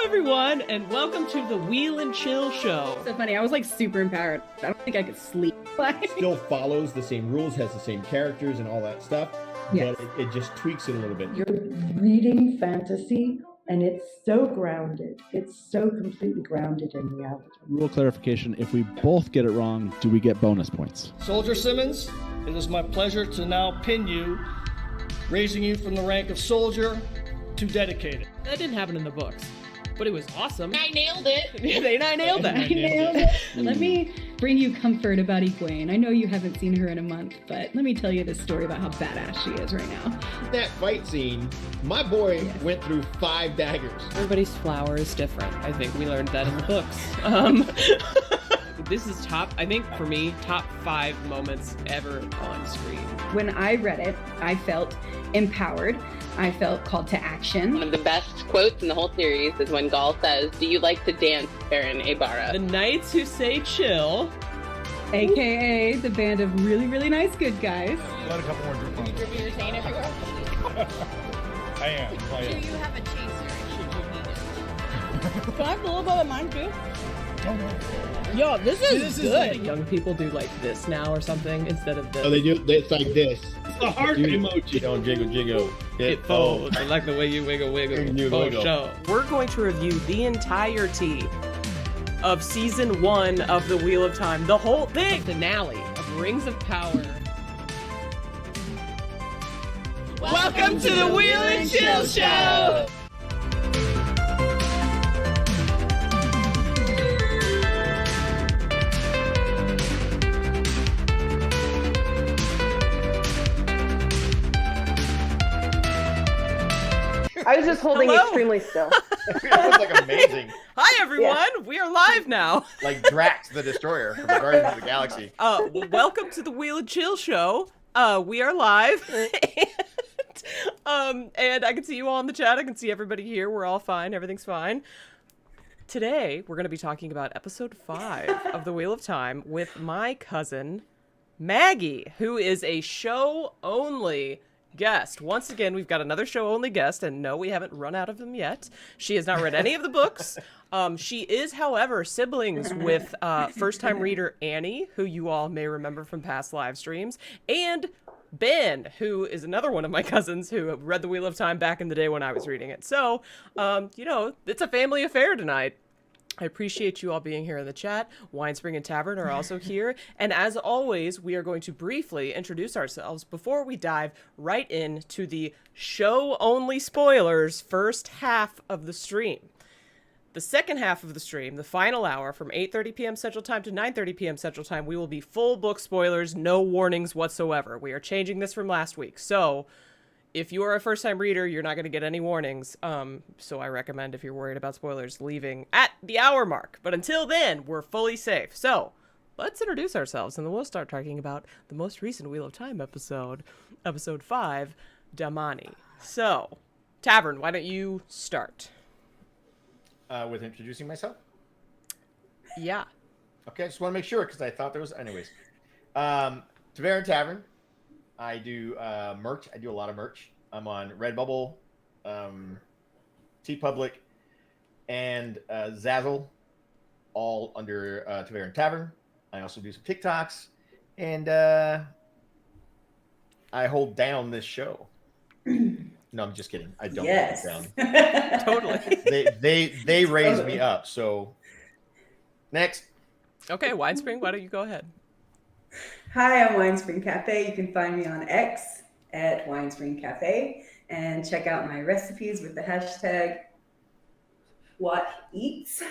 everyone, and welcome to the Wheel and Chill Show. So funny, I was like super empowered. I don't think I could sleep. Still follows the same rules, has the same characters and all that stuff, Yes. but it just tweaks it a little bit. You're reading fantasy, and it's so grounded. It's so completely grounded in reality. Rule clarification, if we both get it wrong, do we get bonus points? Soldier Simmons, it is my pleasure to now pin you, raising you from the rank of soldier to dedicated. That didn't happen in the books, but it was awesome. I nailed it. I nailed that. I nailed it. Let me bring you comfort about Egwene. I know you haven't seen her in a month, but let me tell you this story about how badass she is right now. That fight scene, my boy went through 5 daggers. Everybody's flower is different. I think we learned that in the books. This is I think for me, top 5 moments ever on screen. When I read it, I felt empowered. I felt called to action. One of the best quotes in the whole series is when Gaul says, "Do you like to dance, Baron Abara?" The knights who say chill. AKA the band of really, really nice good guys. Let a couple more drip on. You're saying everywhere? I am. Do you have a chaser should you need it? Can I have a little bit of mine too? Oh, no. Yo, this is good. Young people do like this now or something instead of this. Oh, they do. It's like this. It's the heart emoji. Don't jiggle, jiggle. It folds. I like the way you wiggle, wiggle. You For wiggle. sure. We're going to review the entirety of season 1 of the Wheel of Time, the whole thing, finale of Rings of Power. Welcome to the Wheel and Chill Show. I was just holding Hello. extremely still. That was like amazing. Hi everyone, we are live now. Like Drax the Destroyer from the Guardians of the Galaxy. Welcome to the Wheel and Chill Show. We are live. And I can see you all in the chat. I can see everybody here. We're all fine. Everything's fine. Today, we're going to be talking about episode 5 of the Wheel of Time with my cousin, Maggie, who is a show-only guest. Once again, we've got another show-only guest, and no, we haven't run out of them yet. She has not read any of the books. She is, however, siblings with first-time reader Annie, who you all may remember from past live streams, and Ben, who is another one of my cousins who read The Wheel of Time back in the day when I was reading it. So, it's a family affair tonight. I appreciate you all being here in the chat. Winespring and Tavern are also here. And as always, we are going to briefly introduce ourselves before we dive right into the show-only spoilers first half of the stream. The second half of the stream, the final hour from 8:30 p.m. Central Time to 9:30 p.m. Central Time, we will be full book spoilers, no warnings whatsoever. We are changing this from last week. So if you are a first-time reader, you're not going to get any warnings. So I recommend, if you're worried about spoilers, leaving at the hour mark. But until then, we're fully safe. So let's introduce ourselves, and then we'll start talking about the most recent Wheel of Time episode, episode 5, Damani. So, Tavern, why don't you start? With introducing myself? Yeah. Okay, I just want to make sure because I thought there was... Anyways. Tavern. I do merch. I do a lot of merch. I'm on Redbubble, TeePublic, and Zazzle, all under Tavern. I also do some TikToks, and I hold down this show. No, I'm just kidding. I don't hold it down. Totally. They raise me up. So next. Okay, Winespring, why don't you go ahead? Hi, I'm Winespring Cafe. You can find me on X at Winespring Cafe and check out my recipes with the hashtag #WhatEats.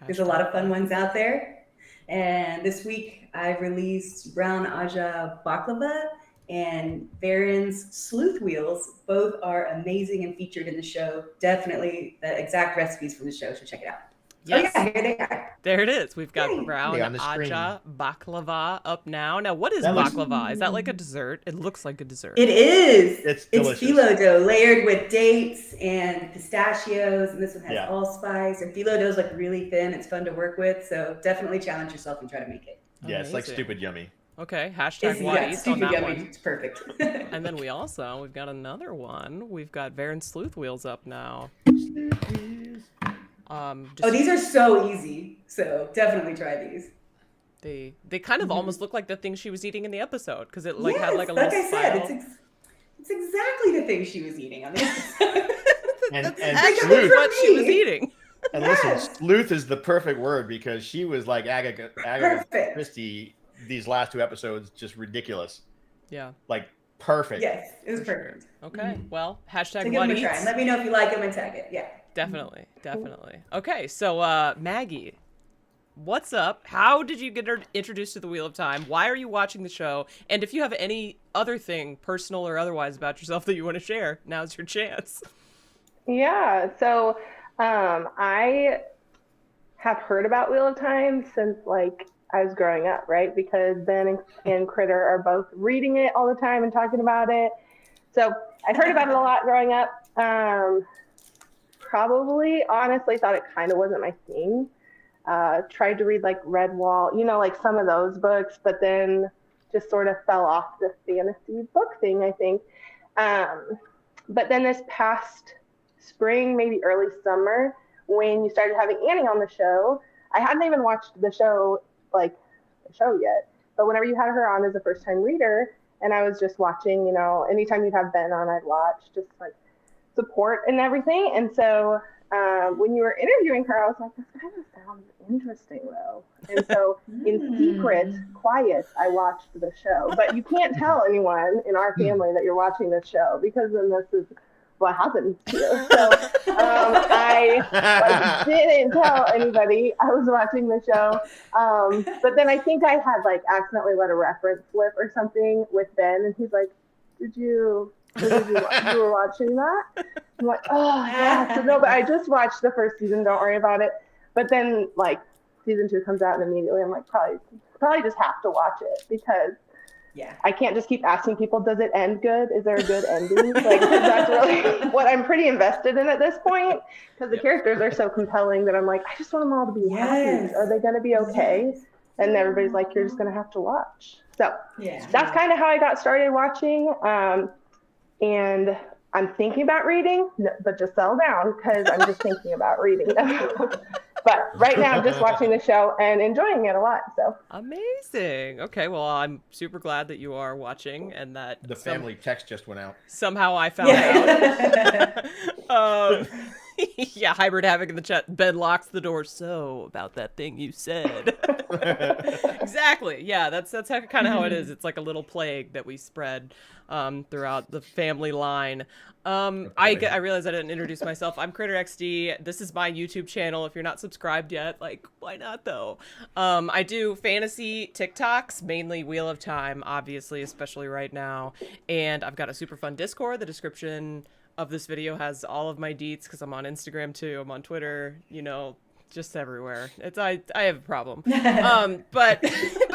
There's a lot of fun ones out there. And this week I released Brown Aja Baklava and Baron's Sleuth Wheels. Both are amazing and featured in the show. Definitely the exact recipes from the show, so check it out. Yes. Oh yeah, here they are. There it is. We've got Yay. Brown on the screen. Aja Baklava up now. Now, what is That looks- baklava? Is that like a dessert? It looks like a dessert. It is. It's It's delicious. phyllo dough layered with dates and pistachios, and this one has Yeah. allspice. And phyllo dough is like really thin. It's fun to work with, so definitely challenge yourself and try to make it. Yeah, it's like Amazing. stupid yummy. Okay, hashtag It's what eats on stupid that yummy. one. It's perfect. And then we've got another one. We've got Baron Sleuth Wheels up now. These are so easy. So definitely try these. They kind of almost look like the things she was eating in the episode because it like had like a little like I spiral. said, it's exactly the thing she was eating on the episode. And Actually, Sleuth, what she was eating. and listen, sleuth is the perfect word because she was like Agatha Perfect. Christie these last 2 episodes, just ridiculous. Yeah. Like perfect. Yes, it was perfect. Okay. Well, hashtag So give what them a try eats. and let me know if you like them and tag it. Yeah. Definitely. Okay, so Maggie, what's up? How did you get introduced to the Wheel of Time? Why are you watching the show? And if you have any other thing, personal or otherwise, about yourself that you want to share, now's your chance. Yeah, so I have heard about Wheel of Time since like I was growing up, right? Because Ben and Kritter are both reading it all the time and talking about it. So I heard about it a lot growing up. Probably, honestly, thought it kind of wasn't my thing. Tried to read like Redwall, like some of those books, but then just sort of fell off the fantasy book thing, I think. But then this past spring, maybe early summer, when you started having Annie on the show, I hadn't even watched the show yet. But whenever you had her on as a first time reader, and I was just watching, anytime you'd have Ben on, I'd watch just like support and everything. And so when you were interviewing her, I was like, this kind of sounds interesting though. And so in secret, quiet, I watched the show. But you can't tell anyone in our family that you're watching this show because then this is what happens to you. So I didn't tell anybody I was watching the show. But then I think I had accidentally let a reference slip or something with Ben, and he's like, you were watching that? I'm like, oh yeah. So no, but I just watched the first season, don't worry about it. But then season 2 comes out and immediately I'm like, probably just have to watch it because I can't just keep asking people, does it end good? Is there a good ending? That's really what I'm pretty invested in at this point because the characters are so compelling that I'm like, I just want them all to be happy. Are they going to be okay? And everybody's like, you're just going to have to watch. So that's kind of how I got started watching. And I'm thinking about reading, but just settle down because I'm just thinking about reading. But right now I'm just watching the show and enjoying it a lot. So amazing. Okay, well, I'm super glad that you are watching and that the family text just went out. Somehow I found out. Yeah, Hybrid Havoc in the chat. Ben locks the door. So about that thing you said. Exactly. Yeah, that's kind of how it is. It's like a little plague that we spread throughout the family line. I realized I didn't introduce myself. I'm Kritter XD. This is my YouTube channel. If you're not subscribed yet, why not though? I do fantasy TikToks, mainly Wheel of Time, obviously, especially right now. And I've got a super fun Discord. The description of this video has all of my deets because I'm on Instagram too. I'm on Twitter, just everywhere. I have a problem. But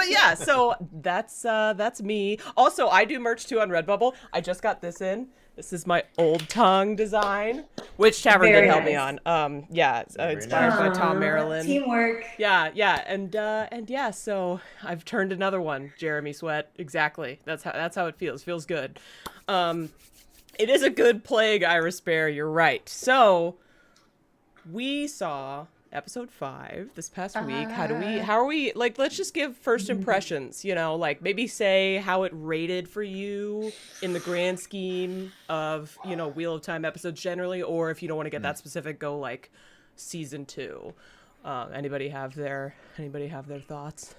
yeah, so that's me. Also, I do merch too on Redbubble. I just got this in. This is my Old Tongue design, which Tavern did help me on. Inspired by Tom Maryland. Teamwork. Yeah, and yeah, so I've turned another one, Jeremy Sweat. Exactly. That's how it feels. Feels good. It is a good plague, Iris Bear. You're right. So we saw episode 5 this past week. How are we let's just give first impressions, maybe say how it rated for you in the grand scheme of, Wheel of Time episodes generally, or if you don't want to get that specific, go season 2. Anybody have their thoughts?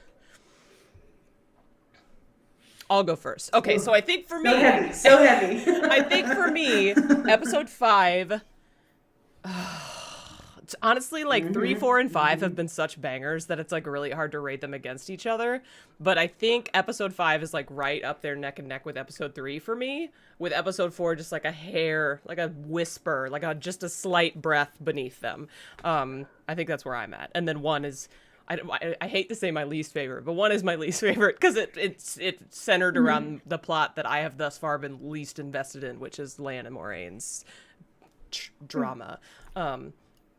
I'll go first. Okay, so I think for me... So heavy. I think for me, episode 5... honestly, 3, 4, and 5 have been such bangers that it's really hard to rate them against each other. But I think episode 5 is right up there neck and neck with episode 3 for me. With episode 4 just a hair, a whisper, just a slight breath beneath them. I think that's where I'm at. And then 1 is... I hate to say my least favorite, but 1 is my least favorite because it's centered around the plot that I have thus far been least invested in, which is Lan and Moraine's drama.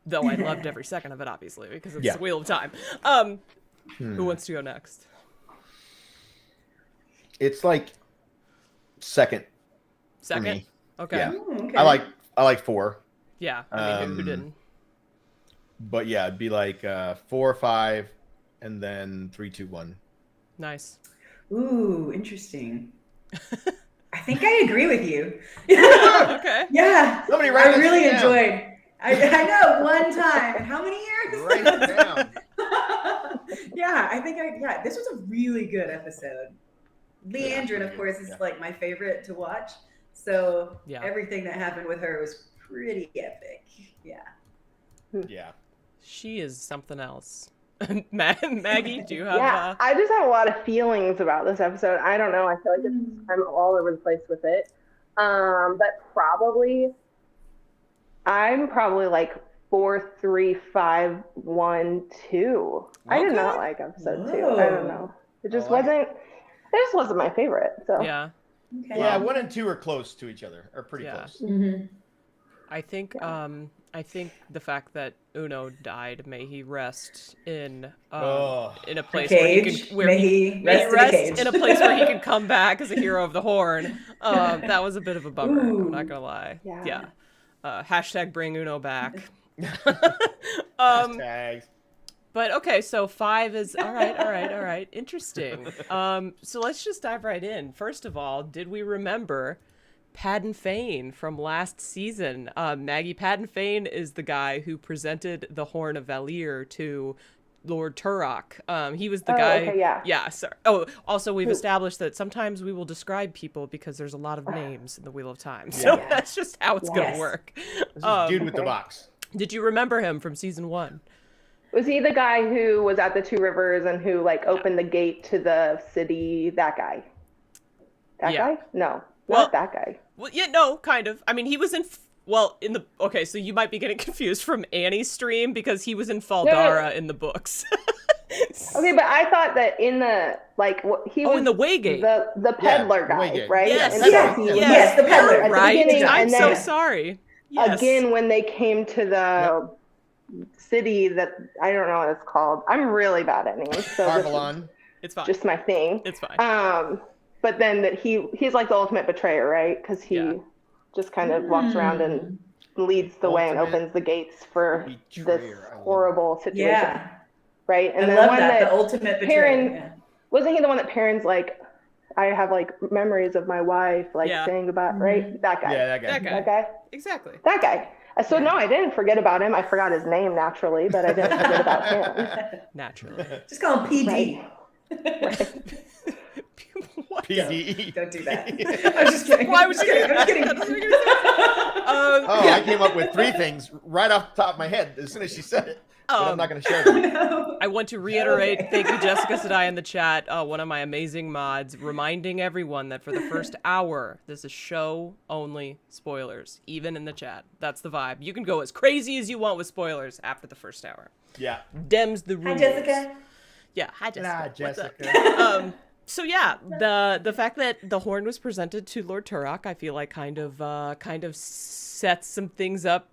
Though I loved every second of it, obviously, because it's the Wheel of Time. Who wants to go next? It's second. Second? Me. Okay. Yeah. Okay. I like 4. Yeah. I mean, who didn't? But yeah, it'd be like 4, 5, and then 3, 2, 1. Nice. Ooh, interesting. I think I agree with you. Okay. Yeah. Somebody write I this really down. enjoyed. I know, one time. How many years? Write it down. Yeah, I think this was a really good episode. Leandrin, pretty of good, course, is yeah. like my favorite to watch. So Yeah. everything that happened with her was pretty epic. Yeah. Yeah. She is something else. Maggie, do you have? Yeah, I just have a lot of feelings about this episode. I don't know. I feel like I'm all over the place with it. But I'm probably like 4, 3, 5, 1, 2. I did not like episode 2. I don't know. It just wasn't. It just wasn't my favorite. So Yeah. Okay. Yeah, 1 and 2 are close to each other, or pretty close. Mm-hmm. I think the fact that Uno died, may he rest in a place cage. where he can May he rest in a cage. in a place where he can come back as a hero of the Horn. That was a bit of a bummer. I'm not gonna lie. Yeah. Hashtag bring Uno back. Hashtags. But okay, so 5 is all right. Interesting. So let's just dive right in. First of all, did we remember Padden Fane from last season? Maggie, Padden Fane is the guy who presented the Horn of Valir to Lord Turok. He was the guy. Okay, yeah. Yeah, sorry. Oh, also we've established that sometimes we will describe people because there's a lot of names in the Wheel of Time. So that's just how it's gonna work. This is dude with the box. Did you remember him from season 1? was he the guy who was at the Two Rivers and who like opened the gate to the city? That guy. That guy? No, not that guy. Well, yeah, no, kind of. I mean, he was in. Okay, so you might be getting confused from Annie's stream because he was in Faldara in the books. Okay, but I thought that in the he was in the Waygate, the peddler guy, Waygate. right? Yes, And yes, the peddler. Right? I'm so then, sorry. Yes. Again, when they came to the city that I don't know what it's called. I'm really bad at names, so Arvalon. It's fine. Just my thing. It's fine. But then that he's like the ultimate betrayer, right? Because he just kind of walks around and leads the way and opens the gates for this horrible situation. Yeah. Right? And I then love one that, the ultimate betrayer. Wasn't he the one that Perrin's like, I have like memories of my wife saying goodbye, right? That guy. Yeah, that guy. That guy. Exactly. That guy. So no, I didn't forget about him. I forgot his name naturally, but I didn't forget about him. Naturally. Just call him PD. Right. What? PD. Don't do that. I was just kidding. Why would you do I'm kidding. I came up with 3 things right off the top of my head as soon as she said it. But I'm not going to share them. No. I want to reiterate, thank you, Jessica Sadai in the chat, one of my amazing mods, reminding everyone that for the first hour, this is show-only spoilers, even in the chat. That's the vibe. You can go as crazy as you want with spoilers after the first hour. Yeah. Dem's the rules. Hi, Jessica. Yeah, hi, Jessica. Nah, What's up? Jessica. So yeah, the fact that the horn was presented to Lord Turok, I feel like kind of sets some things up,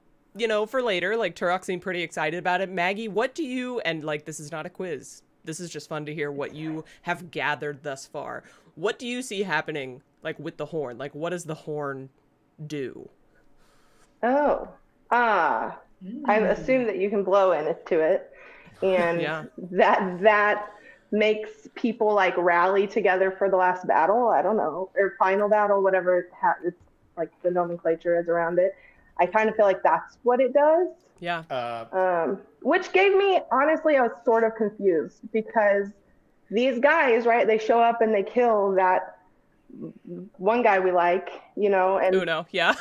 for later. Like Turok seemed pretty excited about it. Maggie, what do you, and like this is not a quiz, this is just fun to hear what you have gathered thus far. What do you see happening like with the horn? Like what does the horn do? I assume that you can blow into it, and that makes people like rally together for the last battle. I don't know, or final battle, whatever it's like the nomenclature is around it. I kind of feel like that's what it does. Yeah. Which gave me, honestly, I was sort of confused because these guys, right? They show up and they kill that one guy we like, and Uno, yeah.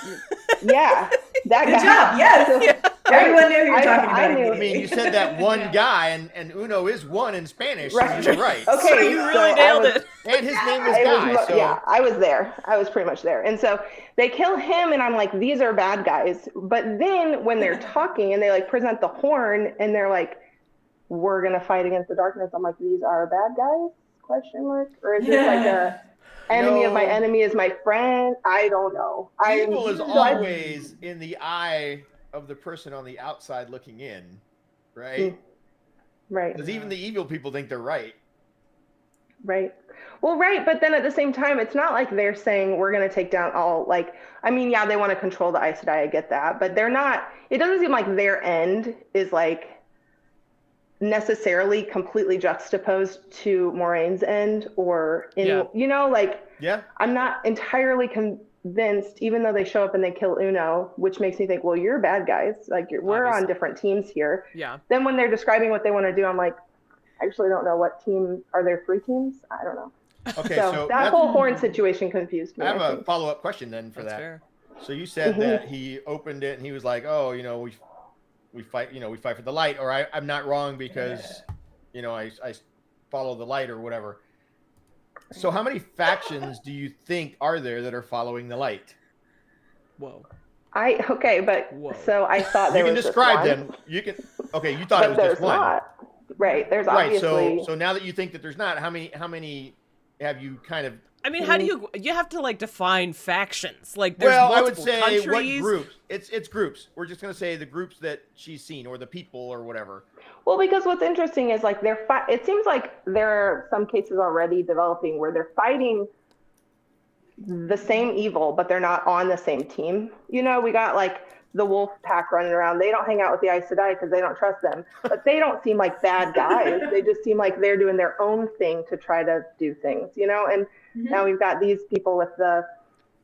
Yeah, that Good guy. job. Yes. Yeah. Everyone knew who you're talking about. I mean, you said that one guy, and Uno is one in Spanish, Right. so you're right. Okay, So you really nailed it. And his name is Guy, so... Yeah, I was there. I was pretty much there. And so they kill him, and I'm like, these are bad guys. But then when they're talking and they like present the horn, and they're like, we're gonna fight against the darkness. I'm like, these are bad guys? Question mark? Or is this like a enemy of my enemy is my friend? I don't know. Evil is always in the eye of the person on the outside looking in, right? Right. Because even the evil people think they're right. Right. Well, right. But then at the same time, it's not like they're saying we're going to take down all, like, I mean, yeah, they want to control the Aes Sedai. I get that. But they're not, it doesn't seem like their end is like necessarily completely juxtaposed to Moraine's end or in, you know, like, I'm not entirely convinced, even though they show up and they kill Uno, which makes me think, well, you're bad guys. Like, we're on different teams here. Yeah. Then when they're describing what they want to do, I'm like, I actually don't know what team. Are there 3 teams? I don't know. Okay, so that whole horn situation confused me. I have a follow-up question then for that. Fair. So you said that he opened it and he was like, "Oh, you know, we fight, you know, we fight for the light," or I'm not wrong because, you know, I follow the light or whatever. So how many factions do you think are there that are following the light? Whoa. So I thought there was. You can describe just one. them. You can. Okay, you thought it was just one. Not. Right. There's obviously. So now that you think that there's not, how many have you kind of? I mean, how do you have to like define factions? Like, there's I would multiple say countries. what groups? It's groups. We're just gonna say the groups that she's seen or the people or whatever. Well, because what's interesting is like it seems like there are some cases already developing where they're fighting the same evil, but they're not on the same team. You know, we got like the wolf pack running around. They don't hang out with the Aes Sedai because they don't trust them, but they don't seem like bad guys. They just seem like they're doing their own thing to try to do things, you know? And now we've got these people with the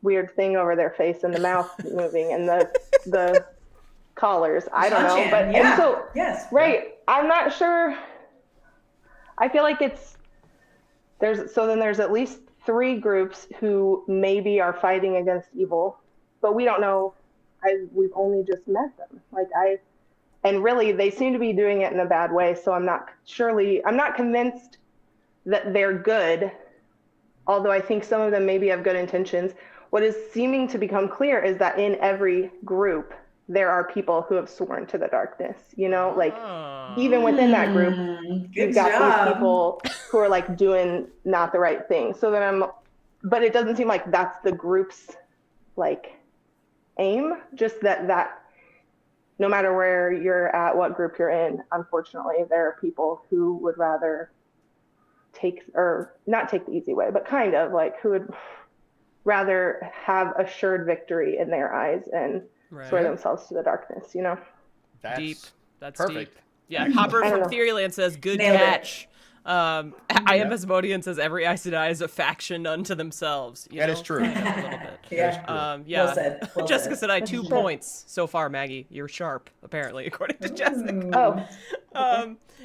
weird thing over their face and the mouth moving and the collars. I don't know. But and so, right. I'm not sure. I feel like there's at least 3 groups who maybe are fighting against evil, but we don't know. We've only just met them. And really they seem to be doing it in a bad way. So I'm not convinced that they're good. Although I think some of them maybe have good intentions. What is seeming to become clear is that in every group, there are people who have sworn to the darkness, you know, like even within that group, you've got these people who are like doing not the right thing. So then but it doesn't seem like that's the group's like aim, just that no matter where you're at, what group you're in, unfortunately, there are people who would rather not take the easy way, but kind of like who would rather have assured victory in their eyes and swear themselves to the darkness, you know? That's deep. That's perfect. Deep. Yeah, Hopper from Theoryland says, good catch. I am Asmodean says, every Aes Sedai is a faction unto themselves. That is true. A little bit. Yeah. Yeah. Well said. Jessica said, I 2 points so far, Maggie. You're sharp, apparently, according to Jessica.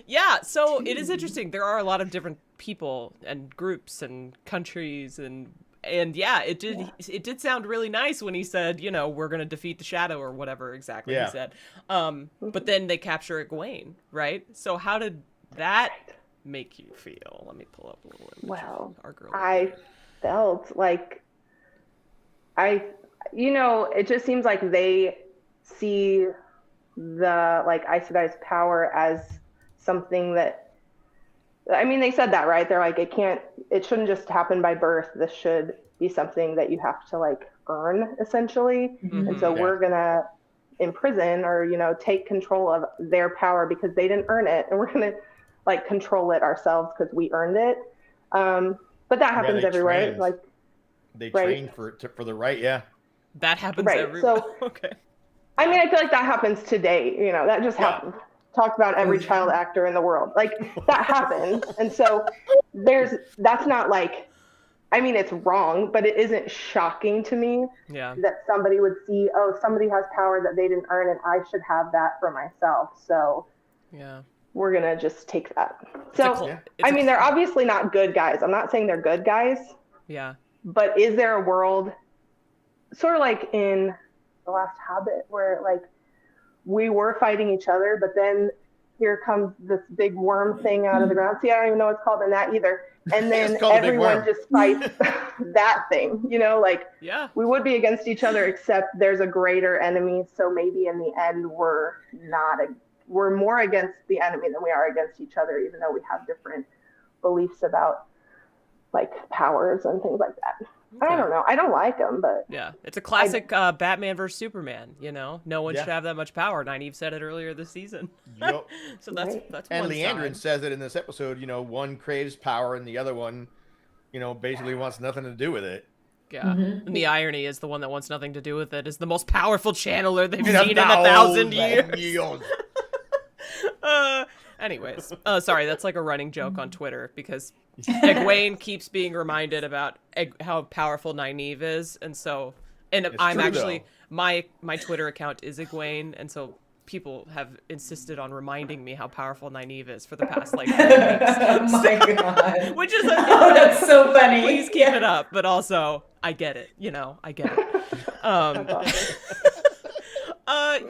Yeah, so it is interesting. There are a lot of different people and groups and countries and yeah, it did sound really nice when he said, you know, we're gonna defeat the Shadow or whatever exactly he said. But then they capture Egwene, right? So how did that make you feel? Let me pull up a little image. Well, our girl. I felt like it just seems like they see the like Aes Sedai's power as something that, I mean, they said that, right? They're like, it shouldn't just happen by birth. This should be something that you have to like earn essentially. And so we're gonna imprison or, you know, take control of their power because they didn't earn it. And we're gonna like control it ourselves because we earned it. But that happens everywhere. Train. Like they train for the right. Yeah. That happens everywhere. So, okay. I mean, I feel like that happens today. You know, that just happened. Talk about every child actor in the world. Like that happens. And so that's not like, I mean, it's wrong, but it isn't shocking to me that somebody would see, oh, somebody has power that they didn't earn and I should have that for myself. So we're going to just take that. So, I mean, they're obviously not good guys. I'm not saying they're good guys. Yeah. But is there a world sort of like in The Last Hobbit where like we were fighting each other, but then here comes this big worm thing out of the ground. See, I don't even know what's called in that either. And then everyone just fights that thing, you know, like we would be against each other, except there's a greater enemy. So maybe in the end, we're more against the enemy than we are against each other, even though we have different beliefs about like powers and things like that. I don't know. I don't like him, but Yeah, it's a classic Batman versus Superman. You know, no one Yeah. should have that much power. Nynaeve said it earlier this season. Yup. So that's Right. that's And one Leandrin side. says it in this episode. You know, one craves power, and the other one, you know, basically wants nothing to do with it. Yeah, Mhm. and the irony is the one that wants nothing to do with it is the most powerful channeler they've In a seen in 1,000 thousand years. Anyways, sorry, that's like a running joke on Twitter because Egwene keeps being reminded about how powerful Nynaeve is, and so, and It's I'm true, actually though. my Twitter account is Egwene, and so people have insisted on reminding me how powerful Nynaeve is for the past like 3 weeks. Oh my god. Which is Oh, that's so funny. Please keep it up, but also I get it. You know, I get it.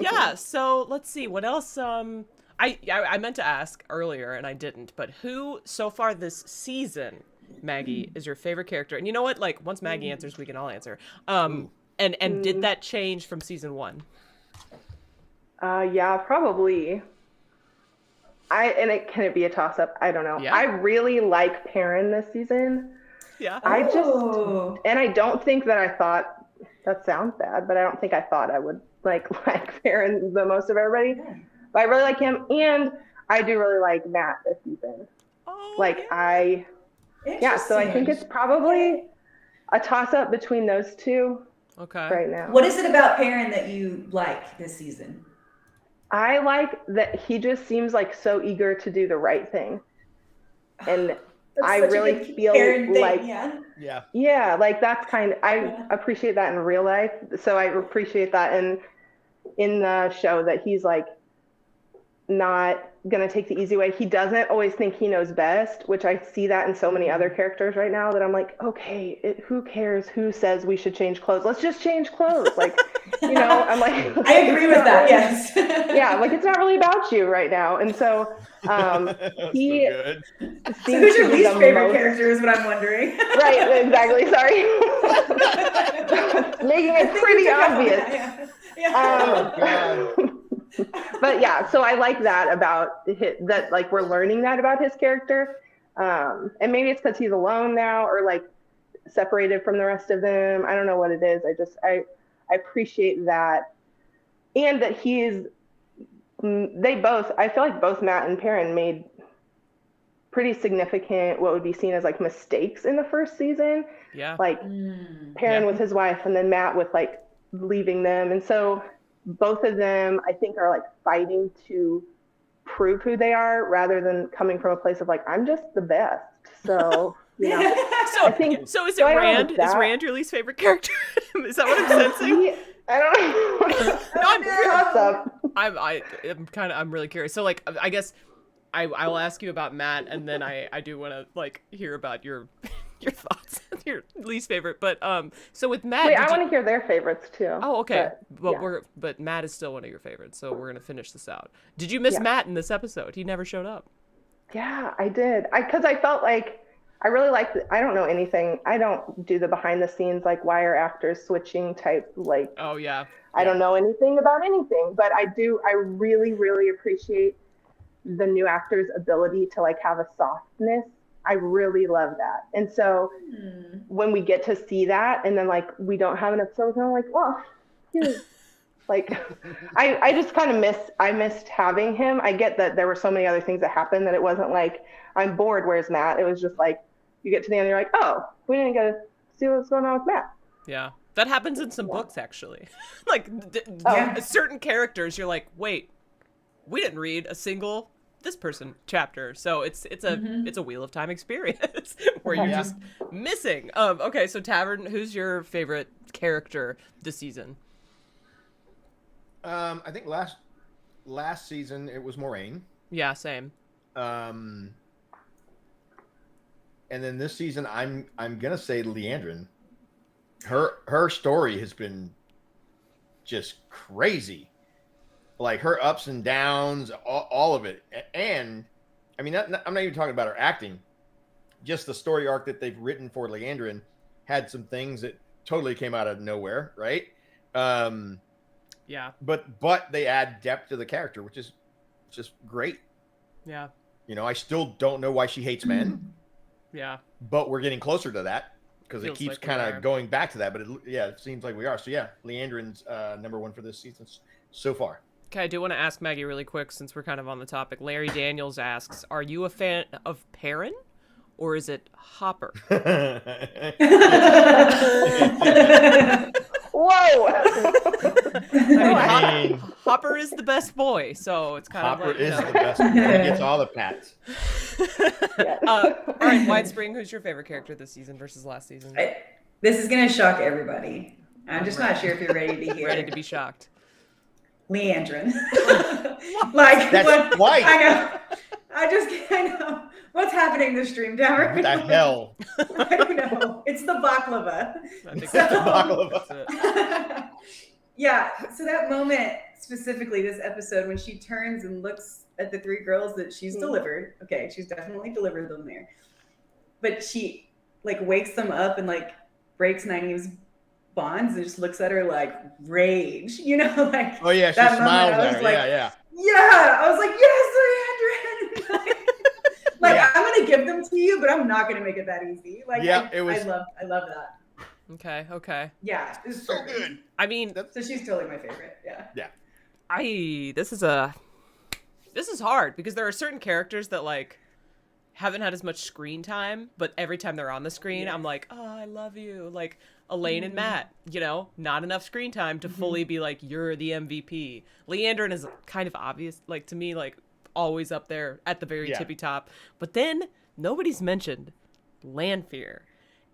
Yeah. So let's see what else. I meant to ask earlier and I didn't, but who so far this season, Maggie, is your favorite character? And you know what? Like once Maggie answers, we can all answer. And did that change from season 1? yeah, probably. Can it be a toss up? I don't know. Yeah. I really like Perrin this season. Yeah. I just, Oh. and I don't think that I thought, that sounds bad, but I don't think I thought I would like Perrin the most of everybody. Yeah. But I really like him, and I do really like Matt this season. Oh, Like yeah. yeah, so I think it's probably a toss up between those two Okay. right now. What is it about Perrin that you like this season? I like that he just seems like so eager to do the right thing. And That's I such a really good feel Perrin thing, like, Yeah. yeah, like that's I Yeah. appreciate that in real life. So I appreciate that in the show that he's like not gonna take the easy way. He doesn't always think he knows best, which I see that in so many other characters right now that I'm like, okay, who cares who says we should change clothes? Let's just change clothes. Like, you know, I'm like, I agree with that. Yes. yeah, like it's not really about you right now. And so he So good. So seems who's to your be least the favorite most- character is what I'm wondering. Right, exactly. Sorry. Making it pretty obvious. Yeah. Oh, God. But yeah, so I like that about that, like we're learning that about his character. And maybe it's because he's alone now or like separated from the rest of them. I don't know what it is. I appreciate that. And that I feel like both Matt and Perrin made pretty significant, what would be seen as like mistakes in the first season. Yeah. Like Perrin with his wife and then Matt with like leaving them. And so both of them, I think, are like fighting to prove who they are rather than coming from a place of like, I'm just the best. So, you know, So, I think, so is it so I don't know Rand? if Is that- Rand your least favorite character? Is that what I'm sensing? I don't know. What's up? I'm really curious. So like I guess I'll ask you about Matt and then I do want to like hear about your thoughts, your least favorite. But so with Matt, Wait, I want to hear their favorites too. Oh, okay. But yeah. but Matt is still one of your favorites, so we're gonna finish this out. Did you miss Yeah. Matt in this episode? He never showed up. Yeah, I did. Because I felt like I really liked I don't know anything. I don't do the behind the scenes like why are actors switching type like Oh yeah. I don't know anything about anything, but I really, really appreciate the new actor's ability to like have a softness. I really love that. And so when we get to see that and then like we don't have an episode with him, I'm like, well, like I just kind of missed having him. I get that there were so many other things that happened that it wasn't like I'm bored, where's Matt? It was just like you get to the end, you're like, oh, we didn't get to see what's going on with Matt. Yeah. That happens in some books actually. Like certain characters you're like, wait, we didn't read a single this person chapter. So it's a Wheel of Time experience where you're just missing. Okay, so Tavern, who's your favorite character this season? I think last season it was Moraine. Yeah, same. And then this season I'm gonna say Leandrin. Her story has been just crazy. Like her ups and downs, all of it. And I mean, I'm not even talking about her acting. Just the story arc that they've written for Leandrin had some things that totally came out of nowhere, right? Yeah. But they add depth to the character, which is just great. Yeah. You know, I still don't know why she hates men, Yeah. but we're getting closer to that because it Feels keeps like we kind are. of going back to that. But it seems like we are. So yeah, Leandrin's number one for this season so far. Okay, I do want to ask Maggie really quick since we're kind of on the topic. Larry Daniels asks, "Are you a fan of Perrin, or is it Hopper?" Whoa! I mean, mean- Hopper is the best boy, so it's kind Hopper of like, is the best. He gets all the pats. all right, White Spring, who's your favorite character this season versus last season? This is gonna shock everybody. I'm just not sure if you're ready to hear. Ready to be shocked. Leandrin. Like That's what? white. I know. What's happening in the stream, Tavern? What the hell? I don't know. It's the baklava. I think So- that's Baklava. it. Yeah, so that moment specifically, this episode, when she turns and looks at the three girls that she's delivered. Okay, she's definitely delivered them there. But she like wakes them up and like breaks Nynaeve's bonds and just looks at her like rage, you know, like Oh yeah, she that moment, smiles I was at her. like, Yeah. yeah, I was like, yes, Leandrin. Like Yeah. I'm gonna give them to you, but I'm not gonna make it that easy. Like Yeah, it was- I love that. Okay. Yeah, it was So perfect. good. I mean, So she's totally my favorite. Yeah. this is hard because there are certain characters that like haven't had as much screen time, but every time they're on the screen, I'm like, oh, I love you. Like Elaine and Matt, you know, not enough screen time to fully be like, you're the MVP. Leandrin is kind of obvious, like to me, like always up there at the very tippy top. But then nobody's mentioned Lanfear.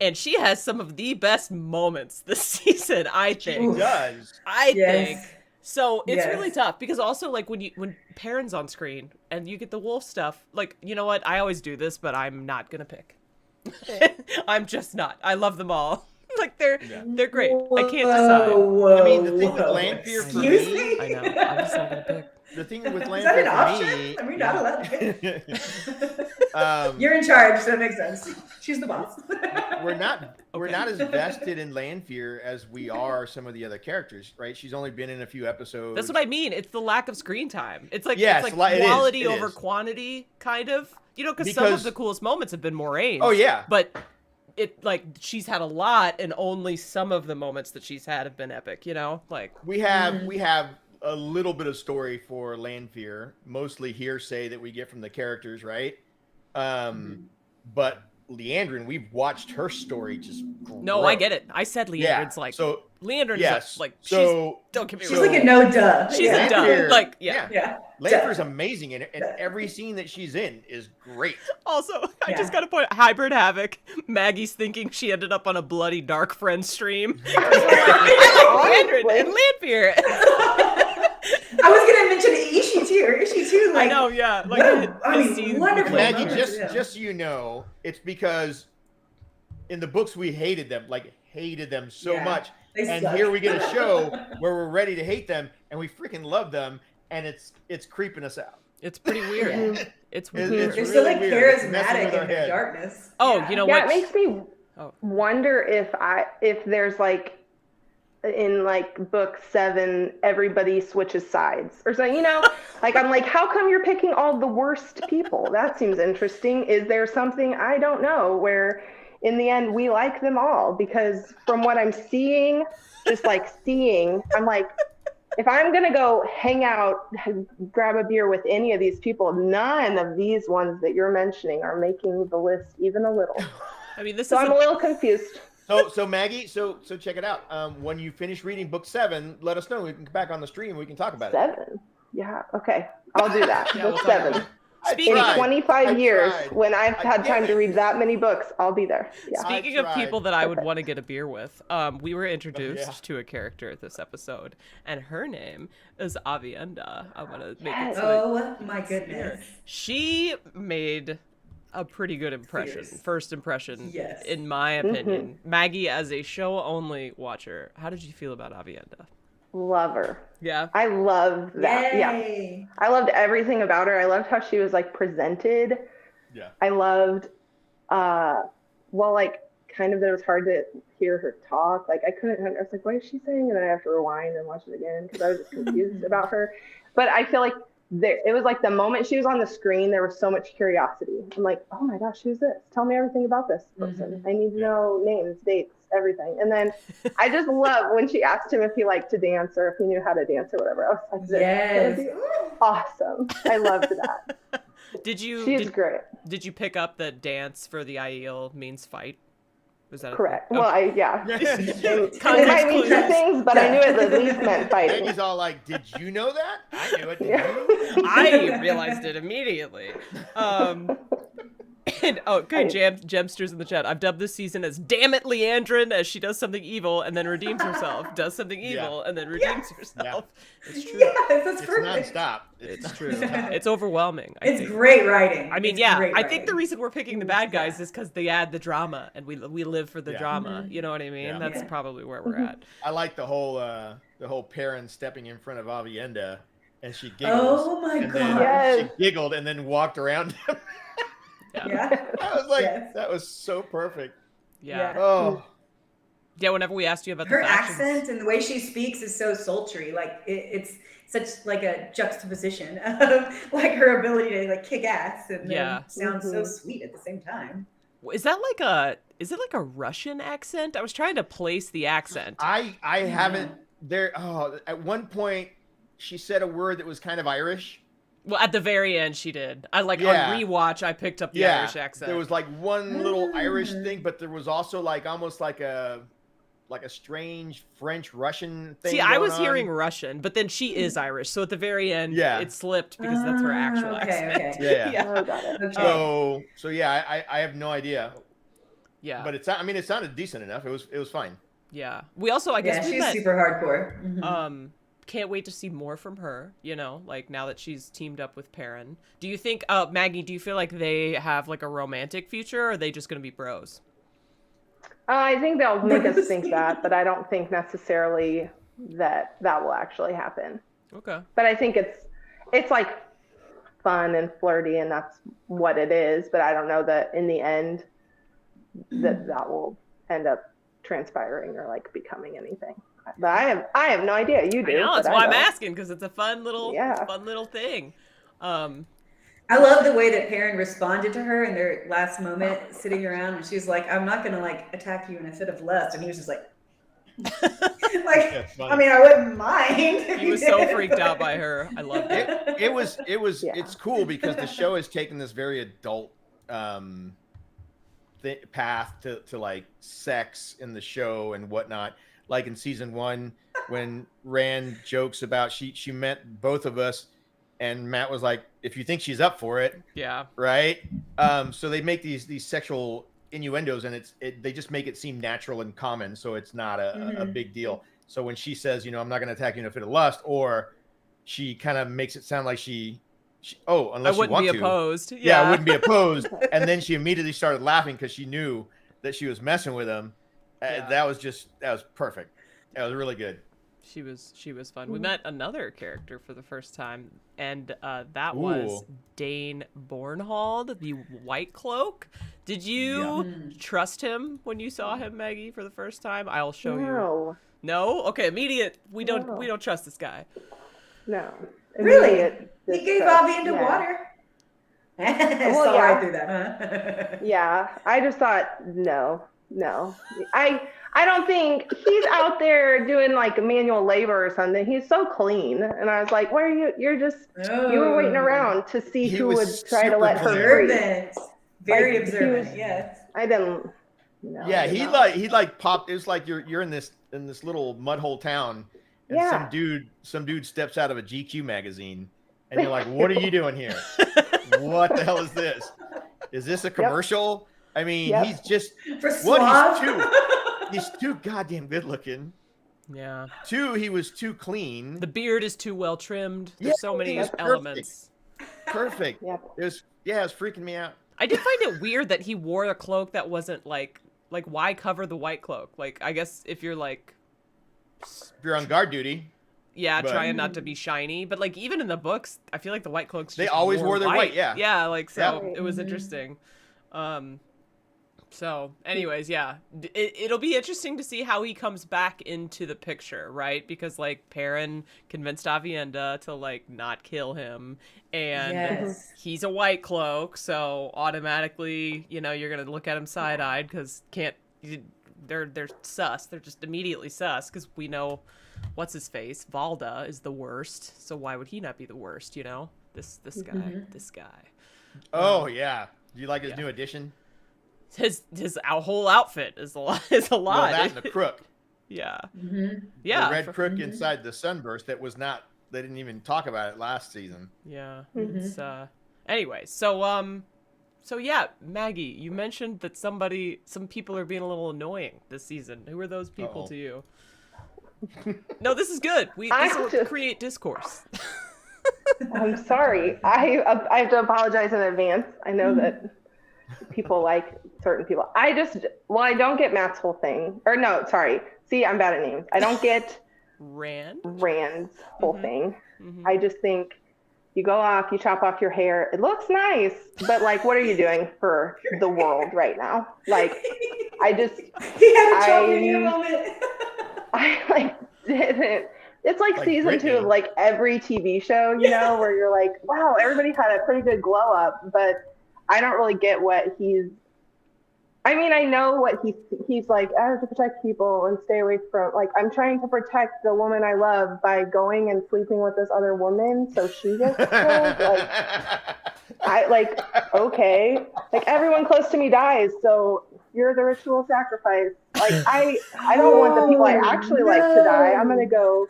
And she has some of the best moments this season, I think. She does. I Yes. think. So it's Yes. really tough because also like when Perrin's on screen and you get the wolf stuff, like, you know what? I always do this, but I'm not gonna pick. I'm just not. I love them all. Like they're great. I can't decide. Whoa, I mean, the thing with whoa. Lanfear for Excuse me- me? I know. I'm just not gonna pick. The thing with Is that an Lanfear for option? me, Are we not allowed to pick? You're in charge, so that makes sense. She's the boss. we're not as vested in Lanfear as we are some of the other characters, right? She's only been in a few episodes. That's what I mean. It's the lack of screen time. It's like Yes, it's like it is, quality it over is. quantity, kind of. You know, because some of Because- the coolest moments have been Moraine's. Oh yeah, But it like she's had a lot, and only some of the moments that she's had have been epic. You know, like we have a little bit of story for Lanfear, mostly hearsay that we get from the characters, right? But Leandrin, we've watched her story just grow. no, I get it. I said Leandrin's Yeah, like so Leandrin's yes, like so she's, don't get me She's wrong. like a no duh. She's a dumb. Lanfear- Like yeah. Yeah. Lanfear's amazing, and every scene that she's in is great. Also, I Yeah. just gotta point Hybrid Havoc. Maggie's thinking she ended up on a bloody Dark Friend stream. I like Leandrin and Lanfear. I was gonna mention Ishi too. I Like, know, yeah. Like what- I his mean, scenes wonderful. with Maggie, Lanfear. just so you know, it's because in the books we hated them so Yeah, much, they and suck. here we get a show where we're ready to hate them, and we freaking love them, and it's creeping us out. It's pretty weird. Yeah. It's It's weird. They're really still like weird. It's messing charismatic with our in their head. darkness. Oh, Yeah. you know Yeah, what? it makes me Oh. wonder if there's like in like book 7 everybody switches sides or something, you know? Like I'm like, how come you're picking all the worst people? That seems interesting. Is there something I don't know where in the end we like them all? Because from what I'm seeing, I'm like, if I'm gonna go hang out, grab a beer with any of these people, none of these ones that you're mentioning are making the list even a little. I mean, this So is I'm a little confused. So Maggie, so check it out. When you finish reading book 7, let us know. We can come back on the stream. We can talk about it. 7? Yeah, okay. I'll do that. Yeah, Book we'll talk 7. about it. I Speaking- In tried. 25 I years, tried. when I've had time to it. read that many books, I'll be there. Yeah. Speaking I of people tried. that I would want to get a beer with, we were introduced Yeah. to a character this episode, and her name is Avienda. I want to make Yes. it so Oh my goodness. she made a pretty good impression, Fierce. first impression, Yes. in my opinion. Maggie, as a show-only watcher, how did you feel about Avienda? Love her. Yeah. I love that. Yeah. Yay. I loved everything about her. I loved how she was like presented. Yeah. I loved, like kind of that it was hard to hear her talk. Like I was like, what is she saying? And then I have to rewind and watch it again because I was just confused about her. But I feel like it was like the moment she was on the screen, there was so much curiosity. I'm like, oh my gosh, who's this? Tell me everything about this person. I need to know names, dates, everything. And then I just love when she asked him if he liked to dance or if he knew how to dance or whatever. I was like, this is gonna be awesome. I loved that. She's great. Did you pick up that dance for the Aiel means fight? Was that correct? Okay. Well, it might mean two things, but I knew it at least meant fighting. Maggie's all like, "Did you know that? I knew it. Did you?" I realized it immediately. And good Gemsters in the chat. I've dubbed this season as "Damn it, Leandrin," as she does something evil and then redeems herself, does something evil and then redeems herself. It's true. Yes, that's It's perfect. nonstop. It's true. It's overwhelming. It's great writing. I mean, It's yeah. great I think writing. the reason we're picking the bad guys is because they add the drama, and we live for the drama. Mm-hmm. You know what I mean? Yeah. That's probably where we're at. I like the whole Perrin stepping in front of Avienda, and she giggles. Oh my and god. then she giggled and then walked around him. Yeah. I was like, Yes. that was so perfect. Yeah. Oh. Yeah. Whenever we asked you about Her the factions, accent and the way she speaks is so sultry. Like it's such like a juxtaposition of like her ability to like kick ass and then sound so sweet at the same time. is it like a Russian accent? I was trying to place the accent. I haven't there. Oh, at one point she said a word that was kind of Irish. Well, at the very end, she did. On rewatch, I picked up the Irish accent. There was like one little Irish thing, but there was also like almost like a strange French Russian thing. See, I was going hearing on. Russian, but then she is Irish, so at the very end, it slipped because that's her actual accent. Yeah. Oh, got it. Okay. So yeah, I have no idea. Yeah. But it sounded decent enough. It was fine. Yeah. We also, I guess, she's super hardcore. Mhm. Can't wait to see more from her, like now that she's teamed up with Perrin. Do you think, Maggie, do you feel like they have like a romantic future, or are they just going to be bros? I think they'll make us think that, but I don't think necessarily that will actually happen. Okay. But I think it's like fun and flirty, and that's what it is. But I don't know that in the end that will end up transpiring or like becoming anything. But I have no idea. You do. I know, that's but why I I'm don't. asking, because it's a fun little thing. I love the way that Perrin responded to her in their last moment, sitting around, and she was like, "I'm not gonna like attack you in a fit of lust," and he was just like, I mean, I wouldn't mind. He was so freaked out by her. I loved it. It's cool because the show has taken this very adult path to like sex in the show and whatnot. Like in season 1, when Rand jokes about she met both of us, and Matt was like, "If you think she's up for it," right? So they make these sexual innuendos, and they just make it seem natural and common, so it's not a big deal. So when she says, "I'm not going to attack you in a fit of lust," or she kind of makes it sound like unless I wouldn't be opposed. Yeah, I wouldn't be opposed. And then she immediately started laughing because she knew that she was messing with him. That was perfect. That was really good. She was fun. We met another character for the first time, and that was Dane Bornhald, the White Cloak. Did you trust him when you saw him, Maggie, for the first time? I'll show you. No? Okay, immediate. We don't trust this guy. No. Really? He gave Bobby into water. Well, saw right through that, huh? Yeah, I just thought no. I don't think he's out there doing like manual labor or something. He's so clean, and I was like, "Where are you? You were waiting around to see who would try to let her free." Very observant. Yes. I didn't. No, yeah, he popped. It was like you're in this little mud hole town, and some dude steps out of a GQ magazine, and you're like, "What are you doing here? What the hell is this? Is this a commercial?" I mean, he's just he's too goddamn good looking. Yeah. 2, he was too clean. The beard is too well trimmed. There's so many elements. Perfect. Yeah. It was freaking me out. I did find it weird that he wore a cloak that wasn't like why cover the white cloak? Like, I guess if you're if you're on guard duty. Yeah, trying not to be shiny. But like even in the books, I feel like the white cloaks they always wore their white. Yeah. Yeah, like so it was interesting. So, anyways, yeah, it'll be interesting to see how he comes back into the picture, right? Because like Perrin convinced Avienda to like not kill him, and he's a white cloak, so automatically, you know, you're gonna look at him side-eyed because they're sus. They're just immediately sus because we know what's his face. Valda is the worst, so why would he not be the worst? You know, this guy. Oh yeah, do you like his new addition? His whole outfit is a lot. Well, that and the crook. Yeah. Yeah. The red crook inside the sunburst that was not. They didn't even talk about it last season. Yeah. It's anyway. So yeah, Maggie, you mentioned that some people are being a little annoying this season. Who are those people to you? No, this is good. This will create discourse. I'm sorry. I have to apologize in advance. I know that people like certain people. I don't get Matt's whole thing. Or no, sorry. See, I'm bad at names. I don't get Rand's whole thing. I just think you go off, you chop off your hair. It looks nice, but like, what are you doing for the world right now? Like, I didn't. It's like season Britney. 2 of like every TV show, you know, where you're like, wow, everybody had a pretty good glow up, but I don't really get what I know what he's like, I have to protect people and stay away from, like, I'm trying to protect the woman I love by going and sleeping with this other woman so she gets killed. Okay. Like, everyone close to me dies, so you're the ritual sacrifice. Like, I don't want the people I actually like to die. I'm going to go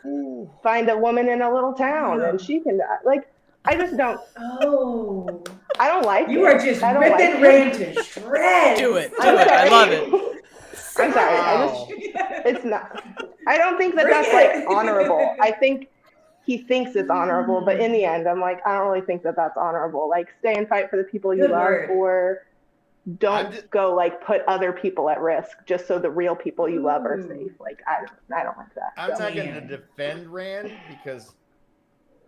find a woman in a little town and she can die. Like, I just don't. Oh. I don't like you it. You are just ripping Rand to shreds. Do it. I love it. I'm sorry. It's not. I don't think that's like honorable. I think he thinks it's honorable, but in the end, I'm like, I don't really think that's honorable. Like, stay and fight for the people you love, or don't go like put other people at risk just so the real people you love are safe. Like, I don't like that. I'm not going to defend Rand because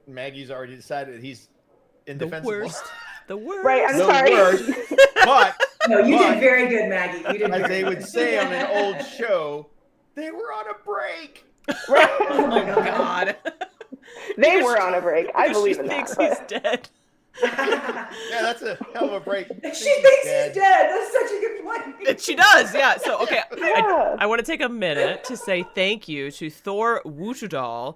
Maggie's already decided that he's indefensible. The worst. Right, I'm sorry. Worst, but no, you did very good, Maggie. You did as they would say on an old show, they were on a break. Oh my God. They were on a break. I believe in that. She thinks he's dead. Yeah, that's a hell of a break. She thinks he's dead. That's such a good point. She does, yeah. So, okay, I want to take a minute to say thank you to Thor Wutudal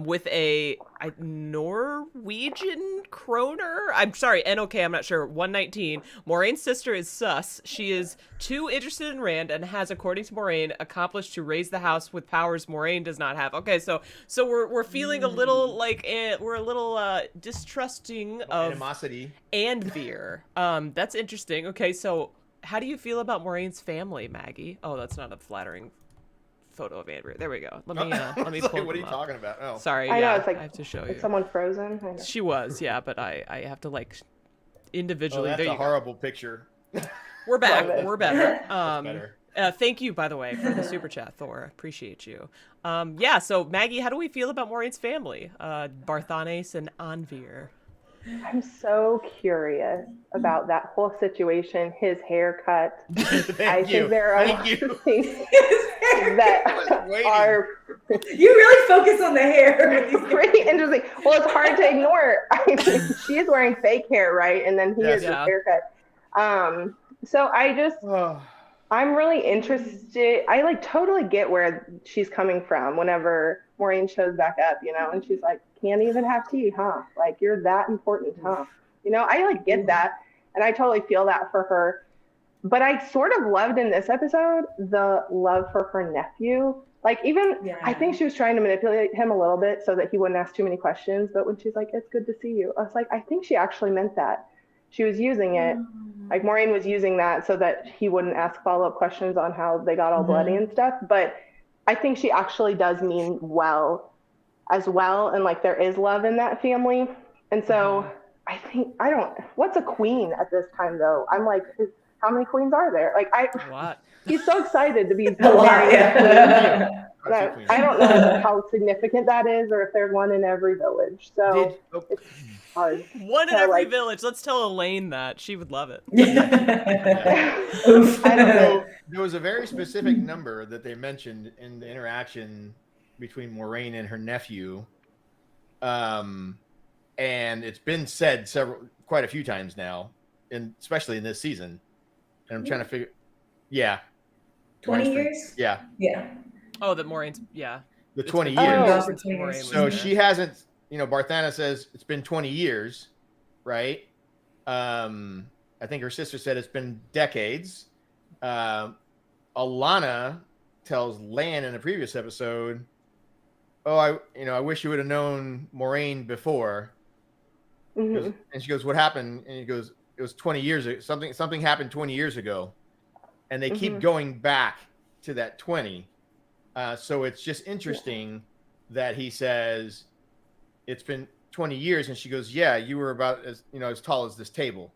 with a Norwegian kroner. I'm sorry, NOK, I'm not sure. 119. Moraine's sister is sus. She is too interested in Rand and has, according to Moraine, accomplished to raise the house with powers Moraine does not have. Okay, so we're feeling a little like we're a little distrusting of animosity. Anvir. That's interesting. Okay, so how do you feel about Moraine's family, Maggie? Oh, that's not a flattering photo of Anvir. There we go. Let me pull what are you up. talking about? Oh, sorry. I know, it's like I have to show you. Is someone frozen? She was, yeah, but I have to like individually. Oh, that's there a horrible picture. We're back. We're better. Better. Thank you, by the way, for the super chat, Thor. Appreciate you. Yeah. So Maggie, how do we feel about Moraine's family? Barthanes and Anvir. I'm so curious about that whole situation, his haircut. I think there are things that are... You really focus on the hair. Pretty interesting. Well, it's hard to ignore. I mean, she is wearing fake hair, right? And then he has his haircut. So I'm really interested. I like totally get where she's coming from whenever Moraine shows back up, you know, and she's like, can't even have tea, huh? Like, you're that important, huh? You know, I like get that. And I totally feel that for her. But I sort of loved in this episode the love for her nephew. Like, I think she was trying to manipulate him a little bit so that he wouldn't ask too many questions. But when she's like, it's good to see you, I was like, I think she actually meant that. She was using it, like Moraine was using that so that he wouldn't ask follow-up questions on how they got all bloody and stuff. But I think she actually does mean well as well. And like, there is love in that family. And so what's a queen at this time though? I'm like, how many queens are there? Like, a lot. He's so excited to be a lot, yeah. I don't know how significant that is, or if there's one in every village. So it's hard. One in to, every like- village. Let's tell Elaine that. She would love it. I don't know. There was a very specific number that they mentioned in the interaction between Moraine and her nephew. And it's been said quite a few times now, and especially in this season. And I'm trying to figure. Yeah. 20 years? Yeah. Yeah. Oh, that Maureen's. Yeah. The It's 20 been years. since Moraine was So there. she hasn't, Barthana says it's been 20 years, right? I think her sister said it's been decades. Alana tells Lan in a previous episode, "Oh, I wish you would have known Moraine before." Mhm. And she goes, "What happened?" And he goes, "It was 20 years ago. Something happened 20 years ago." And they keep going back to that 20. So it's just interesting that he says it's been 20 years, and she goes, "Yeah, you were about as tall as this table."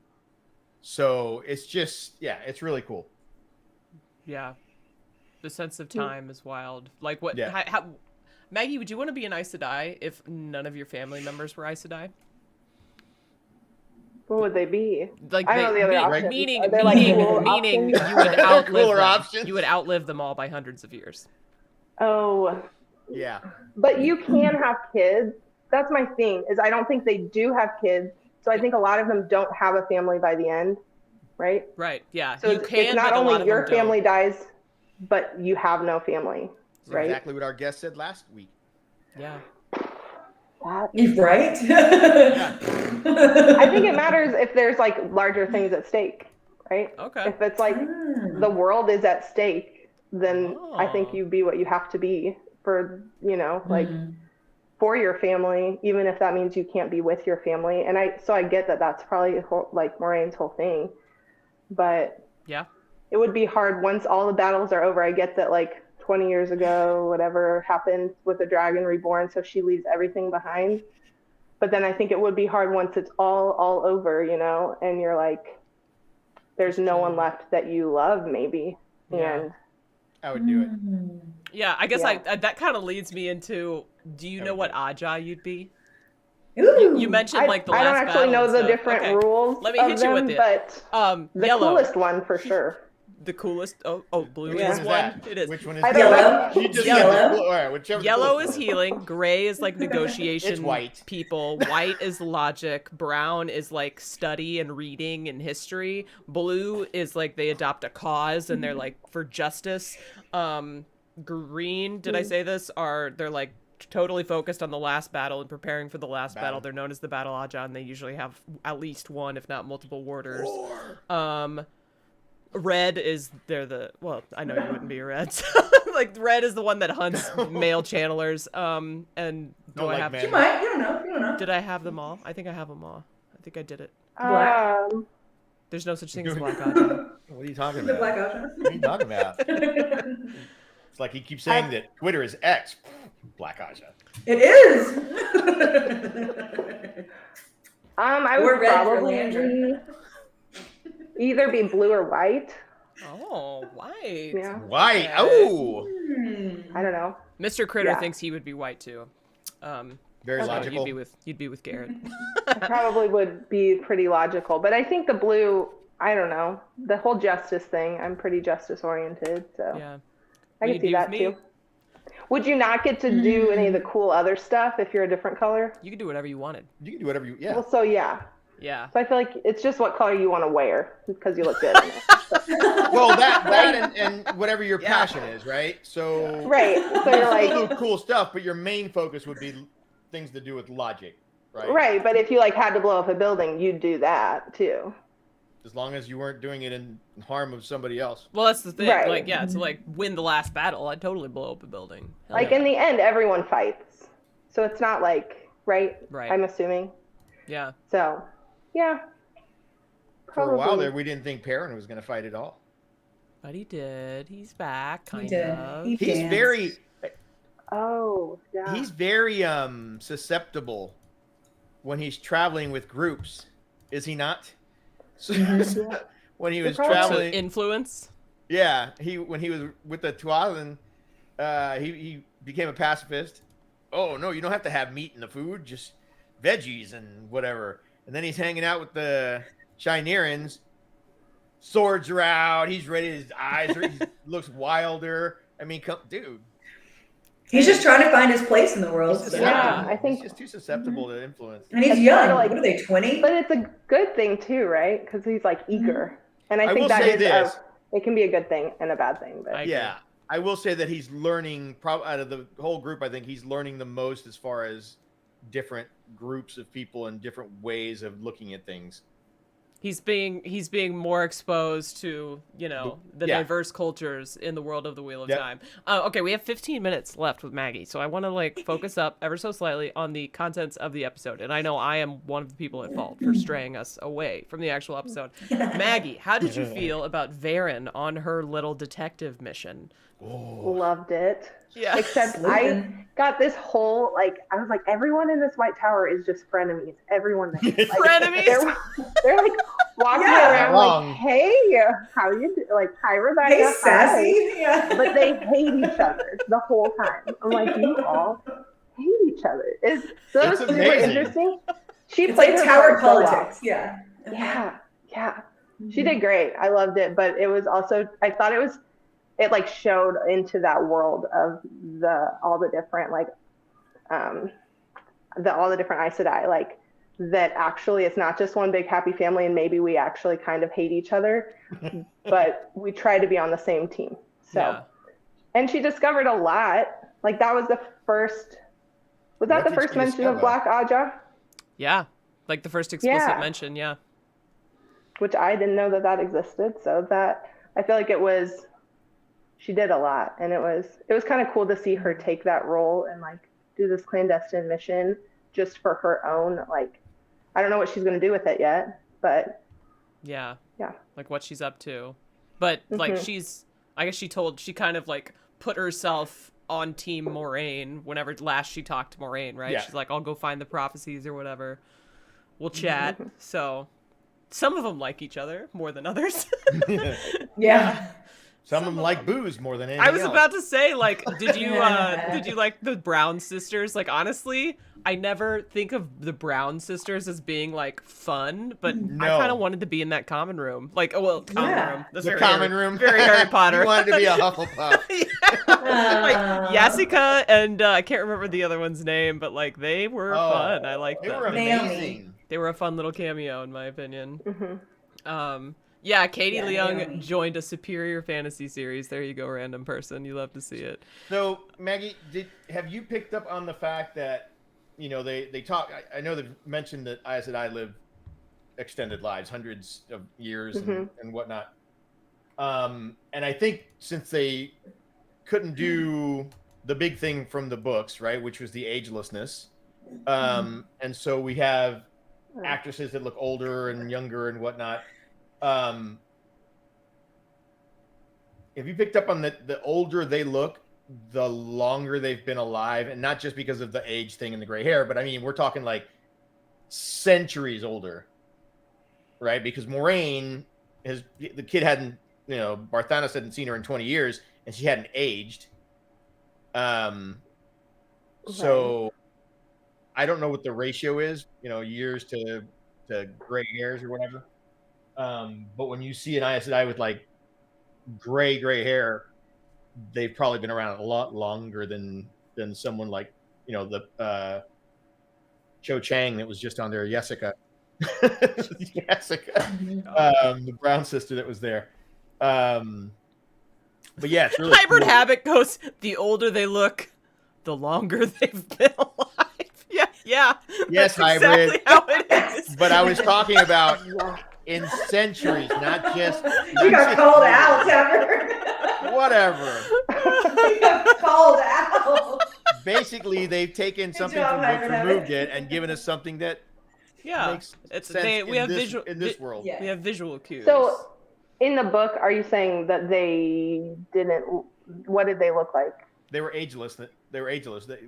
So it's just, it's really cool. Yeah. The sense of time is wild. Like what? Yeah. How, Maggie, would you want to be an Aes Sedai if none of your family members were Aes Sedai? What would they be? Like I don't know the other options. meaning Are there, like, cool meaning options? you would outlive Cooler them. options? You would outlive them all by hundreds of years. Oh, Yeah. but you can have kids. That's my thing, is I don't think they do have kids. So I think a lot of them don't have a family by the end, right? Right. Yeah. So you it's can, not but a lot only of your them don't. family dies, but you have no family, That's right? exactly what our guest said last week. Yeah. You're right. I think it matters if there's like larger things at stake, right? Okay. If it's like the world is at stake, then I think Oh. you be what you have to be for, like for your family, even if that means you can't be with your family. And I get that that's probably like Moraine's whole thing, but Yeah. it would be hard once all the battles are over. I get that like 20 years ago, whatever happened with the Dragon Reborn, so she leaves everything behind. But then I think it would be hard once it's all over, and you're like, there's no one left that you love, maybe. Yeah. And I would do it. Yeah. I guess Yeah. that kind of leads me into, do you know what Aja you'd be? Ooh. You mentioned like the I last don't actually battle know and the stuff. different Okay. rules Let me of hit you them, with it. but the Yellow. coolest one for sure. The coolest. Oh, blue Which is one is one. that? It is. Which one is I that? don't Yellow. She just Yellow. said the blue. All right, whichever. Yellow is healing. Gray is like negotiation. It's white. People. White is logic. Brown is like study and reading and history. Blue is like they adopt a cause and they're like for justice. Green, did I say this? They're like totally focused on the last battle and preparing for the last battle. They're known as the Battle Aja, and they usually have at least one, if not multiple warders. Red is I know you wouldn't be a red. So, like red is the one that hunts male channelers. And do Don't I like have? men. You might. You don't know. Did I have them all? I think I have them all. I think I did it. Black. There's no such thing as black Aja. What are you talking The about? Black Ocean. What are you talking about? It's like he keeps saying that Twitter is X. Black Aja. It is. I Or would red for probably Landry. either be blue or white. Oh, white. Yeah, White. Okay. Oh. I don't know. Mr. Kritter Yeah. thinks he would be white too. Very So logical. You'd be with Garrett. I probably would be pretty logical, but I think the blue, I don't know, the whole justice thing, I'm pretty justice oriented, so Yeah. I Will can you see be that with me? too. Would you not get to do any of the cool other stuff if you're a different color? You could do whatever you wanted. You can do whatever you. Yeah. Well, so yeah. Yeah. So I feel like it's just what color you want to wear because you look good in it. Well, that and whatever your passion is, right? So. Right. So you're Still like, do cool stuff, but your main focus would be things to do with logic, right? right. But if you like had to blow up a building, you'd do that too. As long as you weren't doing it in harm of somebody else. Well, that's the thing. Right. Like, yeah, to like win the last battle, I'd totally blow up a building. Hell Like yeah. in the end, everyone fights. So it's not like, right? Right. I'm assuming. Yeah. So, yeah. For a while Probably. there, we didn't think Perrin was going to fight at all. But he did. He's back, kind did. of. He He's danced. very, Oh, yeah. he's very susceptible when he's traveling with groups, is he not? So, when he was probably- To traveling, influence. yeah, when he was with the Tuathan, he became a pacifist. Oh no, you don't have to have meat in the food, just veggies and whatever. And then he's hanging out with the Shinerans. Swords are out. He's ready. His eyes are. He looks wilder. I mean, dude. He's just trying to find his place in the world. He's So. Yeah, I think he's just too susceptible to influence. And he's It's young. kinda like- What are they, 20? But it's a good thing too, right? Because he's like eager, and I will think that say is this. it can be a good thing and a bad thing. But I agree. Yeah, I will say that he's learning. Out of the whole group, I think he's learning the most as far as different groups of people and different ways of looking at things. He's being more exposed to, you know, the Yeah. diverse cultures in the world of the Wheel of Yep. Time. Okay, we have 15 minutes left with Maggie, so I want to like focus up ever so slightly on the contents of the episode. And I know I am one of the people at fault for straying us away from the actual episode. Maggie, how did you feel about Varen on her little detective mission? loved it. Yeah. Except I got this whole I was like, everyone in this White Tower is just frenemies. Everyone there. Like, Frenemies? They're like walking Yeah. around Wrong. like, hey, how you do? Like, hi Rebecca. Hey, hi. sassy. Yeah. But they hate each other the whole time. I'm like, you all hate each other. So that was It's super amazing. interesting. She It's played like her tower part so well. politics. Yeah. Yeah. She did great. I loved it, but it was also I thought it like showed into that world of all the different all the different Aes Sedai, like that actually it's not just one big happy family and maybe we actually kind of hate each other, but we try to be on the same team. So Yeah. and she discovered a lot. Like that was the first What the did first she mention of discover? Black Aja? Yeah. Like the first explicit Yeah. mention, yeah. Which I didn't know that existed. So that I feel like she did a lot, and it was kind of cool to see her take that role and like do this clandestine mission just for her own. Like, I don't know what she's gonna do with it yet, but Yeah. Yeah. Like what she's up to. But like I guess she kind of like put herself on Team Moraine whenever last she talked to Moraine, right? Yeah. She's like, I'll go find the prophecies or whatever. We'll chat. So some of them like each other more than others. Yeah. Some of them like booze more than anything I was else. about to say, like, did you like the Brown sisters? Like, honestly, I never think of the Brown sisters as being like fun, but I No. kind of wanted to be in that common room. Like, common Yeah. room. That's the very common Harry, room. very Harry Potter. You wanted to be a Hufflepuff. Like Yasika and I can't remember the other one's name, but like they were fun. I liked They them. were Naomi. amazing. They were a fun little cameo, in my opinion. mhm. Yeah, Katie Yeah, Leung Naomi. joined a superior fantasy series. There you go, random person. You love to see it. So, Maggie, have you picked up on the fact that, you know, they talk? I know they've mentioned that Aes Sedai live extended lives, hundreds of years and whatnot. And I think since they couldn't do the big thing from the books, right, which was the agelessness, and so we have actresses that look older and younger and whatnot. Have you picked up on the older they look, the longer they've been alive, and not just because of the age thing and the gray hair, but I mean, we're talking like centuries older, right? Because Moraine, the kid hadn't, you know, Barthanas hadn't seen her in 20 years, and she hadn't aged. So I don't know what the ratio is, you know, years to gray hairs or whatever. But when you see an Aes Sedai with like gray hair, they've probably been around a lot longer than someone like, you know, the Cho Chang that was just on there, Jessica. Jessica, the brown sister that was there. But yeah, it's really Hybrid cool. Habit goes, the older they look, the longer they've been alive. Yeah. Yes, That's Hybrid. exactly how it is. But I was talking about in centuries, not just. You got called out, Tavern. Whatever. You got called out. Basically, they've taken something job, from books, Hybrid removed Habit. it, and given us something that Yeah. makes It's sense we have visual in this world. Yeah. We have visual cues. So, in the book, are you saying that they didn't? What did they look like? They were ageless.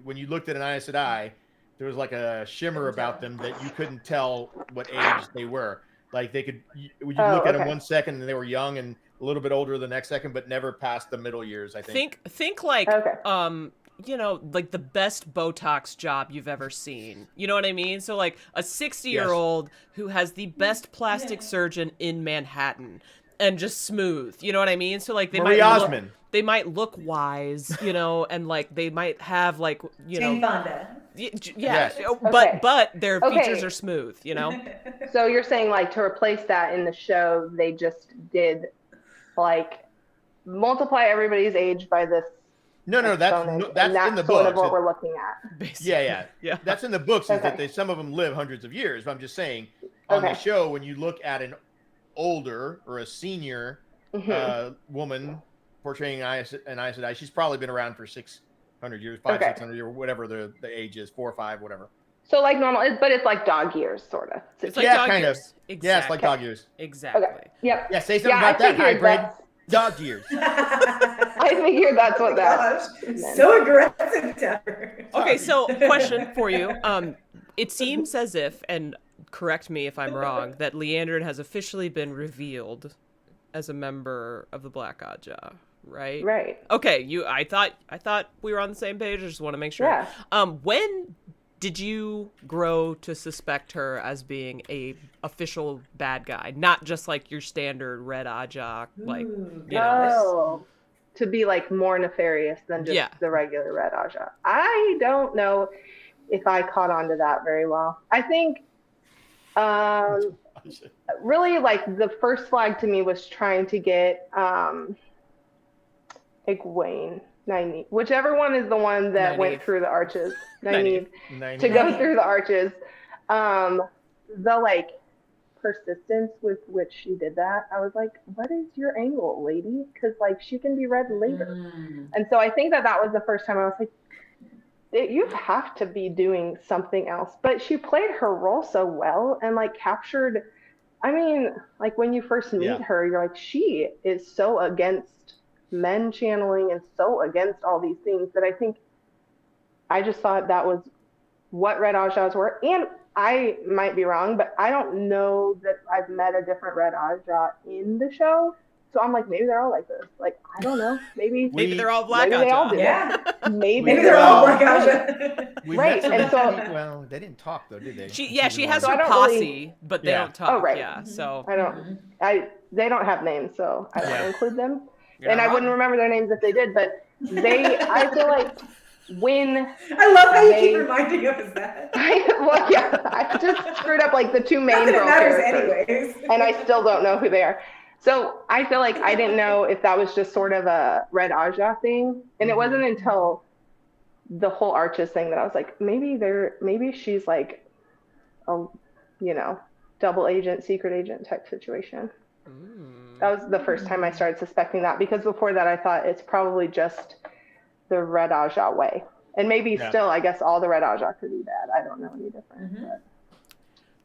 When you looked at an Aes Sedai, there was like a shimmer about them that you couldn't tell what age they were. Like they could, would you look at them okay. 1 second and they were young and a little bit older the next second, but never past the middle years. I think. Think like Okay. like the best Botox job you've ever seen. You know what I mean? So like a 60-year-old who has the best plastic surgeon in Manhattan and just smooth. You know what I mean? So like Marie Osmond. They might look wise, and like they might have like Jane Fonda. Yeah, Yes. but their features are smooth, So you're saying like to replace that in the show, they just did like multiply everybody's age by this. No, that's in the sort of books. what we're looking at. basically. Yeah. That's in the books. Is Okay. that some of them live hundreds of years. But I'm just saying, on the show, when you look at an older or a senior woman portraying an Aes Sedai, she's probably been around for 600 years, 600 years, whatever the age is, 4 or 5, whatever. So like normal, but it's like dog years, sort of. It's like dog kind years. of. Exactly. Yeah, it's like dog years. Exactly. Okay. Yep. Yeah, say something about that hybrid. Dog years. I figured that's what that. Gosh, so aggressive, Tavern. Okay, so question for you. It seems as if, and correct me if I'm wrong, that Leandrin has officially been revealed as a member of the Black Ajah, right? Right. Okay, I thought we were on the same page. I just want to make sure. Yeah. When did you grow to suspect her as being a official bad guy, not just like your standard Red Ajah, like to be like more nefarious than just the regular Red Ajah? I don't know if I caught on to that very well. I think really like the first flag to me was trying to get Egwene, Nynaeve, whichever one is the one that went through the arches. Nynaeve. To go through the arches. The like persistence with which she did that, I was like, what is your angle, lady? Because like she can be read later. And so I think that was the first time I was like, you have to be doing something else. But she played her role so well and like captured, I mean, like when you first meet her, you're like, she is so against men channeling and so against all these things that I think I just thought that was what Red Ajahs were. And I might be wrong, but I don't know that I've met a different Red Ajah in the show. So I'm like, maybe they're all like this. Like, I don't know. Maybe they're all Black Ajah. They all do. Yeah. Maybe they're all Black Ajah. Right. And so, well, they didn't talk though, did they? She has So her I don't posse, really- but they don't talk. Oh, right. Yeah. So they don't have names, so I don't include them. You're And not I wouldn't wrong. remember their names if they did, but I feel like when I love how you keep reminding us that. I just screwed up like the two main Not that it girl matters characters, anyways. and I still don't know who they are. So I feel like I didn't know if that was just sort of a Red Ajah thing, and it wasn't until the whole Arches thing that I was like, maybe she's like a, double agent, secret agent type situation. That was the first time I started suspecting that, because before that I thought it's probably just the Red Ajah way. And maybe still, I guess all the Red Ajah could be bad. I don't know any difference. But.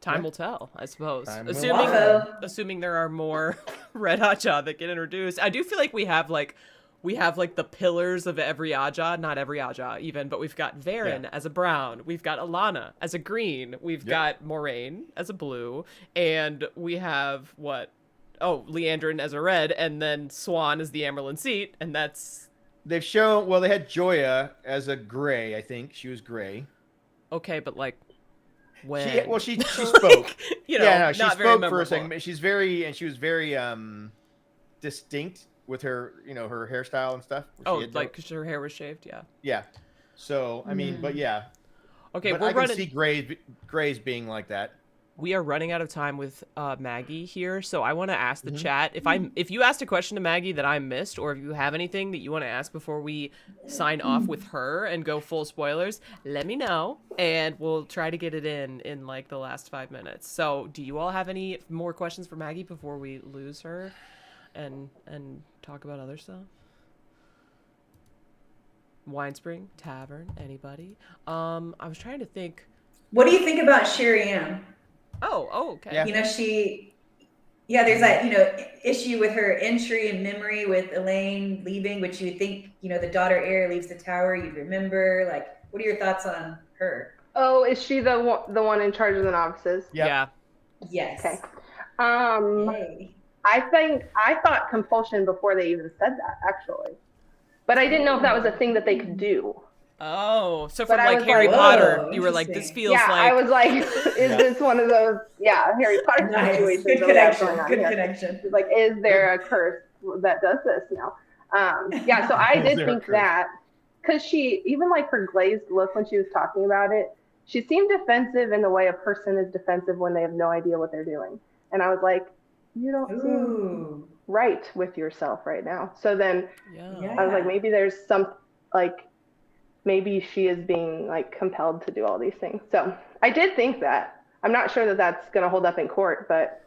Time will tell, I suppose. Time will Assuming there are more Red Ajah that get introduced. I do feel like we have like the pillars of every Ajah, not every Ajah even, but we've got Varen as a brown, we've got Alana as a green, we've got Moraine as a blue, and we have Leandrin as a red, and then Swan as the Amerlin Seat, and that's... They've shown, they had Joya as a gray, I think. She was gray. Okay, but like, when? She spoke. She not spoke for a second. She was very distinct with her, her hairstyle and stuff. Because her hair was shaved, yeah. Yeah. So, I mean, but yeah. Okay, but I can see grays being like that. We are running out of time with Maggie here, so I want to ask the chat if you asked a question to Maggie that I missed, or if you have anything that you want to ask before we sign off with her and go full spoilers, let me know, and we'll try to get it in like the last 5 minutes. So, do you all have any more questions for Maggie before we lose her, and talk about other stuff? Winespring, Tavern, anybody? I was trying to think. What do you think about Sherry Ann? Oh, okay. Yeah. There's that, issue with her entry and memory with Elaine leaving, which you would think, the daughter heir leaves the tower, you'd remember. Like, what are your thoughts on her? Oh, is she the one in charge of the novices? Yeah. Yes. Okay. Hey. I thought compulsion before they even said that, actually. But I didn't know if that was a thing that they could do. Oh, so But from I like was Harry like, Potter, whoa, you were like, this interesting. feels Yeah, like. I was like, is this one of those, Harry Potter Nice. situations Good that we have connection. going on Good here? connection. Like, is there a curse that does this now? So I Is did there a think curse? that, because she, even like her glazed look when she was talking about it, she seemed defensive in the way a person is defensive when they have no idea what they're doing. And I was like, you don't seem Ooh. right with yourself right now. So then Yeah. I was like, maybe there's some, like, maybe she is being like compelled to do all these things. So I did think that. I'm not sure that that's going to hold up in court, but.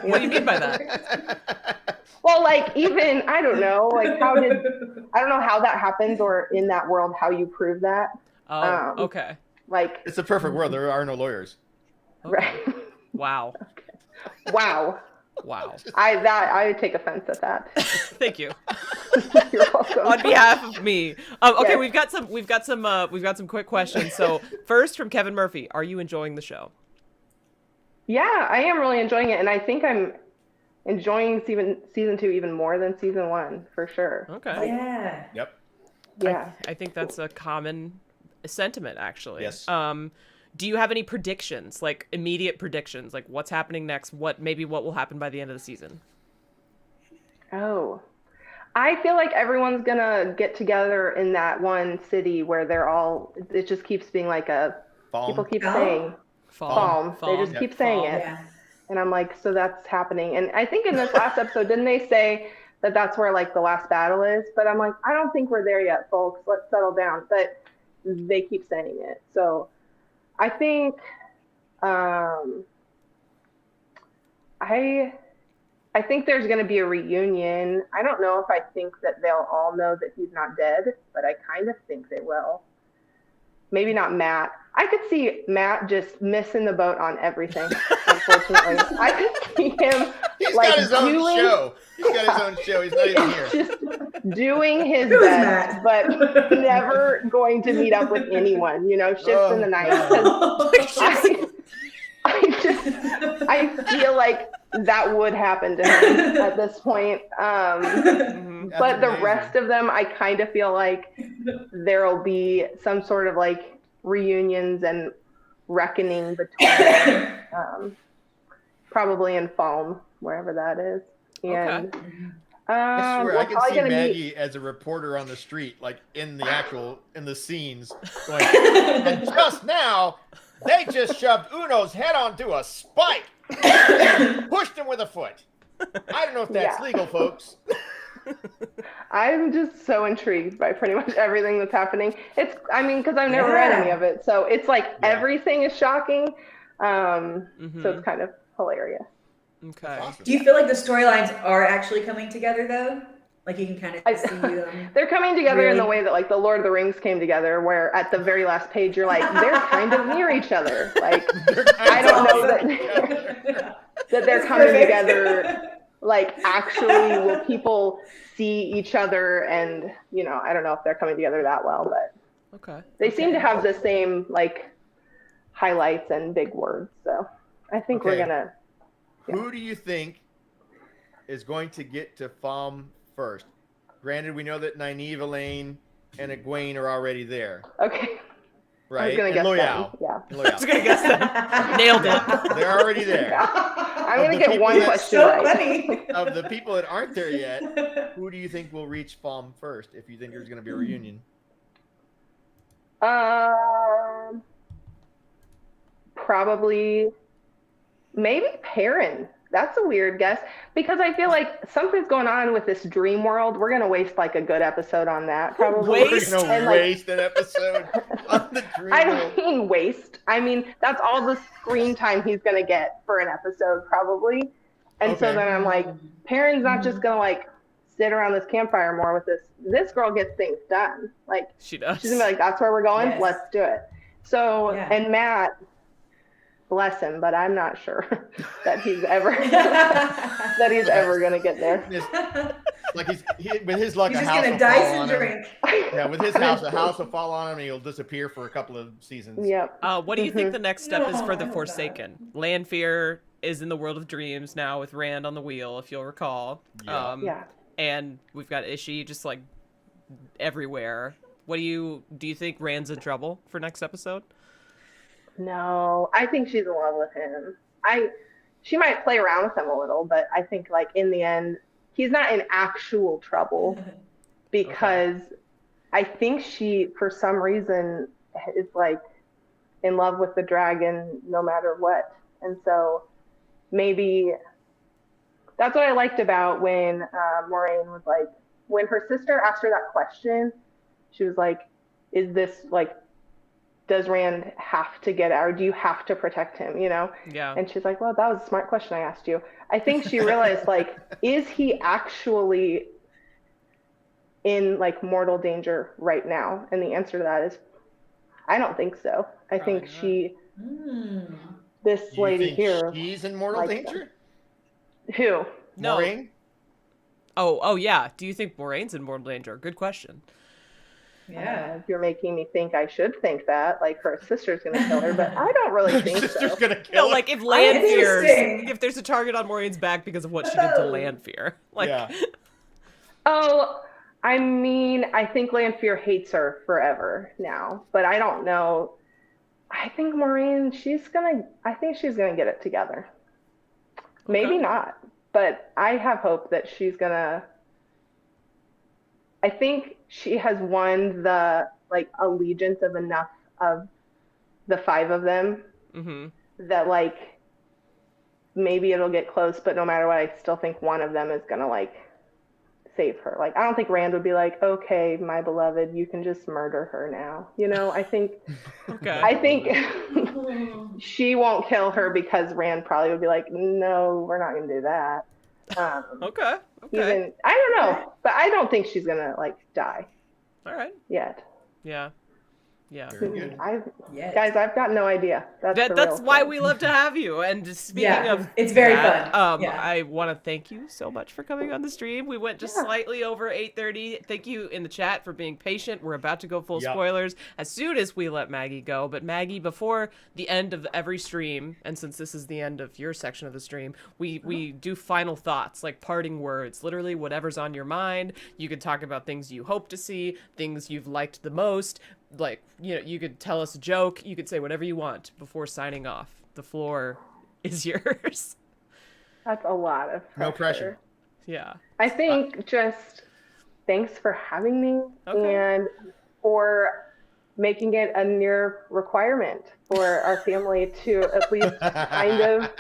What do you mean by that? Well, like, even, I don't know, like, I don't know how that happens, or in that world, how you prove that. Oh, okay. Like, It's a perfect world. There are no lawyers. Okay. right. Wow. Wow. Wow. I take offense at that. Thank you. You're welcome. On behalf of me. Okay, Yes. we've got some quick questions. So first from Kevin Murphy, are you enjoying the show? Yeah, I am really enjoying it, and I think I'm enjoying season 2 even more than season 1, for sure. Okay. Yeah. Yep. Yeah. I think that's a common sentiment, actually. Yes. Do you have any predictions, like immediate predictions, like what's happening next? What will happen by the end of the season? Oh, I feel like everyone's gonna get together in that one city where it just keeps being like people keep saying Falm. They just keep saying it. Yeah. And I'm like, so that's happening. And I think in this last episode, didn't they say that that's where like the last battle is? But I'm like, I don't think we're there yet, folks. Let's settle down. But they keep saying it. So I think I think there's going to be a reunion. I don't know if I think that they'll all know that he's not dead, but I kind of think they will. Maybe not Matt. I could see Matt just missing the boat on everything, unfortunately. I could see him He's like got his own doing, show. He's got his own show. He's not even here. just doing his Who's best, Matt? but never going to meet up with anyone, ships in the night. 'Cause I feel like that would happen to him at this point. But the rest of them, I kind of feel like there'll be some sort of like reunions and reckoning between probably in Falm, wherever that is. And I swear, we're I can probably see gonna Maggie as a reporter on the street, like in the scenes, going, and just now, they just shoved Uno's head onto a spike and pushed him with a foot. I don't know if that's legal, folks. I'm just so intrigued by pretty much everything that's happening. Because I've never read any of it. So it's like everything is shocking. So it's kind of hilarious. Okay. Awesome. Do you feel like the storylines are actually coming together though? Like you can kind of see them. They're coming together in the Really? way that like the Lord of the Rings came together, where at the very last page you're like, they're kind of near each other. Like I don't know that they're coming perfect. together. Like actually, will people see each other? And I don't know if they're coming together that well, but Okay. they seem to have the same like highlights and big words. So I think we're gonna. Who do you think is going to get to Falm first? Granted, we know that Nynaeve, Elaine, and Egwene are already there, Okay. right? I was gonna And guess Loyal. them. Yeah. And Loyal. I was gonna guess that. Nailed it. They're already there. I'm Of gonna the get people one that- question So right. funny. Of the people that aren't there yet, who do you think will reach Falm first? If you think there's going to be a reunion, Probably, maybe Perrin. That's a weird guess because I feel like something's going on with this dream world. We're gonna waste like a good episode on that, probably. Waste? we're going And, to like, waste an episode on the dream I world. don't mean waste. I mean that's all the screen time he's gonna get for an episode, probably. And so Okay. then I'm like, Perrin's not just gonna like sit around this campfire more with this. This girl gets things done. Like She does. she's gonna be like, that's where we're going. Yes. Let's do it. So Yeah. and Matt, bless him, but I'm not sure that he's ever gonna get there. Like with his luck, He's a just house gonna will dice fall and on him. drink. Yeah, with his house, a house will fall on him, and he'll disappear for a couple of seasons. Yep. What do you think the next step is for the No. Forsaken? Lanfear is in the world of dreams now with Rand on the wheel, if you'll recall. Yeah. Yeah. And we've got Ishi just like everywhere. What do you think Rand's in trouble for next episode? No, I think she's in love with him. She might play around with him a little, but I think like in the end, he's not in actual trouble because I think she, for some reason, is like in love with the dragon no matter what. And so maybe that's what I liked about when Moraine was like, when her sister asked her that question, she was like, is this like, does Rand have to get out, or do you have to protect him, you know? Yeah. And she's like, well, that was a smart question I asked you. I think she realized, like, is he actually in, like, mortal danger right now? And the answer to that is, I don't think so. I think she, this You lady think here. she's in mortal likes danger? him. Who? No. Moraine? Oh, yeah. Do you think Moraine's in mortal danger? Good question. Yeah. If you're making me think I should think that, like her sister's gonna kill her, but I don't really think Sister's so. gonna kill No, her. like if Lanfear's, Interesting. if there's a target on Moraine's back because of what she did to Lanfear. Like, Yeah. Oh, I mean, I think Lanfear hates her forever now, but I don't know. I think Moraine, I think she's gonna get it together. Maybe not, but I have hope that she's gonna. I think she has won the like allegiance of enough of the 5 of them that like maybe it'll get close, but no matter what, I still think one of them is gonna like save her. Like I don't think Rand would be like, okay, my beloved, you can just murder her now. You know, I think I think she won't kill her because Rand probably would be like, no, we're not gonna do that. Okay. Even I don't know, but I don't think she's gonna like die All right. yet. Yeah. Yeah. Very good. Guys, I've got no idea. That's why we love to have you. And speaking of it's very that, fun. I want to thank you so much for coming on the stream. We went just slightly over 8:30. Thank you in the chat for being patient. We're about to go full spoilers as soon as we let Maggie go. But Maggie, before the end of every stream, and since this is the end of your section of the stream, we do final thoughts, like parting words, literally whatever's on your mind. You could talk about things you hope to see, things you've liked the most. Like, you know, you could tell us a joke. You could say whatever you want before signing off. The floor is yours. That's a lot of pressure. No pressure. Yeah. I think just thanks for having me and for making it a near requirement for our family to at least kind of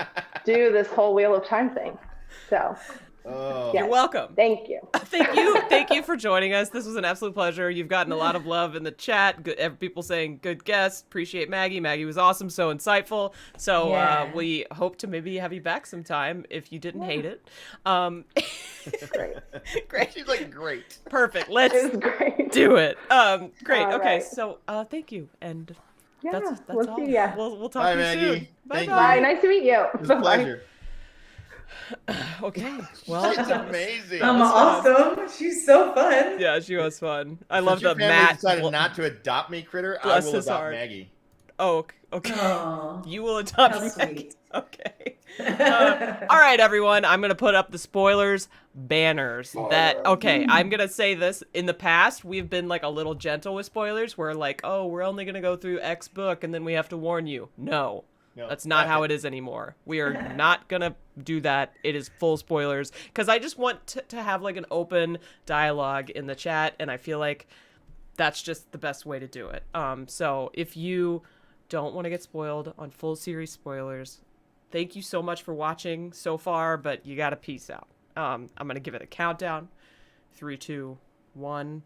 do this whole Wheel of Time thing. So You're welcome. Thank you. Thank you for joining us. This was an absolute pleasure. You've gotten a lot of love in the chat. Good, people saying good guest. Appreciate Maggie. Maggie was awesome, so insightful. So we hope to maybe have you back sometime if you didn't hate it. Great. She's like, great. Perfect. Let's do it. Great. All okay. right. So thank you. And Yeah, that's we'll all. see ya. We'll talk Bye, to you Maggie. soon. Thank Bye. you. Nice to meet you. It was a pleasure. Okay. Well, She's amazing. Awesome. She's so fun. Yeah, she was fun. I Since love your that family Matt decided not to adopt me, Kritter. I bless will his adopt heart. Maggie. Oh, okay. Aw, You will adopt how Maggie. sweet. Okay. All right, everyone. I'm gonna put up the spoilers banners. I'm gonna say this. In the past, we've been like a little gentle with spoilers. We're like, oh, we're only gonna go through X book, and then we have to warn you. No. That's not how it is anymore. We are not gonna do that. It is full spoilers because I just want to have like an open dialogue in the chat, and I feel like that's just the best way to do it. So if you don't want to get spoiled on full series spoilers, thank you so much for watching so far, but you gotta peace out. I'm gonna give it a countdown. 3, 2, 1.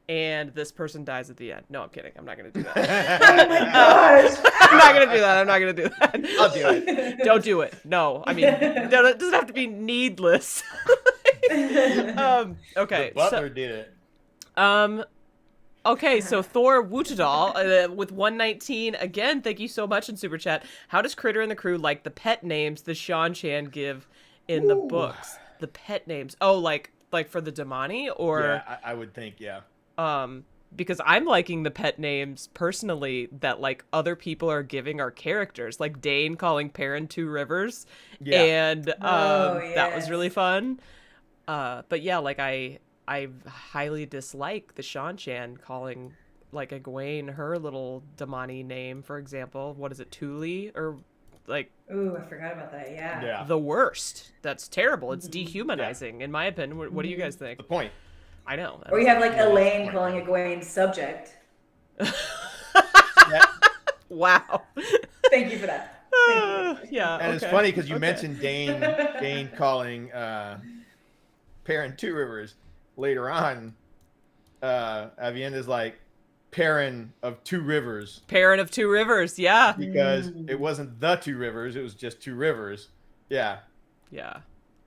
And this person dies at the end. No, I'm kidding. I'm not going to do that. Oh my gosh. I'm not going to do that. I'm not going to do that. I'll do it. Don't do it. No. I mean, it doesn't have to be needless. Okay. The butler did it. Okay, so Thor Wutadal with 119. Again, thank you so much in Super Chat. How does Kritter and the crew like the pet names the Sean Chan give in the books? The pet names. Oh, like for the Damani? Or yeah, I would think, yeah. because I'm liking the pet names personally that like other people are giving our characters, like Dane calling Perrin Two Rivers, and that was really fun. But yeah, like I highly dislike the Shan-Chan calling like Egwene her little Damani name, for example. What is it, Thule, or like? Ooh, I forgot about that. Yeah. The worst. That's terrible. It's dehumanizing, in my opinion. What do you guys think? The point. I know. Or you have like Elaine calling Egwene subject. Wow. Thank you for that. Thank you. Yeah. And it's funny because you mentioned Dane calling Perrin Two Rivers. Later on, Aviend is like Perrin of Two Rivers. Perrin of Two Rivers, yeah. Because it wasn't the Two Rivers, it was just Two Rivers. Yeah. Yeah.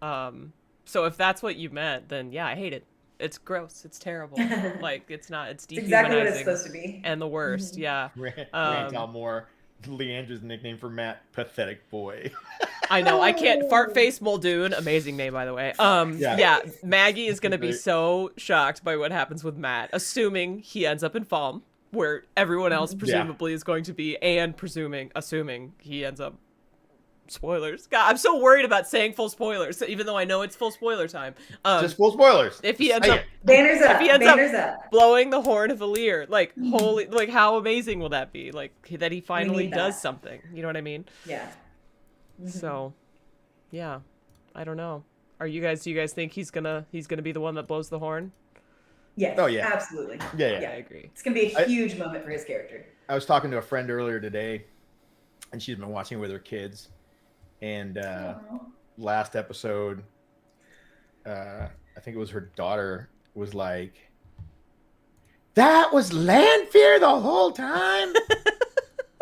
So if that's what you meant, then yeah, I hate it. It's gross. It's terrible. Like, it's not. It's dehumanizing. Exactly what it's supposed to be. And the worst. Yeah. Rand Almore, Leandra's nickname for Matt, pathetic boy. I know. I can't. Fart face Muldoon. Amazing name, by the way. Yeah. Maggie is gonna be so shocked by what happens with Matt, assuming he ends up in Falm, where everyone else presumably is going to be, and assuming he ends up. Spoilers. God, I'm so worried about saying full spoilers, even though I know it's full spoiler time. Just full spoilers. If he ends up, banners up, blowing the horn of Valir, like holy, like how amazing will that be? Like that he finally does something. You know what I mean? Yeah. So, yeah, I don't know. Do you guys think he's gonna be the one that blows the horn? Yes. Oh yeah. Absolutely. Yeah. I agree. It's gonna be a huge moment for his character. I was talking to a friend earlier today, and she's been watching with her kids. And last episode, I think it was her daughter was like, "That was Lanfear the whole time."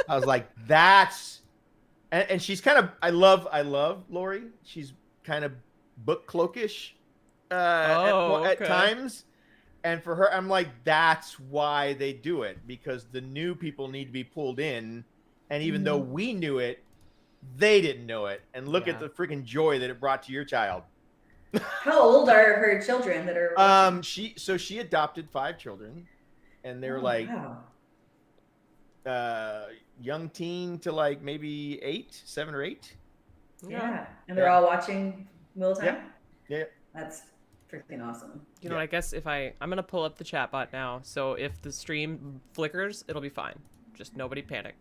I was like, "That's," and she's kind of. I love Lori. She's kind of book cloakish at times, and for her, I'm like, that's why they do it, because the new people need to be pulled in, and even though we knew it. They didn't know it, and look at the freaking joy that it brought to your child. How old are her children that are watching? She adopted 5 children, and they're young teen to like maybe 7 or 8. Yeah, and they're all watching Wheel of Time. Yeah. That's freaking awesome. You know, I guess if I'm gonna pull up the chat bot now, so if the stream flickers, it'll be fine. Just nobody panic.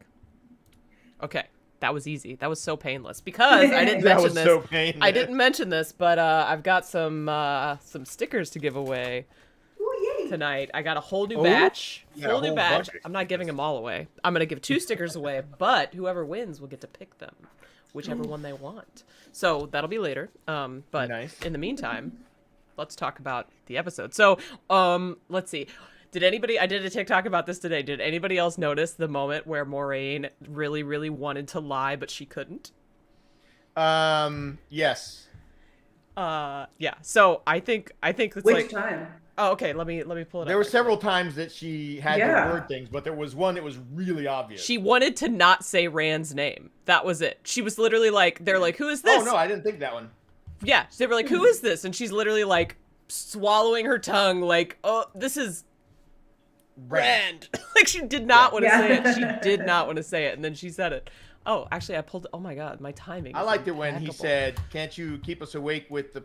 Okay. That was easy. That was so painless because I didn't mention this. So painless. I didn't mention this, but I've got some stickers to give away tonight. I got a whole new batch. Whole new batch. I'm not giving them all away. I'm gonna give 2 stickers away, but whoever wins will get to pick them, whichever one they want. So that'll be later. But in the meantime, let's talk about the episode. So let's see. I did a TikTok about this today. Did anybody else notice the moment where Moraine really, really wanted to lie, but she couldn't? Yes. Yeah. So I think it's Which time? Oh, okay. Let me pull it up. There were several times that she had to word things, but there was one that was really obvious. She wanted to not say Rand's name. That was it. She was literally like, they're like, who is this? Oh, no, I didn't think that one. Yeah. They were like, who is this? And she's literally like swallowing her tongue like, oh, this is Rand. Like she did not want to say it. She did not want to say it. And then she said it. Oh, actually oh my God, my timing. I liked it when he said, can't you keep us awake with the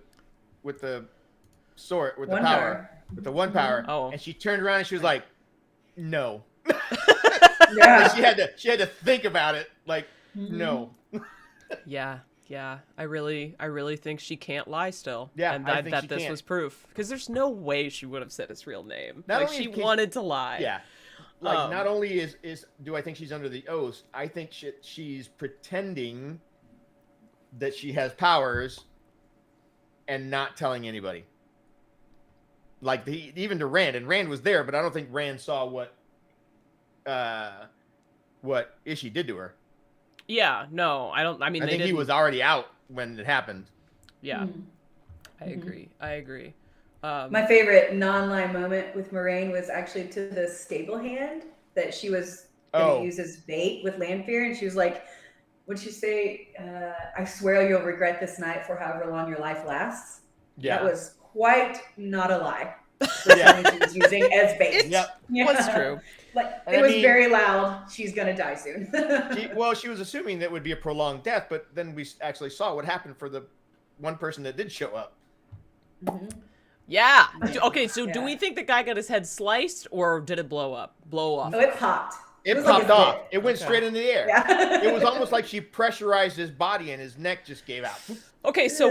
sword, with the power, with the one power. Oh. And she turned around and she was like, no. Yeah. she had to think about it. Like, no. Yeah. I really think she can't lie still. Yeah, and I think that she this can't. was proof. Because there's no way she would have said his real name. Not like only she can wanted to lie. Yeah. Like not only do I think she's under the oath, I think she's pretending that she has powers and not telling anybody. Like even to Rand, and Rand was there, but I don't think Rand saw what Ishii did to her. Yeah, no, I don't. I mean, I think he was already out when it happened. Yeah, I agree. My favorite non-lie moment with Moraine was actually to the stable hand that she was going to use as bait with Lanfear, and she was like, what'd she say? I swear you'll regret this night for however long your life lasts. Yeah. That was quite not a lie. persona she was using as bait. Yep. Was true. Like And it I was mean- very loud. She's gonna die soon. She was assuming that would be a prolonged death, but then we actually saw what happened for the one person that did show up. Yeah. Okay, so do Yeah. we think the guy got his head sliced or did it blow off? Oh, it popped. It was like popped a off. bit. It went Okay. straight in the air. Yeah. It was almost like she pressurized his body and his neck just gave out. Okay, so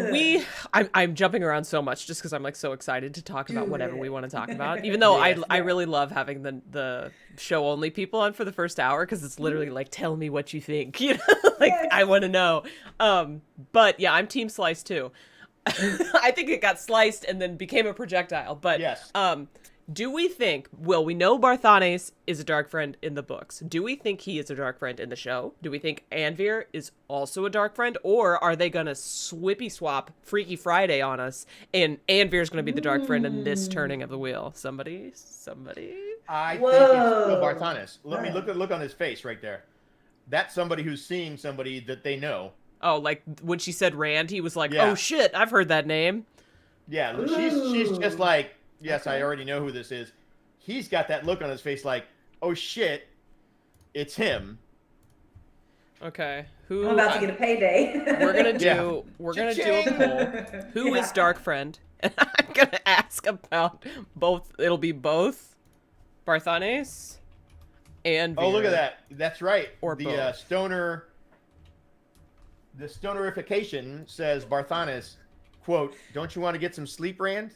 I'm jumping around so much just because I'm like so excited to talk about Do whatever it. we want to talk about. Even though Yes. I really love having the show only people on for the first hour because it's literally like, tell me what you think. You know, like Yes. I want to know. But yeah, I'm team slice too. I think it got sliced and then became a projectile. But Yes. do we think, we know Barthanes is a dark friend in the books. Do we think he is a dark friend in the show? Do we think Anvir is also a dark friend? Or are they going to swippy swap Freaky Friday on us and Anvir's going to be the dark friend in this turning of the wheel? Somebody? I think Whoa. it's Barthanes. Let me look on his face right there. That's somebody who's seeing somebody that they know. Oh, like when she said Rand, he was like, Yeah. oh shit, I've heard that name. Yeah, she's just Ooh. like, yes, I Okay. already know who this is. He's got that look on his face like, oh shit, it's him. Okay. Who I'm about to get a payday. we're gonna do Yeah. we're gonna do a Cha-ching. poll. Who is Yeah. dark friend? And I'm gonna ask about both. It'll be both Barthanes and Oh, look Vir. at that. That's right. Or the both. stoner. The stonerification says Barthanes, quote, "Don't you want to get some sleep, Rand?"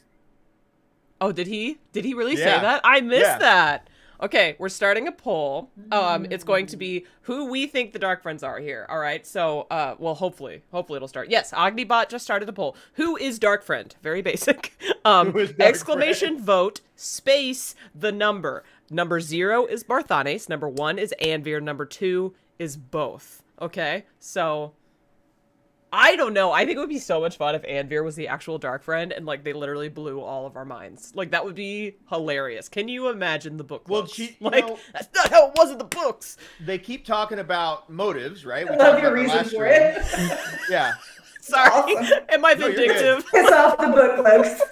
Oh, did he really say Yeah. that? I missed Yeah. that. Okay, we're starting a poll. It's going to be who we think the dark friends are here. All right. So, well, hopefully it'll start. Yes, Ognibot just started a poll. Who is dark friend? Very basic. Who is dark Exclamation friend? vote space the number. Number 0 is Barthanes. Number 1 is Anvir. Number 2 is both. Okay. So I don't know. I think it would be so much fun if Anvir was the actual dark friend and like they literally blew all of our minds. Like that would be hilarious. Can you imagine the book? Well, quotes? she- like know- that's not how it was in the books. They keep talking about motives, right? We I talked love your about the reason last for stream. it. Yeah. Sorry. Awesome. Am I No, you're good. vindictive? Piss off the book, folks.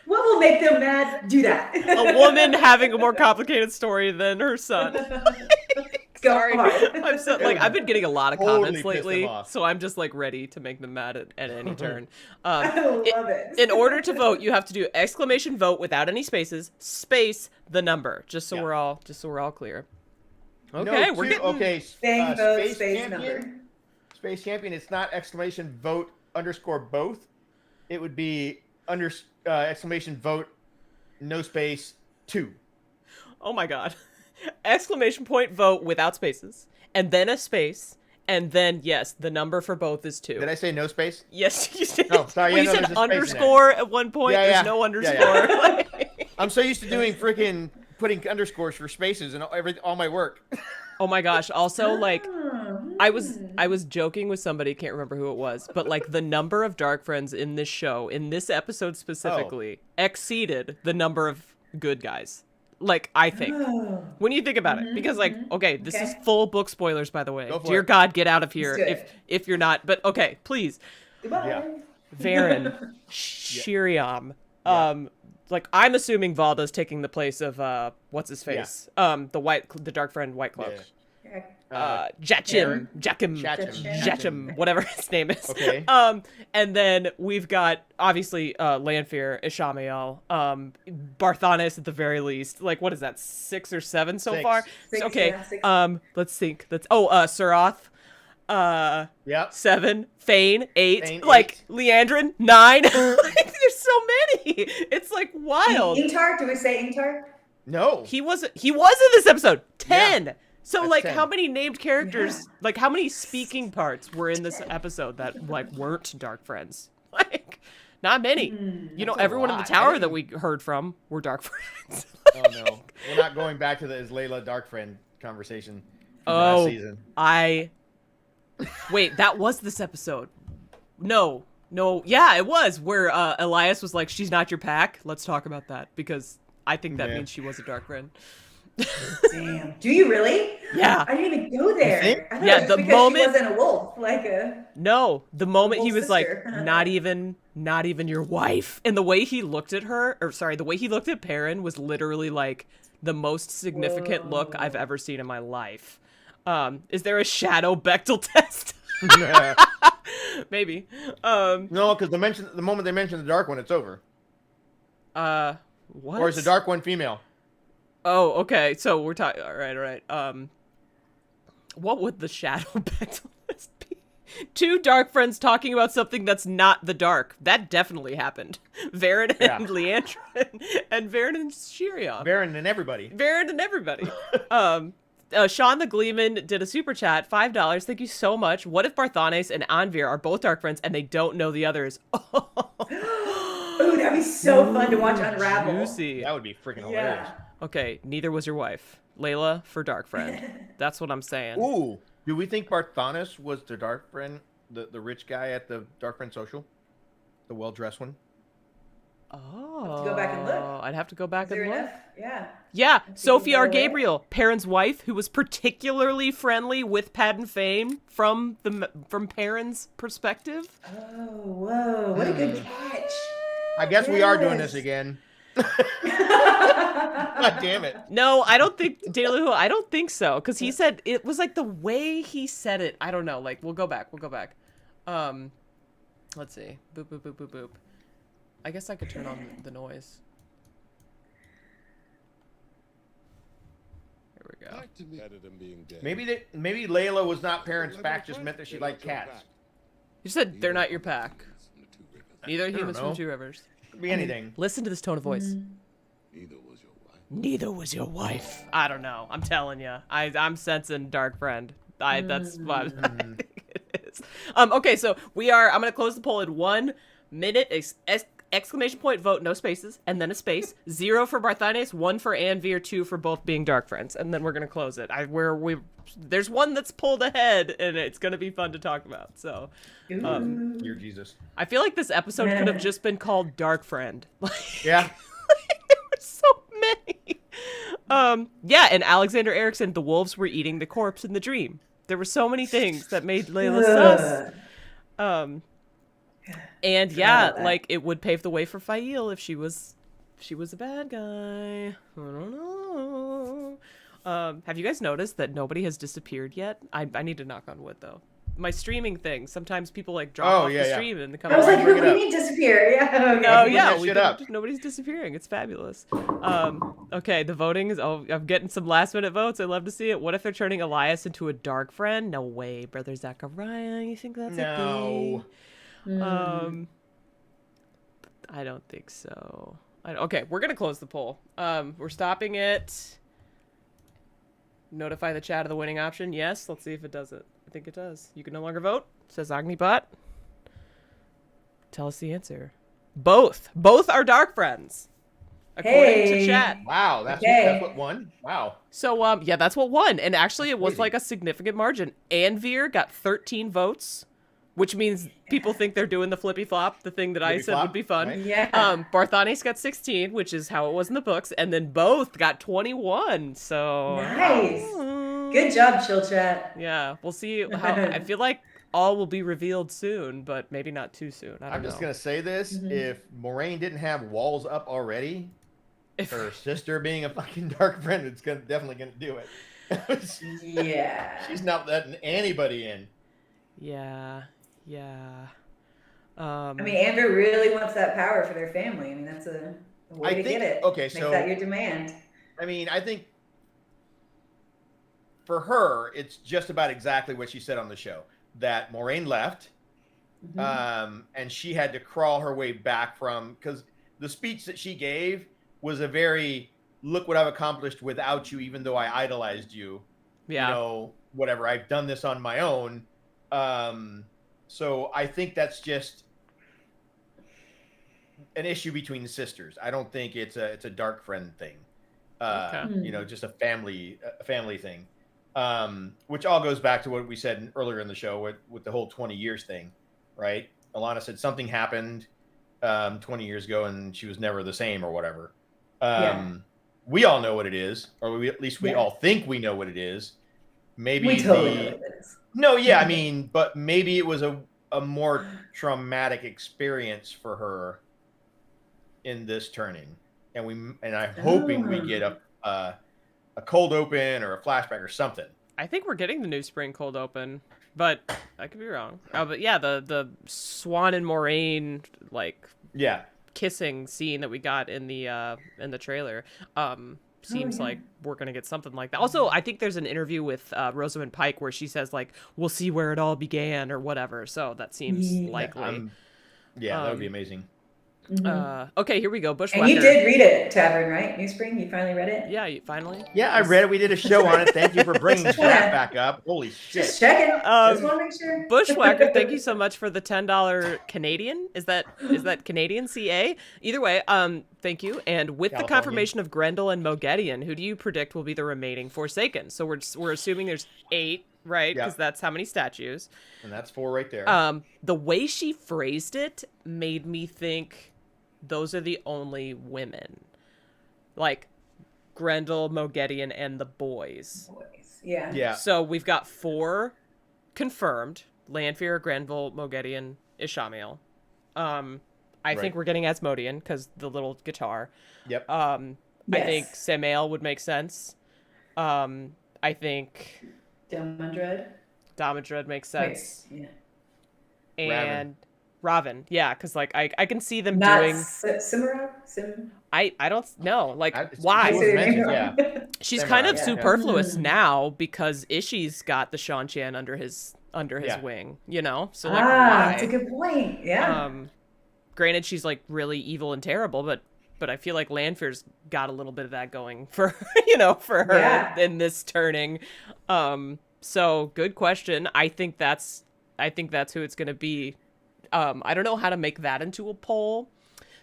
What will make them mad? Do that. A woman having a more complicated story than her son. Go Sorry. hard. I'm so like I've been getting a lot of Totally comments pissed them lately, off. so I'm just like ready to make them mad at any turn. I love it. In order to vote, you have to do exclamation vote without any spaces, space the number, just so Yeah. we're all clear. Okay, No, we're two- getting okay. Bang, vote, Space space, champion. number. Space champion. It's not exclamation vote underscore both. It would be exclamation vote no space 2. Oh my god. Exclamation point vote without spaces, and then a space, and then yes, the number for both is 2. Did I say no space? Yes, you said. Oh, sorry, Well, yeah, you no, said there's a space in there. underscore at one point. Yeah, There's yeah. no Yeah, underscore. yeah. I'm so used to doing freaking putting underscores for spaces and all my work. Oh my gosh. Also, like, Oh, I was joking with somebody, can't remember who it was, but like the number of dark friends in this show, in this episode specifically, exceeded the number of good guys. Like, I think. When you think about it. Because like, okay, this is Okay. full book spoilers, by the way. Go for Dear it. God, get out of here Let's do if you're not. But okay, please. Goodbye. Yeah. Varen, Shiriam. Yeah. Like I'm assuming Valda's taking the place of what's his face? The dark friend White Cloak. Yeah. Okay. Jachim, Jachim. Jachim, whatever his name is. Okay. And then we've got obviously Lanfear, Ishamael, Barthanes at the very least. Like what is that, 6 or 7 so 6. far? Six, Okay. yeah, 6. Let's think. Surath, Yep. 7, Fane, 8, Fane, like Leandrin, 9. Like, there's so many. It's like wild. Ingtar? Do we say Ingtar? No. He was in this episode. 10. So That's like 10. how many named characters, Yeah. like how many speaking parts were in this episode that like weren't dark friends? Like not many. You know, That's a everyone in the lot. tower I that didn't- we heard from were dark friends. Oh no. We're not going back to the Islayla dark friend conversation from Oh. last season. Wait, that was this episode. No, yeah, it was where Elias was like, she's not your pack. Let's talk about that because I think that Yeah. means she was a dark friend. Damn. Do you really? Yeah. I didn't even go there. think? I thought Yeah, it was the because moment- she wasn't a wolf, like a. No, the moment he wolf was like, sister. not even your wife. And the way he looked at her, or sorry, the way he looked at Perrin was literally like the most significant look I've Whoa. ever seen in my life. Is there a shadow Bechdel test? Maybe. No, because the moment they mention the dark one, it's over. What? Or is the dark one female? Oh, okay. So we're talking. All right. What would the shadow Bechdel test be? Two dark friends talking about something that's not the dark. That definitely happened. Varen and Leandrin and Varen and Shirion. Baron and everybody. Varen and everybody. Sean the Gleeman did a super chat, $5. Thank you so much. What if Barthanes and Anvir are both dark friends and they don't know the others? Ooh, that'd be so fun to watch unravel. Juicy. That would be freaking hilarious. Okay, neither was your wife. Layla for dark friend. That's what I'm saying. Ooh, do we think Barthanes was the dark friend, the rich guy at the dark friend social, the well-dressed one? Oh. Have to go back and look. I'd have to go back Is there and look. enough? Yeah. Yeah, Let's see Sophie who's R. got away. Gabriel, Perrin's wife, who was particularly friendly with Padden Fane from Perrin's perspective. Oh, whoa. What a good catch. I guess we are doing Yes. this again. God damn it. No, I don't think I don't think so, because he said it was like the way he said it. I don't know. Like we'll go back. Let's see. Boop boop boop boop boop. I guess I could turn on the noise. Here we go. Maybe Layla was not parents' back, just meant that she liked cats. You said they're not your pack. Neither humans from know. the Two Rivers. Could be anything. Listen to this tone of voice. Neither was your wife. I don't know. I'm telling you. I'm sensing dark friend. That's what I think it is. Okay, so I'm gonna close the poll in 1 minute. Exclamation point vote, no spaces, and then a space. 0 for Barthanes, 1 for Anvir, 2 for both being dark friends, and then we're gonna close it. There's one that's pulled ahead, and it's gonna be fun to talk about. So, You're Jesus. I feel like this episode could have just been called Dark Friend. Yeah. There were so many. Yeah, and Alexander Erickson, the wolves were eating the corpse in the dream. There were so many things that made Layla sus. And yeah, like it would pave the way for Fail if she was a bad guy. I don't know. Have you guys noticed that nobody has disappeared yet? I need to knock on wood though. My streaming thing. Sometimes people like drop off the stream and come. I was like, bring who it do up. you mean disappear? Yeah. Okay. No, Bring yeah, that shit up. nobody's disappearing. It's fabulous. Okay, the voting is. Oh, I'm getting some last minute votes. I love to see it. What if they're turning Elias into a dark friend? No way, brother Zachariah. You think that's a thing? I don't think so. Okay, we're gonna close the poll. We're stopping it. Notify the chat of the winning option. Yes. Let's see if it does it. I think it does. You can no longer vote. Says Ognibot. Tell us the answer. Both are dark friends. According to chat. Wow, that's what won? Wow. So, yeah, that's what won. And actually, it was like a significant margin. Anvir got 13 votes, which means people think they're doing the flippy flop, the thing that I said would be fun. Right? Yeah. Barthanes got 16, which is how it was in the books. And then both got 21. So. Nice. Good job, Chill Chat. Yeah, we'll see how. I feel like all will be revealed soon, but maybe not too soon. I don't I'm know. just going to say this. If Moraine didn't have walls up already, her sister being a fucking dark friend, it's definitely going to do it. Yeah. She's not letting anybody in. Yeah. I mean, Andrew really wants that power for their family. I mean, that's a way to get it. Okay, Make so that your demand. I mean, I think for her, it's just about exactly what she said on the show, that Moraine left, and she had to crawl her way back from, because the speech that she gave was a very, look what I've accomplished without you, even though I idolized you. Yeah. You know, whatever, I've done this on my own. So I think that's just an issue between the sisters. I don't think it's a dark friend thing. You know, just a family thing. Which all goes back to what we said earlier in the show with the whole 20 years thing, right? Alana said something happened 20 years ago and she was never the same or whatever. we all know what it is, or at least we Yeah. all think we know what it is. Maybe We totally know what it is. No, yeah, I mean, but maybe it was a more traumatic experience for her in this turning, and I'm hoping we get a cold open or a flashback or something. I think we're getting the new spring cold open, but I could be wrong. But yeah, the Swan and Moraine Yeah, kissing scene that we got in the trailer seems like we're gonna get something like that. Also, I think there's an interview with Rosamund Pike where she says like, "We'll see where it all began" or whatever. So that seems likely. that would be amazing. Okay, here we go. Bushwhacker. And you did read it, Tavern, right? New Spring, you finally read it? Yeah, you finally. Yeah, I read it. We did a show on it. Thank you for bringing that back up. Holy shit! Just checking. Just want to make sure. Bushwhacker, thank you so much for the $10 Canadian. Is that Canadian CA? Either way, thank you. And with California. the confirmation of Grendel and Moghedien, who do you predict will be the remaining Forsaken? So we're assuming there's 8, right? Because that's how many statues. And that's 4 right there. The way she phrased it made me think those are the only women, like Grendel, Moghedien, and the boys. Yeah. Yeah. So we've got 4 confirmed: Lanfear, Grenville, Moghedien, Ishamael. I think we're getting Asmodean because the little guitar. Yep. I think Samael would make sense. I think Damodred makes sense. Yeah. And Raven, yeah, because like I can see them Not doing. Simura? I don't know, like It why? was mentioned, yeah. She's Samurai, kind of yeah. superfluous now because Ishi's got the Shan under his wing, you know. So like, why? That's a good point. Yeah. Granted, she's like really evil and terrible, but I feel like Lanfear's got a little bit of that going for for her in this turning. So good question. I think that's who it's gonna be. I don't know how to make that into a poll.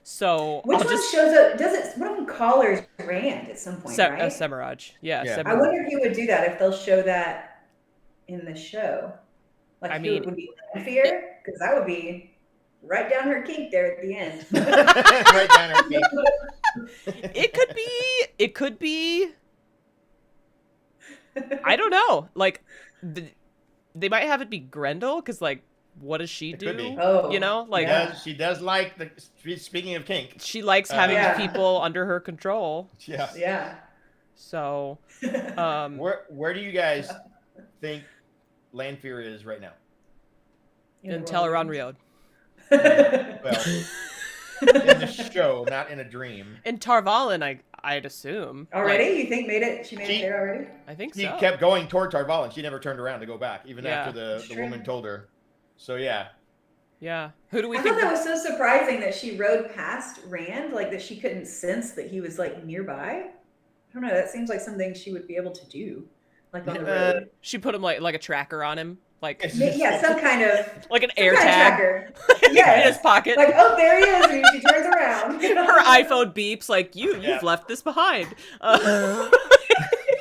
So which one shows up? Does it? One of them collars Rand at some point, right? Semiraj. Yeah. Semiraj. I wonder if you would do that if they'll show that in the show. Like, it would be Lanfear, because that would be right down her kink there at the end. Right down her kink. It could be. I don't know. Like, they might have it be Grendel, because like, what does she do? Oh, you know, like she does like speaking of kink. She likes having people under her control. Yeah. Yeah. So, where do you guys think Lanfear is right now? In Teleron Riod. Well, in the show, not in a dream. In Tarvalin, I'd assume. Already? Like, You think she made it there already? I think She so. kept going toward Tarvalin. She never turned around to go back, even after the True. woman told her. So yeah. Yeah. Who do we I think? thought that was so surprising that she rode past Rand, like that she couldn't sense that he was like nearby. I don't know. That seems like something she would be able to do, like on the road. She put him like a tracker on him, like Yeah, some kind of like an air tag tracker. in Yeah, his pocket. like, oh, there he is, and she turns around. Her iPhone beeps like you've left this behind.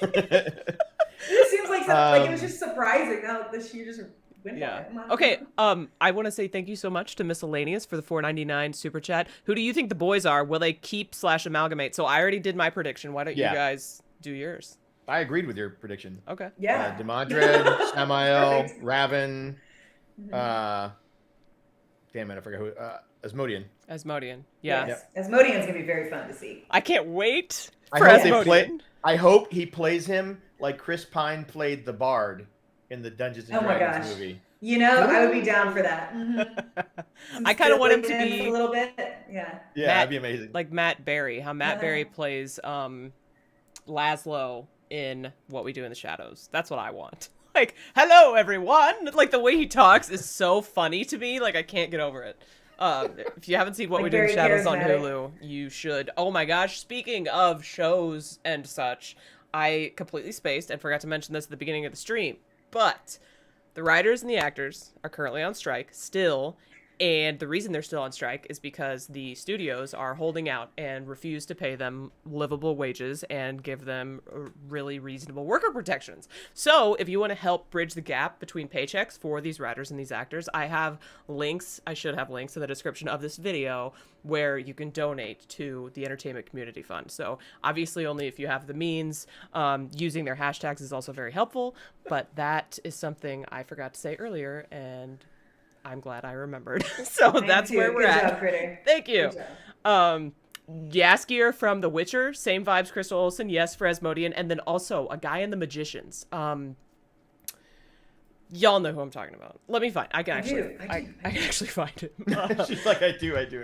It seems like like it was just surprising that she just went by it. Okay. I want to say thank you so much to Miscellaneous for the $4.99 super chat. Who do you think the boys are? Will they keep / amalgamate? So I already did my prediction. Why don't you guys do yours? I agreed with your prediction. Okay. Yeah. Damodred, Samael, Perfect. Raven, damn it, I forgot who. Asmodean. Asmodean. Yeah. Yes. Asmodean's gonna be very fun to see. I can't wait I for hope they Asmodean. I hope he plays him like Chris Pine played the Bard in the Dungeons and Oh my Dragons gosh. movie. You know, I would be down for that. Mm-hmm. I kind of want him to Fiddling in be a little bit. Yeah. Yeah, that'd be amazing. like Matt Berry. How Matt Berry plays Laszlo in What We Do in the Shadows. That's what I want. Like, hello everyone. Like the way he talks is so funny to me. Like I can't get over it. If you haven't seen What Like We Do in the very Shadows on charismatic. Hulu, you should. Oh my gosh! Speaking of shows and such, I completely spaced and forgot to mention this at the beginning of the stream. But the writers and the actors are currently on strike still, And the reason they're still on strike is because the studios are holding out and refuse to pay them livable wages and give them really reasonable worker protections. So if you want to help bridge the gap between paychecks for these writers and these actors, I have links. I should have links in the description of this video where you can donate to the Entertainment Community Fund. So obviously only if you have the means. Using their hashtags is also very helpful, but that is something I forgot to say earlier, and I'm glad I remembered. So that's where we're at. Good job, Kritter. Thank you. Good job. Yaskier from The Witcher, same vibes, Crystal Olsen, yes, for Asmodean, and then also a guy in The Magicians. Y'all know who I'm talking about. Let me find. I can actually find him. She's like, I do. I do.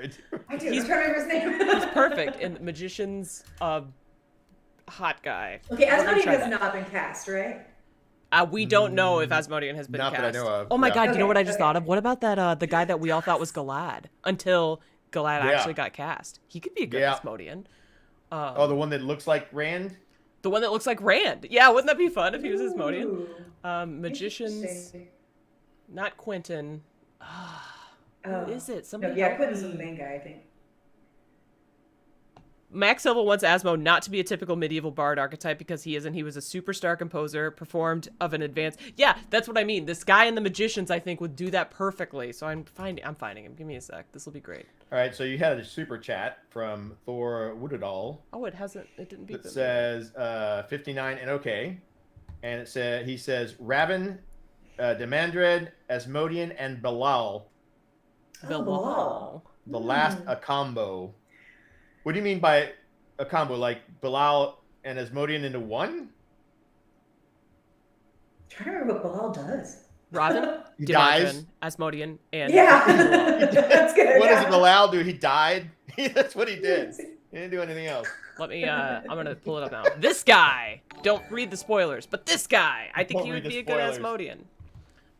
I'm trying to remember his name. He's perfect in The Magicians. Hot guy. Okay, Asmodean has not been cast, right? We don't know if Asmodean has been Not cast. that I know of. Oh my Yeah. god, you know what I just Okay. thought of? What about that the guy that we all thought was Galad until Galad Yeah. actually got cast? He could be a good Yeah. Asmodean. Oh, the one that looks like Rand? The one that looks like Rand. Yeah, wouldn't that be fun if he was Asmodean? Ooh, Magicians, interesting. not Quentin. Who is it? No, Somebody yeah, help Quentin's me. the main guy, I think. Max Silva wants Asmo not to be a typical medieval bard archetype because he isn't. He was a superstar composer, performed of an advanced. Yeah, that's what I mean. This guy in The Magicians, I think, would do that perfectly. So I'm finding him. Give me a sec. This will be great. All right, so you had a super chat from Thor Woodadal Oh, it didn't beat that them. says 59 and okay. And he says Raven, Demandred, Asmodean, and Bilal. Bilal. The last a combo. What do you mean by a combo? Like Bilal and Asmodean into one? I'm trying to remember what Bilal does. Robin, He dies. Asmodean, and Yeah, Bilal. that's good. What yeah. does Bilal do? He died? That's what he did. He didn't do anything else. Let me, I'm gonna pull it up now. This guy! Don't read the spoilers, but this guy! I think Don't he would read be the a good spoilers. Asmodean.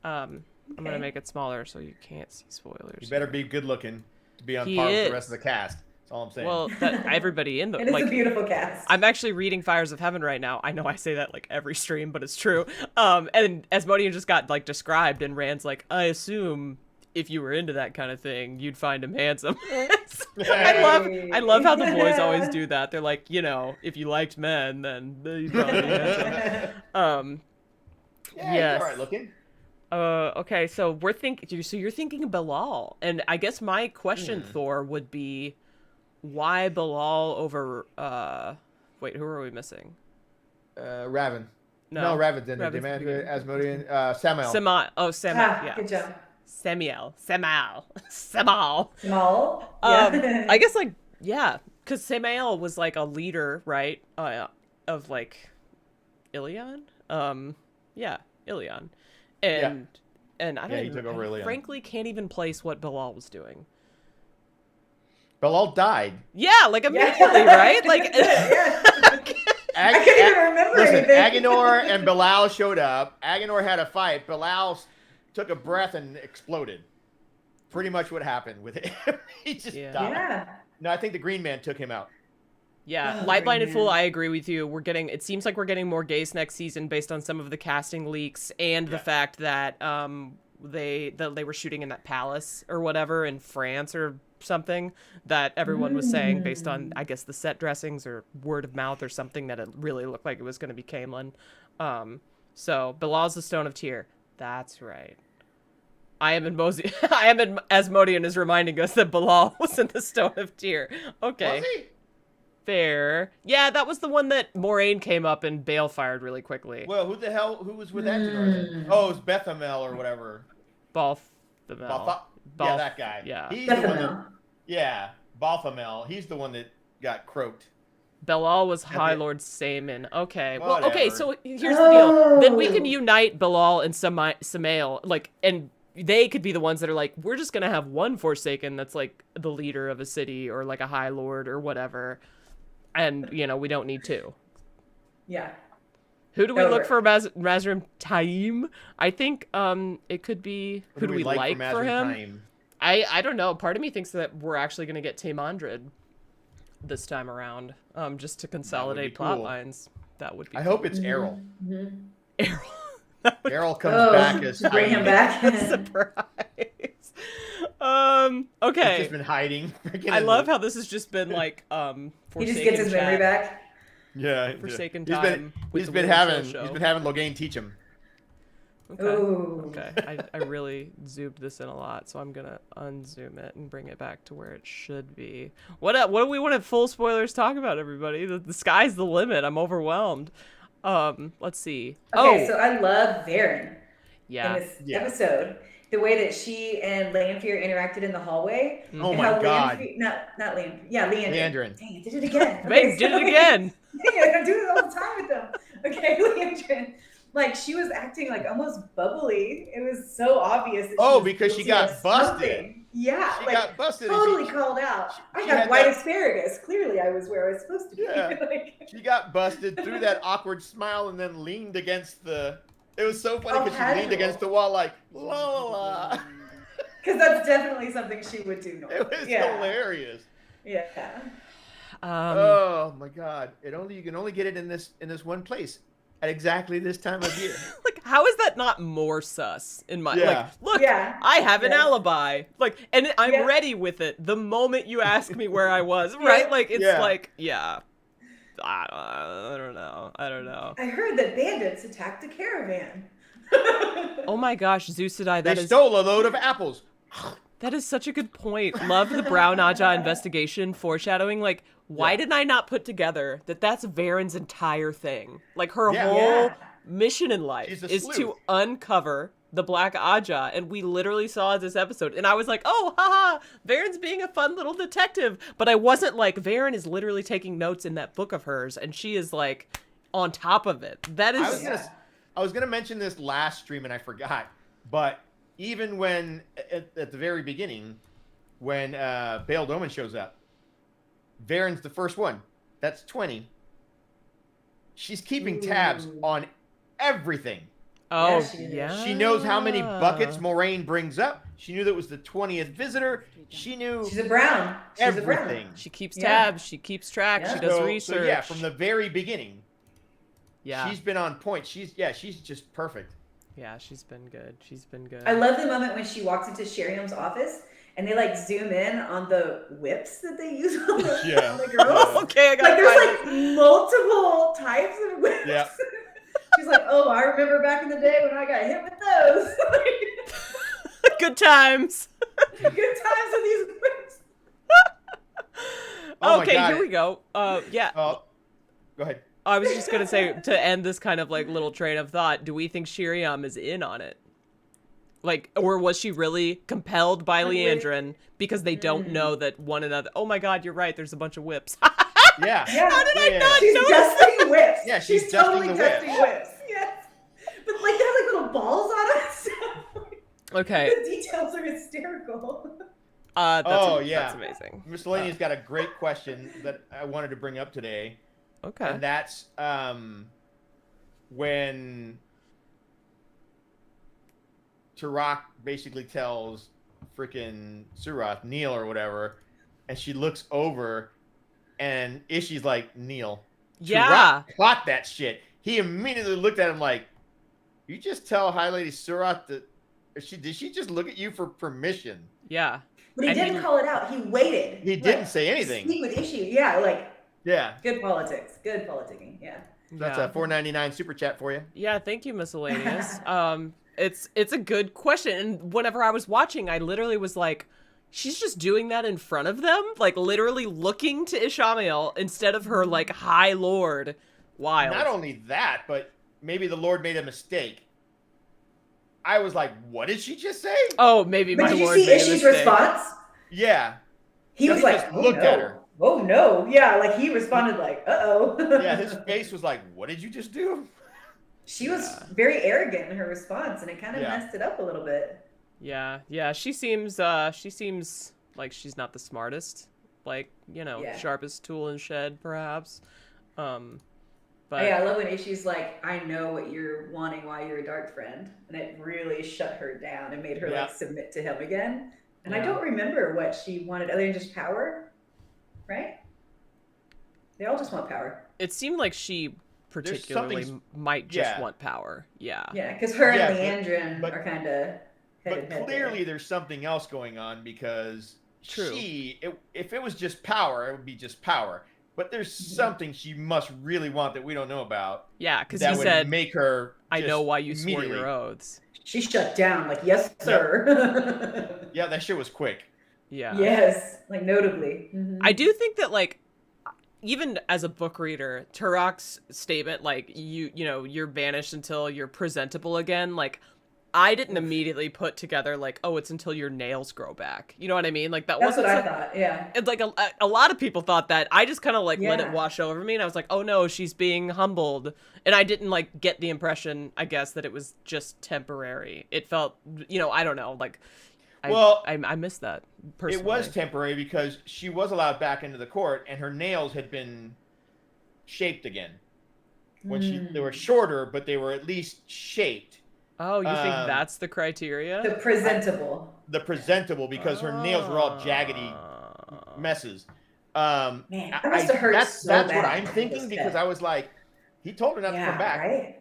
I'm gonna Okay. make it smaller so you can't see spoilers. You better be good looking to be on He par with is. the rest of the cast. That's all I'm saying. Well, everybody in the It is a like. beautiful cast. I'm actually reading Fires of Heaven right now. I know I say that like every stream, but it's true. And Asmodean just got like described, and Rand's like, I assume if you were into that kind of thing, you'd find him handsome. I love how the boys always do that. They're like, you know, if you liked men, then you'd probably be handsome. yeah, yes. he's all right looking. Okay, so you're thinking Bilal, and I guess my question, Thor, would be, why Bilal over? Wait, who are we missing? Raven. No, No, Raven's in it. Raven's Demandred, beginning. Asmodean, Samael. Samuel. Oh, Samuel. Ah, Yeah. good job. Samuel. Small. Yeah. I guess because Samael was like a leader, right? Of like Ilion. Yeah, Ilion. And I don't he took over Ilion. frankly can't even place what Bilal was doing. Bilal died. Yeah, like immediately, right? Like Yeah. I can't even remember Listen, anything. Agenor and Bilal showed up. Agenor had a fight. Bilal took a breath and exploded. Pretty much what happened with him. He just died. Yeah. No, I think the Green Man took him out. Yeah, Oh, Light Blinded man. Fool, I agree with you. It seems like we're getting more gays next season based on some of the casting leaks and the fact that they were shooting in that palace or whatever in France or something that everyone was saying based on, I guess, the set dressings or word of mouth or something that it really looked like it was going to be Camelin. So Bilal's the Stone of Tyr. That's right. Asmodean is reminding us that Bilal was in the Stone of Tyr. Okay. Was he? Fair. Yeah, that was the one that Moraine came up and Bale fired really quickly. Well, who was with Agenor? Oh, it was Bethamel or whatever. Balthamel. Yeah, that guy. Yeah. He's the one that, Bethamel. yeah, Balthamel. He's the one that got croaked. Bilal was the- High Lord Saman. Okay. Well, okay, Whatever. so here's the deal. Then we can Oh. unite Bilal and Samael, like, and they could be the ones that are like, we're just gonna have one Forsaken that's like the leader of a city or like a High Lord or whatever. And, you know, we don't need two. Yeah. Who do we Over. look for Mazrim Taim? I think it could be who do we like for him? Time? I don't know. Part of me thinks that we're actually going to get Taimandred this time around, just to consolidate plot cool. lines. That would be I hope it's Errol. Errol. Errol comes Oh, back as bring him back. Surprise. Okay. He's just been hiding. I love how this has just been like He just gets his memory back. Yeah. Forsaken He's time. He's been having Logain teach him. Okay. Ooh. Okay. I really zoomed this in a lot, so I'm gonna unzoom it and bring it back to where it should be. What do we want to full spoilers talk about, everybody? The sky's the limit. I'm overwhelmed. Let's see. Okay, so I love Varen Yeah. in this episode. The way that she and Lanfear interacted in the hallway. Oh and my how God. Not Lanfear. Yeah, Leandrin. Dang, I did it again. Meg did it again. I do it all the time with them. Okay, Leandrin. Like, she was acting like almost bubbly. It was so obvious. That because she got busted. Yeah, She like, got busted. totally called out. I she had had white that- asparagus. Clearly, I was where I was supposed to be. Yeah. Like, She got busted, threw that awkward smile, and then leaned against the. It was so funny because she leaned casual. against the wall like la la la. because that's definitely something she would do normally. It was hilarious. Yeah. Oh my God! You can only get it in this one place at exactly this time of year. Like, how is that not more sus in my Yeah. like? Look, Yeah. I have an Yeah. alibi. Like, and I'm Yeah. ready with it the moment you ask me where I was. Right? Like, it's like, yeah. I don't know. I heard that bandits attacked a caravan. Oh my gosh, Zeusidai, They stole a load of apples. that is such a good point. Love the Brown Aja investigation foreshadowing. Like, why did I not put together that that's Varen's entire thing? Like, her whole mission in life She's a is sleuth. to uncover the Black Aja, and we literally saw this episode, and I was like, oh, haha, Varen's being a fun little detective, but I wasn't like, Varen is literally taking notes in that book of hers, and she is like on top of it. That is... I was gonna mention this last stream and I forgot, but even when at the very beginning, when Bail Doman shows up, Varen's the first one. That's 20. She's keeping tabs on everything. Oh, Yeah, She knows how many buckets Moraine brings up. She knew that was the 20th visitor. She knew She's a Brown. She's a Brown. everything. She keeps Yeah. tabs, she keeps track, Yeah. she does So research. yeah, from the very beginning, Yeah. she's been on point. She's just perfect. Yeah, she's been good. She's been good. I love the moment when she walks into Sheriam's office and they like zoom in on the whips that they use on the girls. Okay, I got Like there's like multiple types of whips. Yeah. She's like, oh, I remember back in the day when I got hit with those. Good times. Good times with these whips. Oh my Okay, God. here we go. Yeah. Go ahead. I was just gonna say, to end this kind of like little train of thought, do we think Shiriam is in on it? Like, or was she really compelled by Leandrin because they don't know that one another? Oh my God, you're right. There's a bunch of whips. Yeah. How did I not She's notice dusting whips. Yeah, she's dusting totally the whips. dusting whips. Yes. But like they have like little balls on it. Okay. The details are hysterical. That's amazing. Miscellaneous got a great question that I wanted to bring up today. Okay. And that's when Turok basically tells freaking Suroth, Neil or whatever, and she looks over and Ishi's like, Neil. Yeah. Turok caught that shit. He immediately looked at him like, you just tell High Lady Suroth that did she just look at you for permission? Yeah. But he And didn't call it out. He waited. He didn't say anything. Speak with issue. Yeah, like Yeah. good politics. Good politicking. Yeah. That's Yeah. a $4.99 super chat for you. Yeah, thank you, Miscellaneous. It's a good question. And whenever I was watching, I literally was like, she's just doing that in front of them, like literally looking to Ishamael instead of her like High Lord. Wild. Not only that, but maybe the Lord made a mistake. I was like, what did she just say? Oh, maybe But my did you Lord see made a Ishi's mistake. response? Yeah. He No, was he like, just oh, looked no. at her. Oh no. Yeah, like he responded like, uh-oh. Yeah, his face was like, what did you just do? She was very arrogant in her response, and it kind of Yeah. messed it up a little bit. Yeah, she seems like she's not the smartest, like, you know, Yeah. sharpest tool in shed, perhaps. But Yeah, I love when Ishi's like, I know what you're wanting while you're a dark friend. And it really shut her down and made her Yeah. like submit to him again. And I Yeah. don't remember what she wanted other than just power, right? They all just want power. it seemed like she particularly something- might just yeah. want power. Yeah. Yeah, because her Yeah, and Leandrin but- are kind of head there. clearly there's something else going on because True. if it was just power, it would be just power. But there's something she must really want that we don't know about. Yeah, because that he would said, make her. I know why you swore immediately. your oaths. She shut down, like, yes, sir. Yeah, that shit was quick. Yeah. Yes, like, notably. Mhm. I do think that, like, even as a book reader, Turok's statement, like, you know, you're banished until you're presentable again, like, I didn't immediately put together, like, oh, it's until your nails grow back. You know what I mean? Like, that That's wasn't what I thought, yeah. It's like a lot of people thought that. I just kind of like let it Yeah. wash over me, and I was like, oh no, she's being humbled. And I didn't like get the impression, I guess, that it was just temporary. It felt, you know, I don't know, like, I missed that personally. It was temporary because she was allowed back into the court, and her nails had been shaped again. When they were shorter, but they were at least shaped. Oh, you think that's the criteria? The presentable. The presentable, because her nails were all jaggedy messes. Man, that must have hurt that's so what bad I'm when it thinking, was because cut. I was like, he told her not to come back. Right?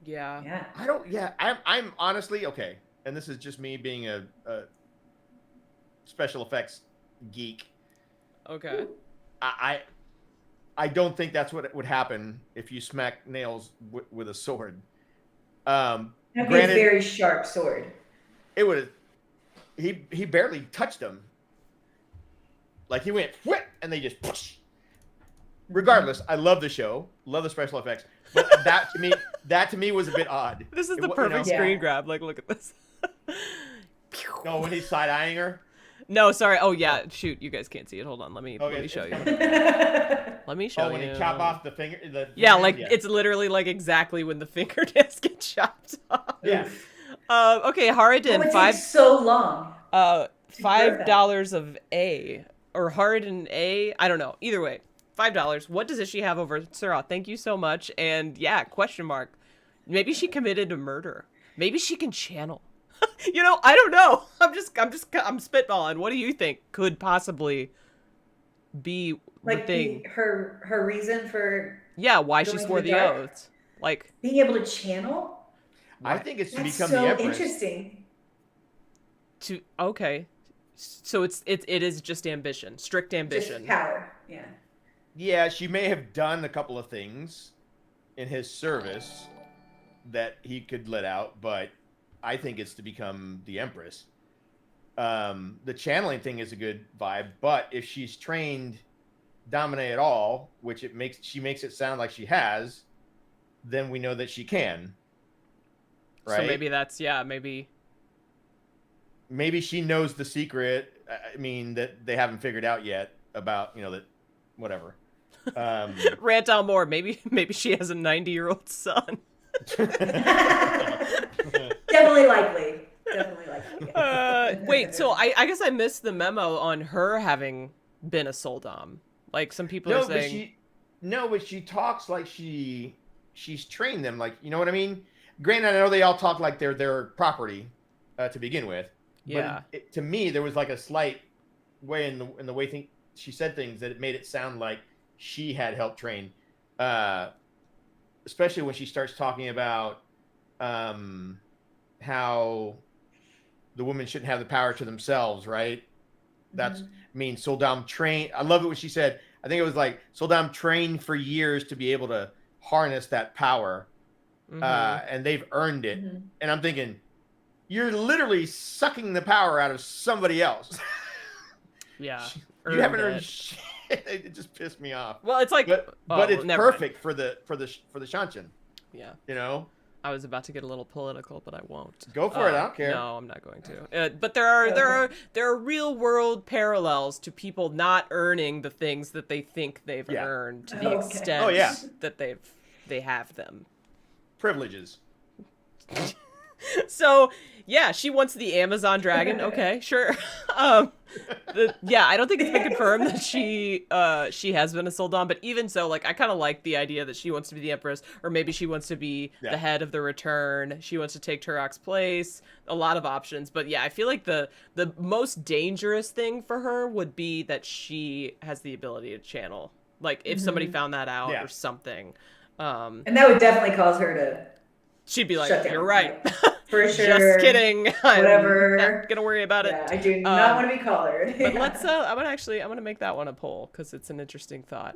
Yeah. Yeah. I don't. Yeah, I'm honestly okay. And this is just me being a special effects geek. Okay. I don't think that's what would happen if you smack nails with a sword. That'd be a very sharp sword. It would. He barely touched them. Like he went whip, and they just push. Regardless, I love the show, love the special effects, but that to me was a bit odd. This is the perfect screen grab. Like, look at this. No, when he's side eyeing her. No, sorry. Oh yeah, shoot, you guys can't see it. Hold on, let me show you. Let me show you. Oh, when he chop off the finger. It's literally like exactly when the fingernails get chopped off. Yeah. Okay, Haradin, It takes so long. $5 of A or Haradin A. I don't know. Either way, $5. What does she have over Surah? Thank you so much. And yeah, question mark. Maybe she committed a murder. Maybe she can channel. You know, I don't know. I'm spitballing. What do you think could possibly be Like the thing? her reason for Why she going swore through the dark? oaths. Like being able to channel. I think it's to That's become so the Empress. interesting. Okay, so it is just ambition, strict ambition. Just power. Yeah. Yeah, she may have done a couple of things in his service that he could let out, but I think it's to become the Empress. The channeling thing is a good vibe, but if she's trained Domine at all, which she makes it sound like she has, then we know that she can. Right? So maybe that's maybe she knows the secret. I mean, that they haven't figured out yet about, that whatever. Rant on more. Maybe she has a 90-year-old son. Definitely likely. Wait, so I guess I missed the memo on her having been a soldom. Like, some people are saying... but she talks like she's trained them. Like, you know what I mean? Granted, I know they all talk like they're their property to begin with. Yeah. But to me, there was like a slight way in the way she said things that it made it sound like she had helped train. Especially when she starts talking about how the women shouldn't have the power to themselves, right? That's mean Soldam trained. I love it when she said, I think it was like Soldam trained for years to be able to harness that power, and they've earned it. And I'm thinking, you're literally sucking the power out of somebody else. Yeah, you haven't earned shit. It just pissed me off. Well, it's like, but it's perfect for the Shanshin. Yeah, I was about to get a little political, but I won't. Go for it. I don't care. No, I'm not going to. But there are real world parallels to people not earning the things that they think they've earned to the extent that they have them. Privileges. So yeah, she wants the Amazon dragon. Okay, sure. I don't think it's been confirmed that she has been a Soldam, but even so, like, I kind of like the idea that she wants to be the Empress, or maybe she wants to be the head of the Return. She wants to take Turok's place. A lot of options, but yeah, I feel like the most dangerous thing for her would be that she has the ability to channel. Like, if somebody found that out or something. And that would definitely cause her to she'd be like, shut down. you're right. For sure. Just kidding. I'm Whatever. not gonna worry about Yeah, it. I do not want to be collared. But let's. I'm gonna make that one a poll because it's an interesting thought.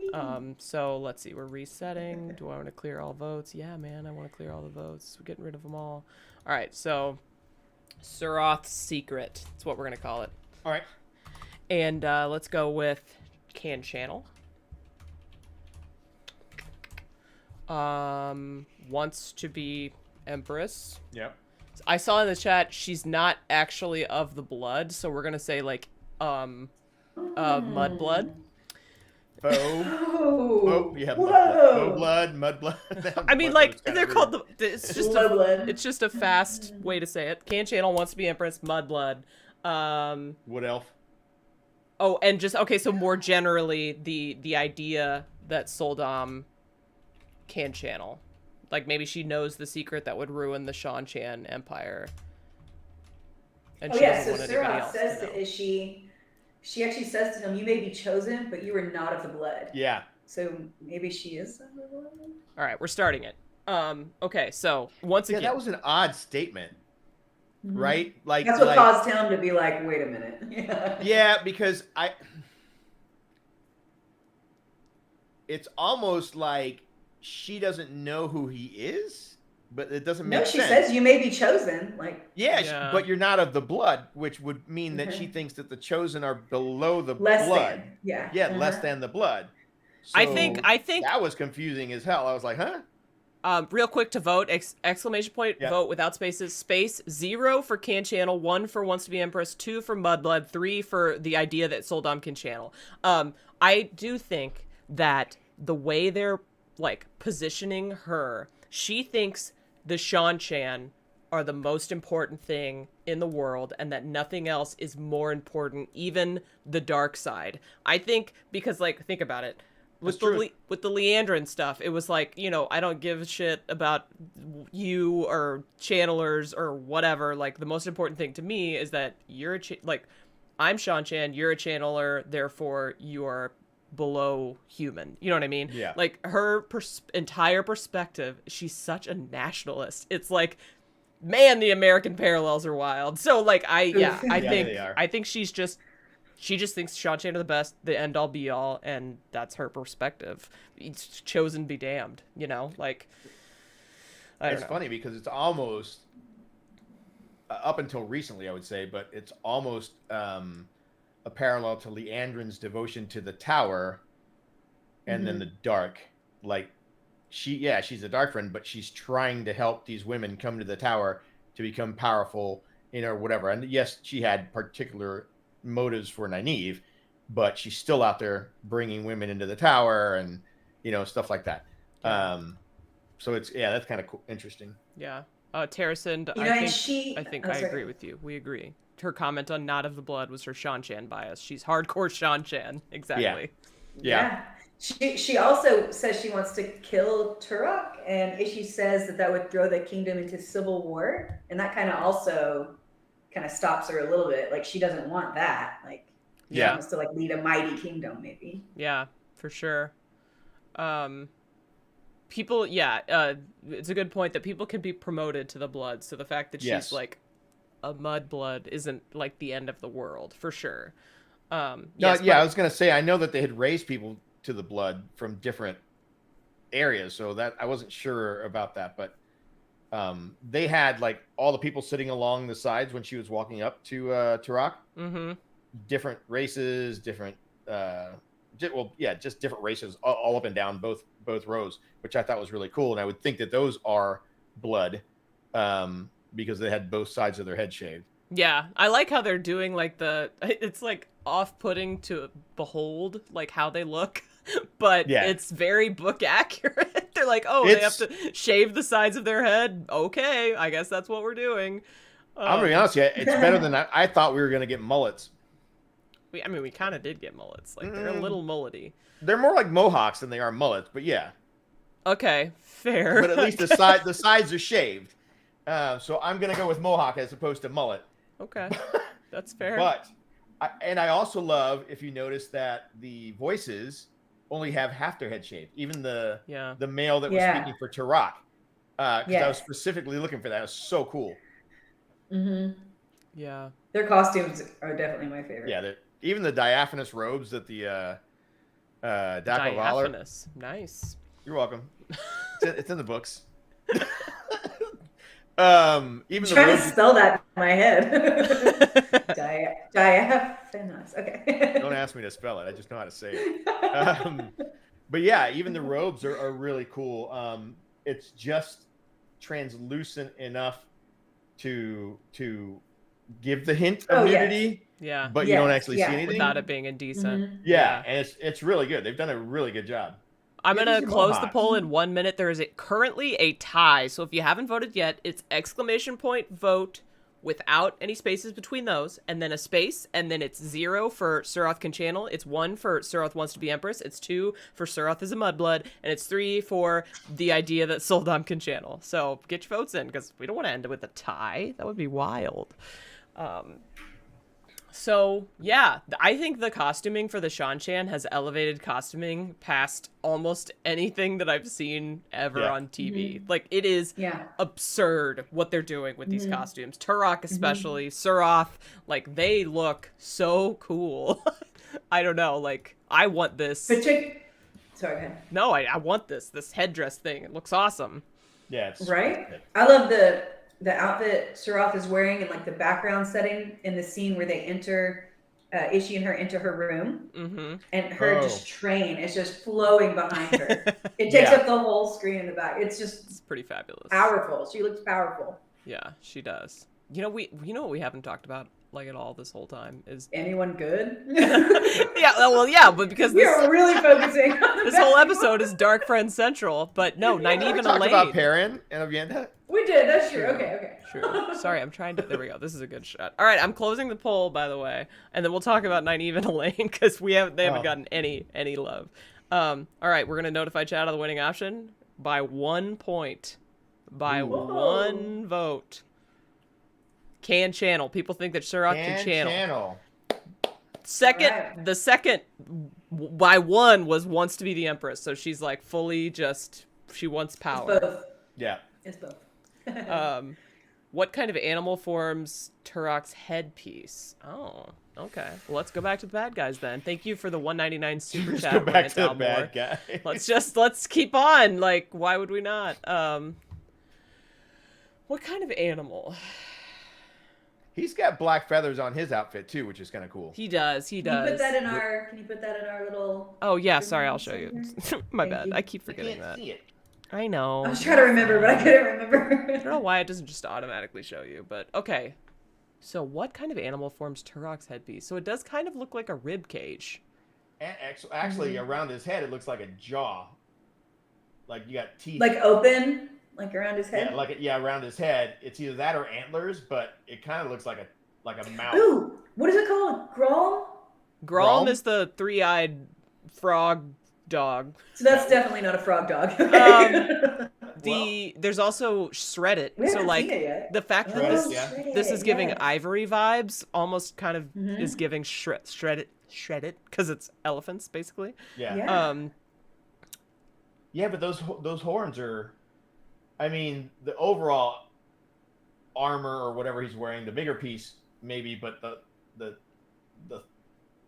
So let's see. We're resetting. Do I want to clear all votes? Yeah, man, I want to clear all the votes. We're getting rid of them all. All right. So, Suroth's secret. That's what we're gonna call it. All right. And let's go with Can Channel. Wants to be Empress. Yep. I saw in the chat she's not actually of the blood, so we're gonna say like mud blood. Oh, yeah. Mud blood. I mean, like they're called the. It's just blood. It's just a fast way to say it. Can Channel wants to be Empress. Mud blood. Wood elf. Oh, and just okay. So more generally, the idea that Soldam can channel, like maybe she knows the secret that would ruin the Shan Chan Empire. And Oh she yeah, doesn't so want anybody Suroth else says to know. that she actually says to him, "You may be chosen, but you are not of the blood." Yeah. So maybe she is of the blood. All right, we're starting it. Okay, so once again, that was an odd statement, right? Like that's what caused him to be like, "Wait a minute." Yeah, because it's almost like she doesn't know who he is, but it doesn't make sense. No, she says you may be chosen. Like, yeah, but you're not of the blood, which would mean that she thinks that the chosen are below the less blood. than. Yeah. Yeah, less than the blood. So I think that was confusing as hell. I was like, huh? Real quick to vote, exclamation point, vote without spaces, space, 0 for Can Channel, 1 for Wants to be Empress, 2 for Mudblood, 3 for the idea that Soldam can channel. I do think that the way they're like positioning her, she thinks the Shan Chan are the most important thing in the world and that nothing else is more important, even the dark side. I think because like think about it. With the Leandrin stuff, it was like, you know, I don't give a shit about you or channelers or whatever. Like, the most important thing to me is that you're like, I'm Shan Chan, you're a channeler, therefore you are below human. You know what I mean? Yeah. Like, her entire perspective, she's such a nationalist. It's like, man, the American parallels are wild. So, like, I think she just thinks Shan Chan are the best, the end all be all, and that's her perspective. It's chosen be damned, you know? Like, It's funny because it's almost, up until recently, I would say, but it's almost a parallel to Leandrin's devotion to the tower and then the dark. Like, she's a dark friend, but she's trying to help these women come to the tower to become powerful, you know, whatever. And yes, she had particular motives for Nynaeve, but she's still out there bringing women into the tower and, you know, stuff like that. So it's, that's kind of cool, interesting. Yeah. Terrasend, you know, I think I agree with you. We agree. Her comment on not of the blood was her Shan Chan bias. She's hardcore Shan Chan. Exactly. Yeah. She also says she wants to kill Turok, and she says that would throw the kingdom into civil war, and that kind of stops her a little bit. Like, she doesn't want that. Like, she wants to like lead a mighty kingdom, maybe. Yeah, for sure. People, it's a good point that people can be promoted to the blood. So the fact that she's like a mud blood isn't like the end of the world, for sure. I was gonna say, I know that they had raised people to the blood from different areas, so that I wasn't sure about that, but they had like all the people sitting along the sides when she was walking up to Turok. Different races, different just different races all up and down both rows, which I thought was really cool. And I would think that those are blood because they had both sides of their head shaved. Yeah, I like how they're doing like it's like off-putting to behold, like how they look, but it's very book accurate. They're like, they have to shave the sides of their head. Okay, I guess that's what we're doing. I'm gonna be honest with you, it's better than I thought we were gonna get mullets. We kind of did get mullets. Like, they're a little mullety. They're more like mohawks than they are mullets, but yeah. Okay, fair. But at least the sides are shaved. So I'm gonna go with mohawk as opposed to mullet. Okay, that's fair. But I also love, if you notice, that the voices only have half their head shaved. Even the male that was speaking for Turok. Because I was specifically looking for that. It was so cool. Mm-hmm. Yeah. Their costumes are definitely my favorite. Yeah, even the diaphanous robes that the Dakovala. Diaphanous. Nice. You're welcome. It's in the books. Even I'm the trying robes. to spell that in my head. Diaphanous. Okay. Don't ask me to spell it. I just know how to say it. But yeah, even the robes are really cool. It's just translucent enough to give the hint of nudity, Yeah. but you don't actually see anything without it being indecent. Mhm. Yeah, and it's really good. They've done a really good job. I'm Yeah, going to these are close the mohawks. poll in 1 minute. There is currently a tie. So if you haven't voted yet, it's exclamation point vote without any spaces between those, and then a space, and then it's 0 for Suroth can channel. It's 1 for Suroth wants to be Empress. It's 2 for Suroth is a mudblood, and it's 3 for the idea that Soldam can channel. So get your votes in, because we don't want to end with a tie. That would be wild. So, yeah, I think the costuming for the Shan-Chan has elevated costuming past almost anything that I've seen ever on TV. Like, it is absurd what they're doing with these costumes. Turok especially, Suroth, like, they look so cool. I don't know, like, I want this. Sorry, go ahead. No, I want this headdress thing. It looks awesome. Yeah, it's Right? I love the outfit Suroth is wearing and like the background setting in the scene where they enter Ishii and her into her room, and her just train is just flowing behind her. It takes up the whole screen in the back. It's pretty fabulous. Powerful. She looks powerful. Yeah, she does. You know what we haven't talked about like at all this whole time is anyone good? but because we are really focusing on this whole episode is Dark Friends Central, but no, Nynaeve and Elaine. Talked about Perrin and Avienda. We did. That's true. Okay. True. Sorry, I'm trying to. There we go. This is a good shot. All right, I'm closing the poll, by the way, and then we'll talk about Nynaeve and Elaine because they haven't gotten any love. All right, we're gonna notify chat of the winning option by 1 point, by 1 vote. Can channel. People think that Suroth can channel. The second by 1 wants to be the Empress, so she's like fully she wants power. It's both. Yeah. It's both. What kind of animal forms Turok's headpiece? Oh, okay. Well, let's go back to the bad guys then. Thank you for the 199 super chat. Let's go back to the bad guy. Let's keep on. Like, why would we not? What kind of animal? He's got black feathers on his outfit too, which is kind of cool. He does. Can you put that in our little? Oh yeah, sorry, I'll show you. My bad. I keep forgetting that. See it. I know. I was trying to remember, but I couldn't remember. I don't know why it doesn't just automatically show you, but okay. So what kind of animal forms Turok's headpiece? So it does kind of look like a rib cage. And actually, around his head, it looks like a jaw. Like you got teeth. Like open, like around his head. Yeah, around his head. It's either that or antlers, but it kind of looks like a mouth. Ooh, what is it called? Grom? Grom is the three-eyed frog dog. So that's definitely not a frog dog. There's also Shreddit. We So haven't like seen it yet. the fact that Shreddit, this is giving yes. ivory vibes almost kind of is giving Shreddit because it's elephants basically. Yeah. Yeah, but those horns are, I mean, the overall armor or whatever he's wearing, the bigger piece maybe, but the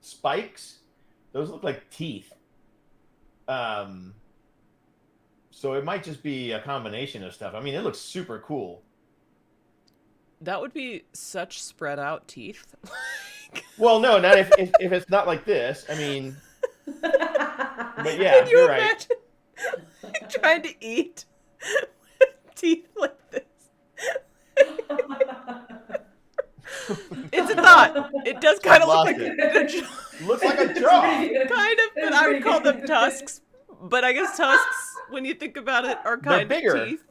spikes, those look like teeth. So it might just be a combination of stuff. I mean, it looks super cool. That would be such spread out teeth. Well, no, not if it's not like this. I mean, but yeah, Can you you're right. imagine trying to eat teeth like this? It's a thought. It does kind of look like a jaw. Looks like a jaw. Kind of, but I would call them tusks. But I guess tusks, when you think about it, are kind They're bigger. of teeth.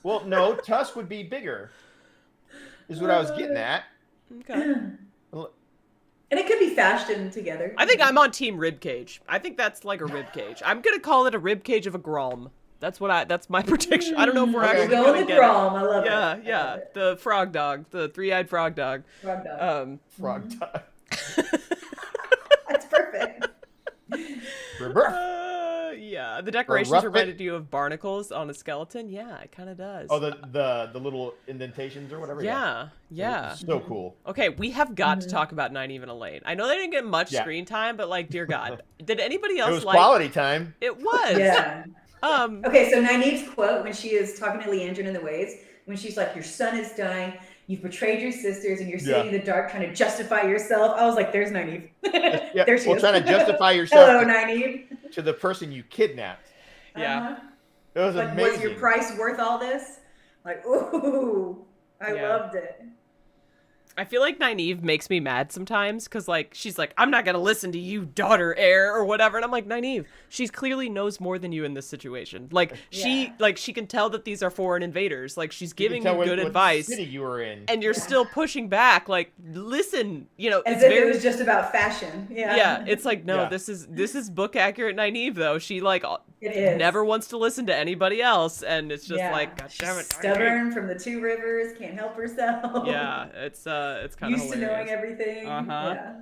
Well, no, tusk would be bigger. Is what I was getting at. Okay. And it could be fashioned together. I think I'm on team ribcage. I think that's like a ribcage. I'm gonna call it a ribcage of a Grom. That's my prediction. I don't know if we're actually Go gonna with get Grom. I love Yeah, it. yeah. The frog dog, the three-eyed frog dog. Frog dog. Frog dog. That's perfect. Yeah. Yeah, the decorations rough bit. reminded you of barnacles on a skeleton. Yeah, it kind of does. Oh, the little indentations or whatever. Yeah. So cool. Okay, we have got to talk about Nynaeve and Elaine. I know they didn't get much screen time, but like, dear God, did anybody else It was like? quality time. It was. Yeah. Um. Okay, so Nynaeve's quote when she is talking to Leandrin in the waves, when she's like, "Your son is dying. You've betrayed your sisters, and you're sitting in the dark trying to justify yourself." I was like, "There's Nynaeve." Yeah. There she is. Trying to justify yourself. Hello, Nynaeve. To the person you kidnapped. Yeah. It was Like, amazing. was your price worth all this? Like, ooh, I loved it. I feel like Nynaeve makes me mad sometimes because, like, she's like, I'm not going to listen to you, daughter heir, or whatever. And I'm like, Nynaeve, she clearly knows more than you in this situation. Like, she can tell that these are foreign invaders. Like, she's giving you good advice. What city you were in. And you're still pushing back. Like, listen, you know, As it's if very... it was just about fashion. Yeah. Yeah, it's like, no, this is book accurate Nynaeve, though. She, like, it is. never wants to listen to anybody else. And it's just like, God damn it. Stubborn from the Two Rivers, can't help herself. Yeah, it's kind of hilarious. Used to knowing everything. Yeah.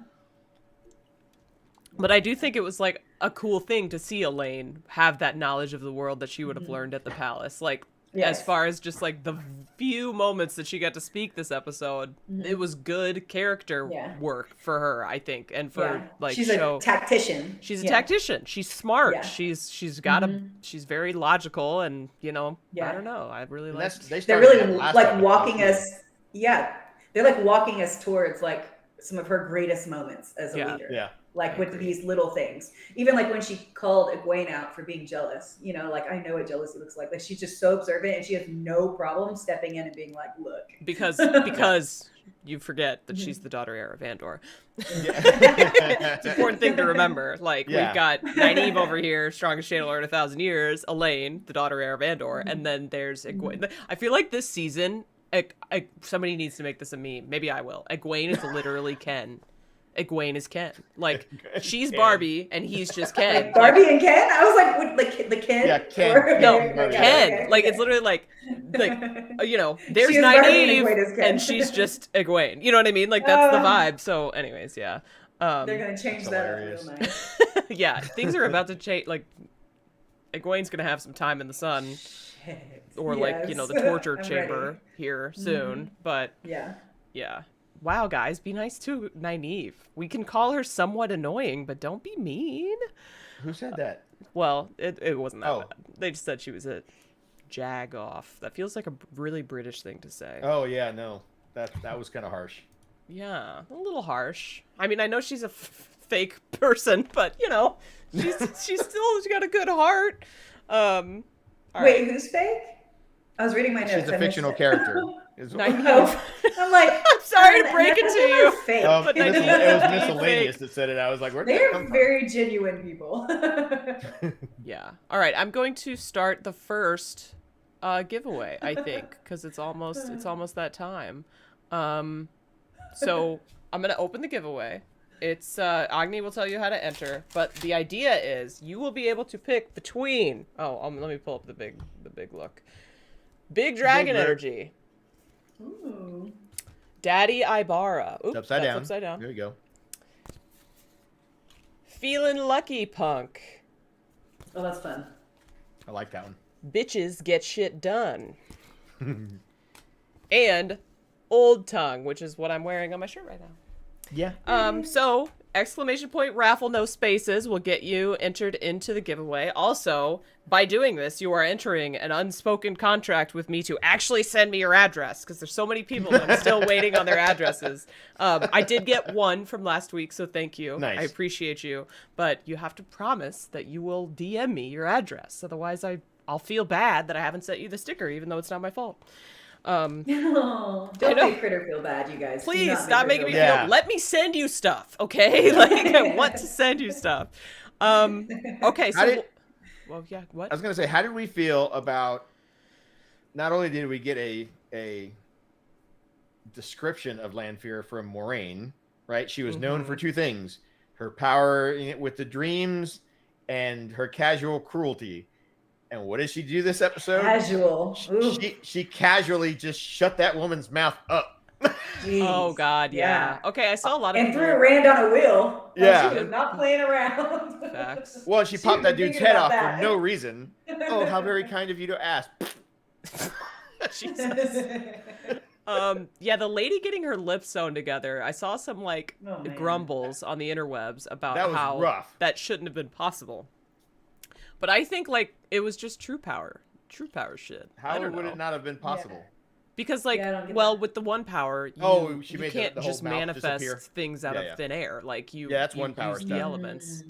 But I do think it was like a cool thing to see Elaine have that knowledge of the world that she would have learned at the palace. Like, as far as just like the few moments that she got to speak this episode, it was good character work for her, I think, and for like she's a tactician. She's a tactician. She's smart. Yeah. She's got she's very logical, and you know, I don't know. I really like. They're really like walking us. Yeah, they're like walking us towards like some of her greatest moments as a leader. Yeah. Like with these little things. Even like when she called Egwene out for being jealous, you know, like I know what jealousy looks like. Like she's just so observant and she has no problem stepping in and being like, look. Because you forget that she's the daughter heir of Andor. It's an important thing to remember. Like we've got Nynaeve over here, strongest channel in 1,000 years, Elaine, the daughter heir of Andor, and then there's Egwene. I feel like this season, somebody needs to make this a meme. Maybe I will. Egwene is literally Ken. Egwene is Ken. Like, she's Barbie, and he's just Ken. Like Barbie and Ken? I was like, the Ken? Yeah, Ken. No, Ken. Okay. Like, it's literally like, you know, there's Nynaeve, and she's just Egwene. You know what I mean? Like, that's the vibe. So, anyways, yeah. They're going to change that up real nice. Yeah, things are about to change. Like, Egwene's going to have some time in the sun. Or, like, you know, the torture chamber here soon. But, yeah. Wow, guys, be nice to Nynaeve. We can call her somewhat annoying, but don't be mean. Who said that? Well, it wasn't that bad. They just said she was a jag-off. That feels like a really British thing to say. Oh, yeah, no. That was kind of harsh. Yeah, a little harsh. I mean, I know she's a fake person, but, you know, she's got a good heart. Wait, who's fake? I was reading my notes. She's a fictional character. I'm like, I'm sorry to break it to you. Fake. But it was miscellaneous that said it. I was like, where did that come from? They're very genuine people. Yeah. All right. I'm going to start the first giveaway, I think, because it's almost that time. So I'm gonna open the giveaway. It's Agni will tell you how to enter, but the idea is you will be able to pick between. Let me pull up the big look. Big dragon energy. Ooh. Daddy Ibara. Oops, upside down. Upside down. There you go. Feeling lucky, punk. Oh, that's fun. I like that one. Bitches get shit done. And old tongue, which is what I'm wearing on my shirt right now. Yeah. So exclamation point raffle, no spaces, will get you entered into the giveaway. Also, by doing this, you are entering an unspoken contract with me to actually send me your address, because there's so many people that I'm still waiting on their addresses. I did get one from last week, so thank you. Nice. I appreciate you. But you have to promise that you will DM me your address. Otherwise, I'll feel bad that I haven't sent you the sticker, even though it's not my fault. No, don't make Kritter feel bad, you guys. Please stop making me feel. Let me send you stuff, okay? Like I want to send you stuff. Okay, so what? I was gonna say, how did we feel about? Not only did we get a description of Lanfear from Moraine, right? She was known for two things: her power with the dreams and her casual cruelty. And what did she do this episode? Casual. She casually just shut that woman's mouth up. Jeez. Oh God, yeah. Okay, I saw a lot of And people. threw Rand on a wheel. Like, Yeah. she was not playing around. Facts. Well, she She popped was that dude's thinking head about off that. for no reason. Oh, how very kind of you to ask. Jesus. Yeah, the lady getting her lips sewn together. I saw some like Oh, man. grumbles on the interwebs about That was how rough. that shouldn't have been possible. But I think like it was just true power shit. I How don't would know. it not have been possible? Because like, Yeah, I don't get well, that. with the one power, you, She you made can't the whole just mouth manifest disappear. things out Yeah, of yeah. thin air. Like you, Yeah, that's you one power use the stuff. elements.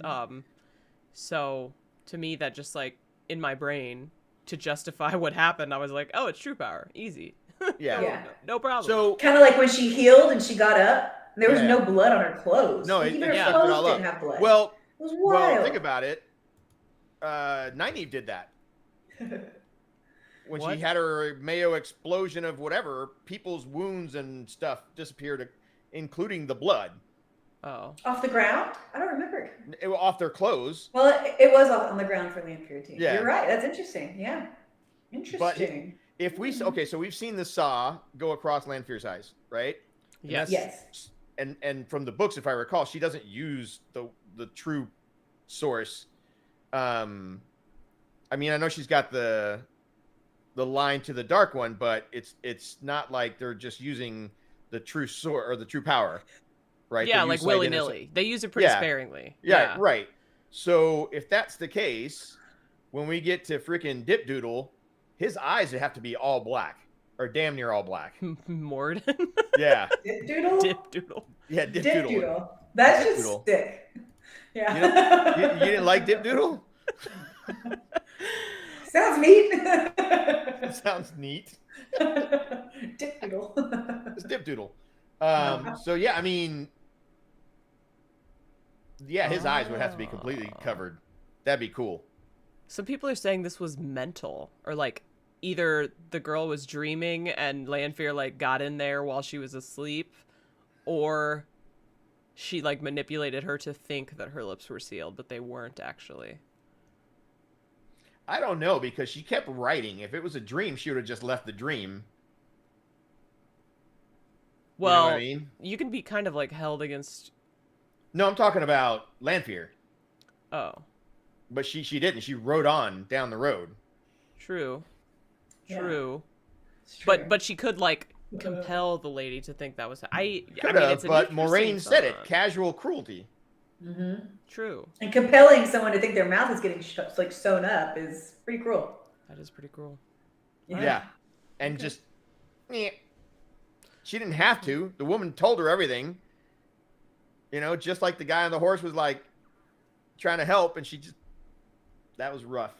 So to me, that just like in my brain to justify what happened, I was like, oh, it's true power, easy. Yeah. Yeah. No problem. So Kind of like when she healed and she got up, there was Yeah. no blood on her clothes. no, Like, it even her yeah. sucked it clothes all didn't up. have blood. Well, it was wild. think about it. Nynaeve did that. When What? she had her Mayo explosion of whatever, people's wounds and stuff disappeared, including the blood. Oh. Off the ground? I don't remember. It was off their clothes. Well, it was on the ground for Lanfear too. Yeah. You're right. That's interesting. Yeah. Interesting. If we okay, so we've seen the saw go across Lanfear's eyes, right? And Yes. Yes. And from the books, if I recall, she doesn't use the true source. I mean, I know she's got the line to the dark one, but it's not like they're just using the true source or the true power, right? Yeah, They like use willy innocent- nilly. They use it pretty Yeah. sparingly. Yeah, right. So if that's the case, when we get to freaking Dip Doodle, his eyes would have to be all black or damn near all black. Morden. Yeah, Dip doodle? Dip doodle. yeah, Dip, Dip Doodle. doodle. That's Dip just doodle. sick. Yeah. You didn't like Dip Doodle? Sounds neat. That sounds neat. Dip doodle. It's Dip Doodle. So yeah, I mean, yeah, his eyes would have to be completely covered. That'd be cool. Some people are saying this was mental, or like either the girl was dreaming and Lanfear like got in there while she was asleep, or she like manipulated her to think that her lips were sealed, but they weren't actually. I don't know, because she kept writing. If it was a dream, she would have just left the dream. Well, you know what I mean? you can be kind of like held against. No, I'm talking about Lanfear. Oh, But she didn't. She rode on down the road. true, Yeah. true. It's true. But she could like compel the lady to think that was. I Could mean, have, it's an but interesting Moraine said it. thought. Casual cruelty. Mm-hmm. True. And compelling someone to think their mouth is getting like sewn up is pretty cruel. That is pretty cruel. Yeah. And just, eh. She didn't have to. The woman told her everything. You know, just like the guy on the horse was like trying to help, and she just, that was rough.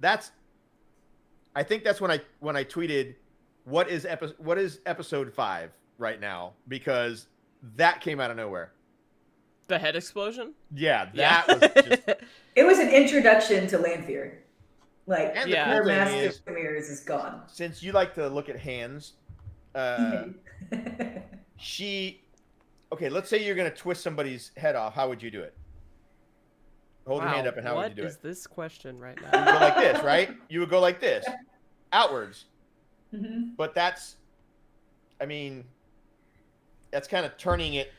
I think that's when I tweeted, what is episode 5 right now? Because that came out of nowhere. The head explosion? Yeah, that was just, It was an introduction to Lanfear. Like, and Yeah. the her cool thing master is, of mirrors is gone. since you like to look at hands, she, okay, let's say you're going to twist somebody's head off. How would you do it? Hold your hand up, and how would you do What is it? this question right You now? would go like this, right? You would go like this, outwards. Mhm. But that's, I mean, that's kind of turning it,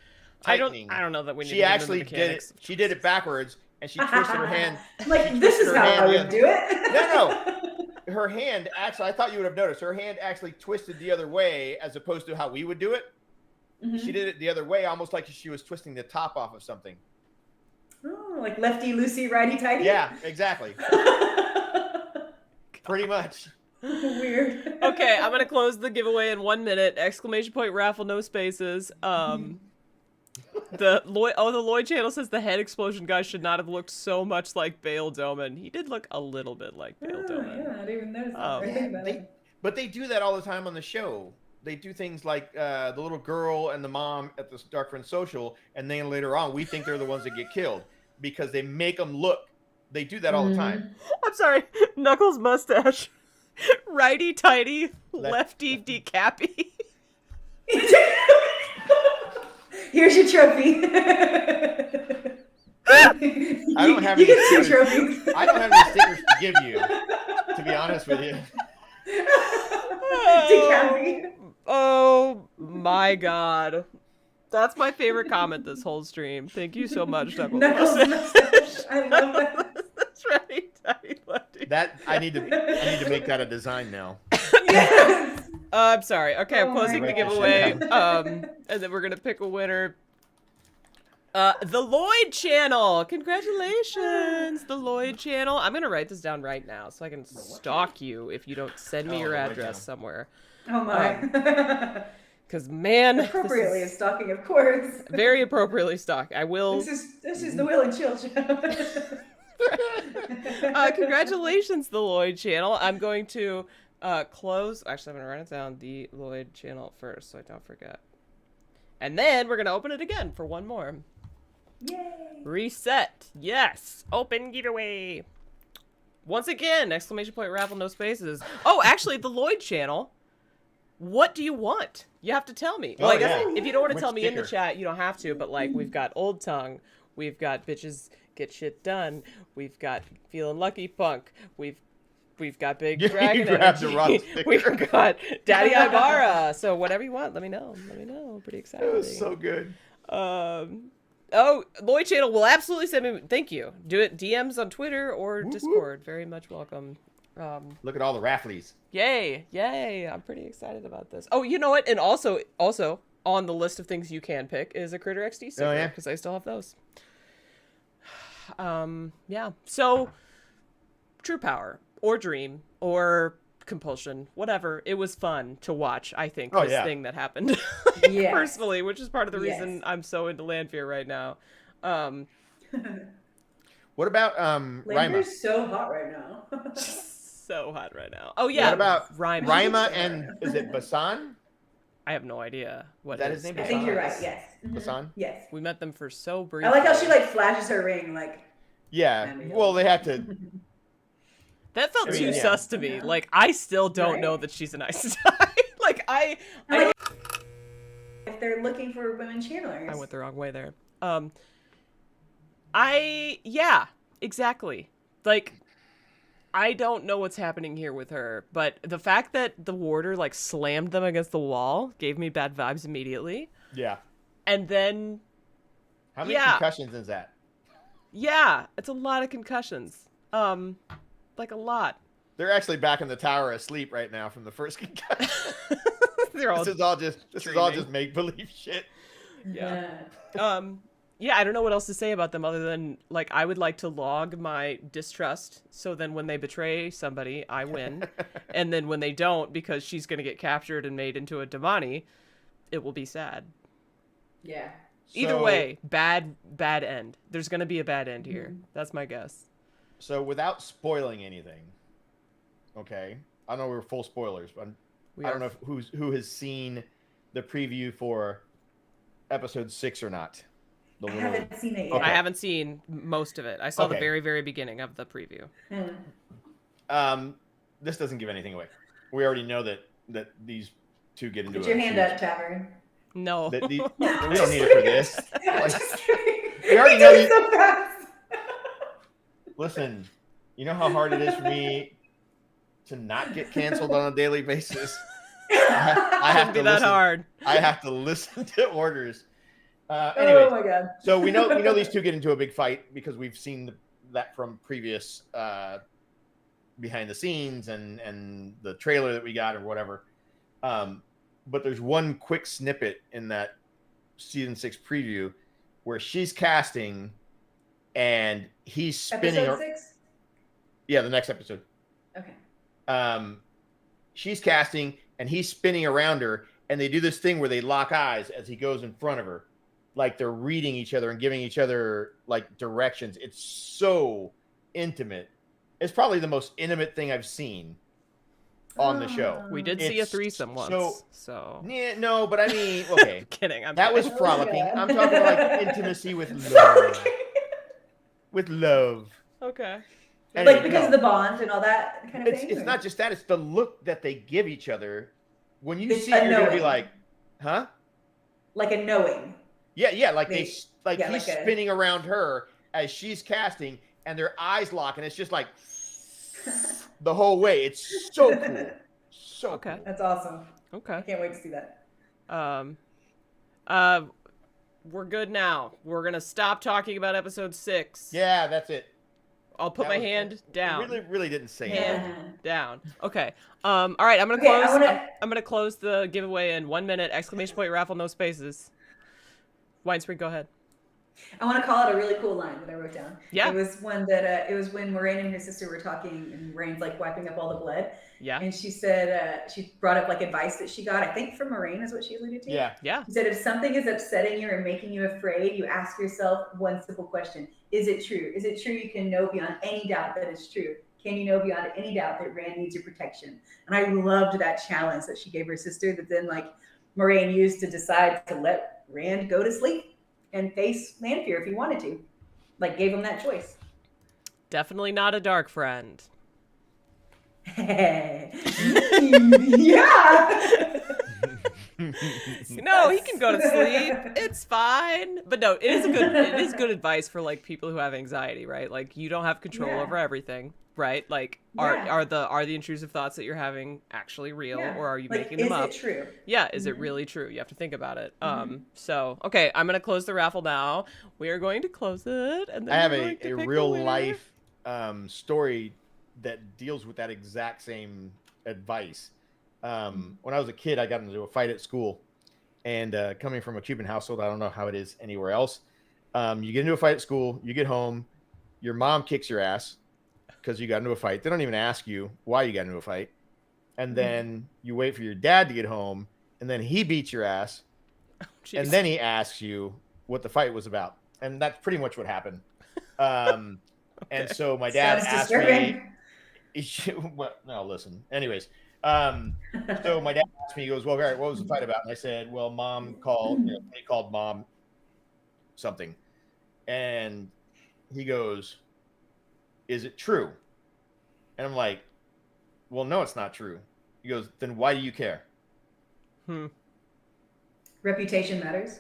I tightening. don't know that we need She to get into the actually did it. mechanics. She did it backwards, and she twisted her hand. Like, this is her how I hand would in. do it. No. Her hand actually, I thought you would have noticed, her hand actually twisted the other way as opposed to how we would do it. Mhm. She did it the other way, almost like she was twisting the top off of something. Oh, like lefty loosey, righty tighty. Yeah, exactly. Pretty much. Weird. Okay, I'm gonna close the giveaway in 1 minute. Exclamation point raffle, no spaces. The Lloyd channel says the head explosion guy should not have looked so much like Bail Doman. He did look a little bit like Bail Oh, Doman. yeah, I didn't even notice that. Oh. I didn't think about it. But they do that all the time on the show. They do things like the little girl and the mom at the Dark Friend Social, and then later on we think they're the ones that get killed because they make them look. They do that all the time. I'm sorry, Knuckles mustache. Righty tighty, lefty decappy. Here's your trophy. I don't have you any get 2 stickers. trophies. I don't have any stickers to give you, to be honest with you. Decappy. Oh my my god. That's my favorite comment this whole stream. Thank you so much, Double. Knuckles mustache. I love that. That's right. That I need to make that a design now. Yes. I'm sorry. Okay, I'm Oh closing my the gosh. giveaway. And then we're gonna pick a winner. The Lloyd channel. Congratulations, the Lloyd channel. I'm gonna write this down right now so I can stalk you if you don't send me your the Lloyd address channel. somewhere. Oh my. Because man, Appropriately this as stalking, of course. is very appropriately stalk. I will. This is the Will and Chill show. Congratulations, the Lloyd channel. I'm going to close. Actually, I'm gonna write it down. The Lloyd channel first, so I don't forget. And then we're gonna open it again for one more. Yay. Reset. Yes. Open giveaway. Once again, exclamation point raffle, no spaces. Oh, actually, the Lloyd channel. What do you want? You have to tell me. Oh, Like, yeah. if you don't want to Which tell me in the sticker? chat, you don't have to. But like, we've got Old Tongue. We've got Bitches Get Shit Done. We've got Feeling Lucky Punk. We've got Big You Dragon grabbed the Energy. wrong sticker. We've got Daddy Ibarra. So whatever you want, let me know. Let me know. I'm pretty excited. It was so good. Oh, Lloyd channel will absolutely send me. Thank you. Do it DMs on Twitter or Whoop, Discord. Very much welcome. Look at all the rafflies. Yay! I'm pretty excited about this. Oh, you know what? And also on the list of things you can pick is a Kritter XD sticker yeah? because I still have those. Yeah. So, True Power or Dream or Compulsion, whatever. It was fun to watch. I think Oh, this yeah. thing that happened Yes. personally, which is part of the reason Yes. I'm so into Landfear right now. What about Rima? Lander's so hot right now. So hot right now. Oh yeah. What about Rhyme? Rima and is it Basan? I have no idea what Is that his name? I think you're right. is. Yes. Basan? Yes. We met them for so briefly. I like how she like flashes her ring. Like Yeah. Well, they had to. That felt I mean, too yeah. sus to me. Like I still don't Right? know that she's a nice guy. Like I if they're looking for women channelers. I went the wrong way there. Exactly. Like I don't know what's happening here with her, but the fact that the warder like slammed them against the wall gave me bad vibes immediately. Yeah. And then How many Yeah. concussions is that? yeah, it's a lot of concussions. Like a lot. They're actually back in the tower asleep right now from the first concussion. They're all This is all just dreaming. make believe shit. Yeah. Yeah, I don't know what else to say about them other than like I would like to log my distrust so then when they betray somebody, I win. And then when they don't because she's going to get captured and made into a Damani, it will be sad. Yeah. Either So- way, bad end. There's going to be a bad end here. That's my guess. So without spoiling anything, okay? I know we're full spoilers, but I don't know who has seen the preview for episode 6 or not. The I little- haven't seen it yet. Okay. I haven't seen most of it. I saw the Okay. very, very beginning of the preview. This doesn't give anything away. We already know that these two get into Put a your hand huge- up, Tavern. No. that we don't need it for this. Just kidding. We already You know do it you- so fast. Listen, you know how hard it is for me to not get canceled on a daily basis. I have Shouldn't to be that listen. hard. I have to listen to orders. Anyway, Oh my god. so we know these two get into a big fight because we've seen that from previous behind the scenes and the trailer that we got or whatever. But there's one quick snippet in that season 6 preview where she's casting and he's spinning. Episode 6? Yeah, the next episode. Okay. She's casting and he's spinning around her, and they do this thing where they lock eyes as he goes in front of her, like they're reading each other and giving each other like directions. It's so intimate. It's probably the most intimate thing I've seen on the show. We did see a It's threesome once. So Yeah, no, but I mean, okay, kidding. I'm that was kidding. frolicking. God. I'm talking like intimacy with love. With love. Okay. Anyway, Like because of the bond and all that kind of thing? It's or- not just that; it's the look that they give each other. When you It's see it, you're gonna be knowing. like, "Huh? like a knowing. Yeah." Like They- he's yeah, he's like a- spinning around her as she's casting, and their eyes lock, and it's just like the whole way. It's so cool. So Okay. cool. That's awesome. I Okay. can't wait to see that. We're good now. We're gonna stop talking about episode 6. Yeah, that's it. I'll put my hand down. Really didn't say Hand down. Okay. All right. I'm gonna Okay, close. I'm gonna close the giveaway in 1 minute. Exclamation point raffle, no spaces. Winespring, go ahead. I want to call it a really cool line that I wrote down. Yeah. It was one that it was when Moraine and her sister were talking, and Moraine's like wiping up all the blood. Yeah. And she said she brought up like advice that she got, I think from Moraine is what she alluded to. Yeah. Yeah. She said if something is upsetting you or making you afraid, you ask yourself one simple question: is it true? Is it true you can know beyond any doubt that it's true? Can you know beyond any doubt that Rand needs your protection? And I loved that challenge that she gave her sister, that then like Moraine used to decide to let Rand go to sleep and face Lanfear if he wanted to. Like, gave him that choice. Definitely not a dark friend. Yeah. No, he can go to sleep. It's fine. But no, it is good advice for like people who have anxiety, right? Like you don't have control over everything, right? Like are the intrusive thoughts that you're having actually real, or are you making them up? Is it true? Yeah, is it really true? You have to think about it. So okay, I'm gonna close the raffle now. We are going to close it, and then I have we're going to a pick real the winner. life story that deals with that exact same advice. When I was a kid, I got into a fight at school, and coming from a Cuban household, I don't know how it is anywhere else. You get into a fight at school, you get home, your mom kicks your ass because you got into a fight. They don't even ask you why you got into a fight. And then you wait for your dad to get home, and then he beats your ass. Jeez. And then he asks you what the fight was about. And that's pretty much what happened. And so my dad asked me. Well, no, listen. Anyways, so my dad asked me, he goes, well, all right, what was the fight about? And I said, well, mom called, they called mom something. And he goes, is it true? And I'm like, well, no, it's not true. He goes, then why do you care? Reputation matters.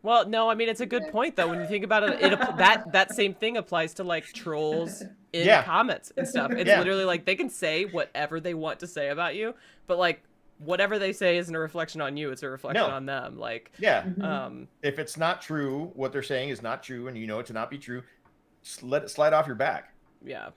Well, no, I mean, it's a good point, though. When you think about it, that same thing applies to, like, trolls in comments and stuff. It's literally, like, they can say whatever they want to say about you, but, like, whatever they say isn't a reflection on you. It's a reflection on them. Like, if it's not true, what they're saying is not true, and you know it to not be true, just let it slide off your back. Yeah.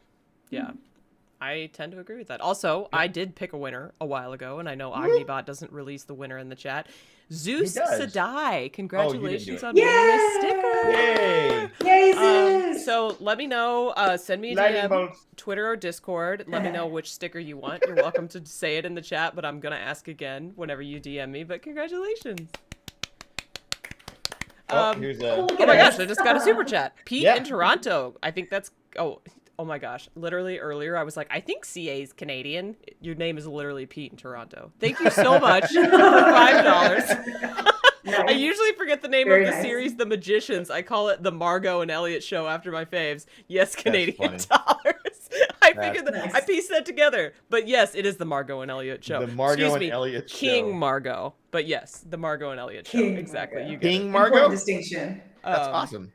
I tend to agree with that. Also, I did pick a winner a while ago, and I know Agnibot doesn't release the winner in the chat. Zeus Sadai, congratulations on winning a sticker. Yay! Yay, Zeus! So let me know, send me a DM, Twitter or Discord. Let me know which sticker you want. You're welcome to say it in the chat, but I'm going to ask again whenever you DM me. But congratulations. Oh my gosh, I just got a super chat. Pete in Toronto. I think that's... Oh my gosh. Literally earlier, I was like, I think CA's Canadian. Your name is literally Pete in Toronto. Thank you so much for $5. Nice. I usually forget the name of the series, The Magicians. I call it the Margot and Elliot show after my faves. Yes, Canadian dollars. I figured that I pieced that together. But yes, it is the Margot and Elliot show. The Margot and Elliot show. King Margot. But yes, the Margot and Elliot show. King exactly. Margot. You get King it. Margot? Important distinction. That's awesome.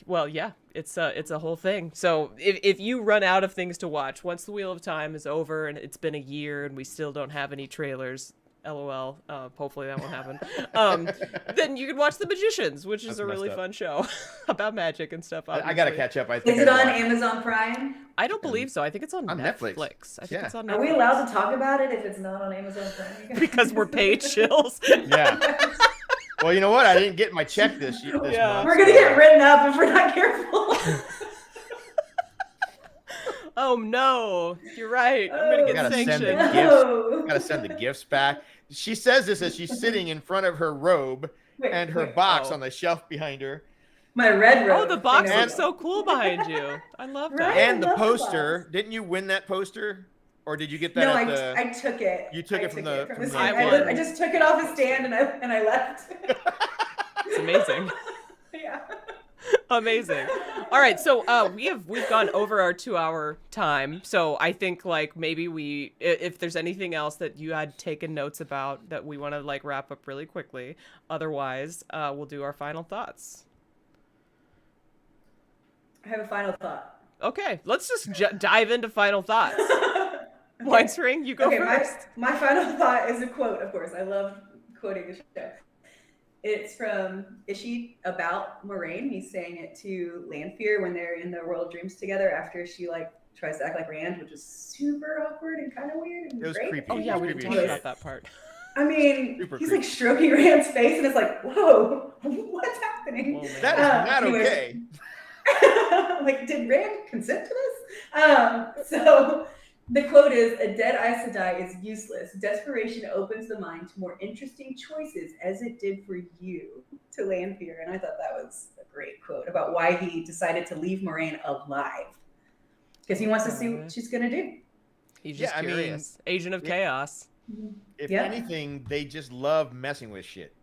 Well, yeah, it's a whole thing. So if you run out of things to watch, once the Wheel of Time is over and it's been a year and we still don't have any trailers, LOL, hopefully that won't happen, then you can watch The Magicians, which is a really fun show about magic and stuff. I gotta catch up. I think is it on Amazon Prime? I don't believe so. I think it's on Netflix. I think it's on Netflix. Are we allowed to talk about it if it's not on Amazon Prime? Because we're paid shills. Yeah. Well, you know what? I didn't get my check this month. We're going to get written up if we're not careful. Oh, no. You're right. I'm going to get sanctioned. Gotta send the gifts back. She says this as she's sitting in front of her robe and her box on the shelf behind her. My red robe. Oh, the box looks so cool behind you. I love that. Right? And the poster. Didn't you win that poster? Or did you get that at the... I took it. You took it from the stand. I just took it off the stand and I left. It's amazing. Yeah. Amazing. All right, so we've gone over our 2-hour time. So I think like maybe if there's anything else that you had taken notes about that we want to like wrap up really quickly. Otherwise, we'll do our final thoughts. I have a final thought. Okay, let's just dive into final thoughts. Winespring, you go first. My final thought is a quote, of course. I love quoting the show. It's from Ishi about Moraine. He's saying it to Lanfear when they're in the World of Dreams together after she like tries to act like Rand, which is super awkward and kind of weird. And It was great. creepy. Oh yeah, we Creepy didn't as talk shit. about that part. I mean, Super he's creepy. like stroking Rand's face, and it's like, whoa, what's happening? Whoa, man. That is not anyways. okay. Like, did Rand consent to this? So the quote is, "A dead Aes Sedai is useless. Desperation opens the mind to more interesting choices, as it did for you," to Lanfear. And I thought that was a great quote about why he decided to leave Moraine alive. Because he wants to see what she's going to do. He's just curious. Agent of Chaos. If Yeah. anything, they just love messing with shit.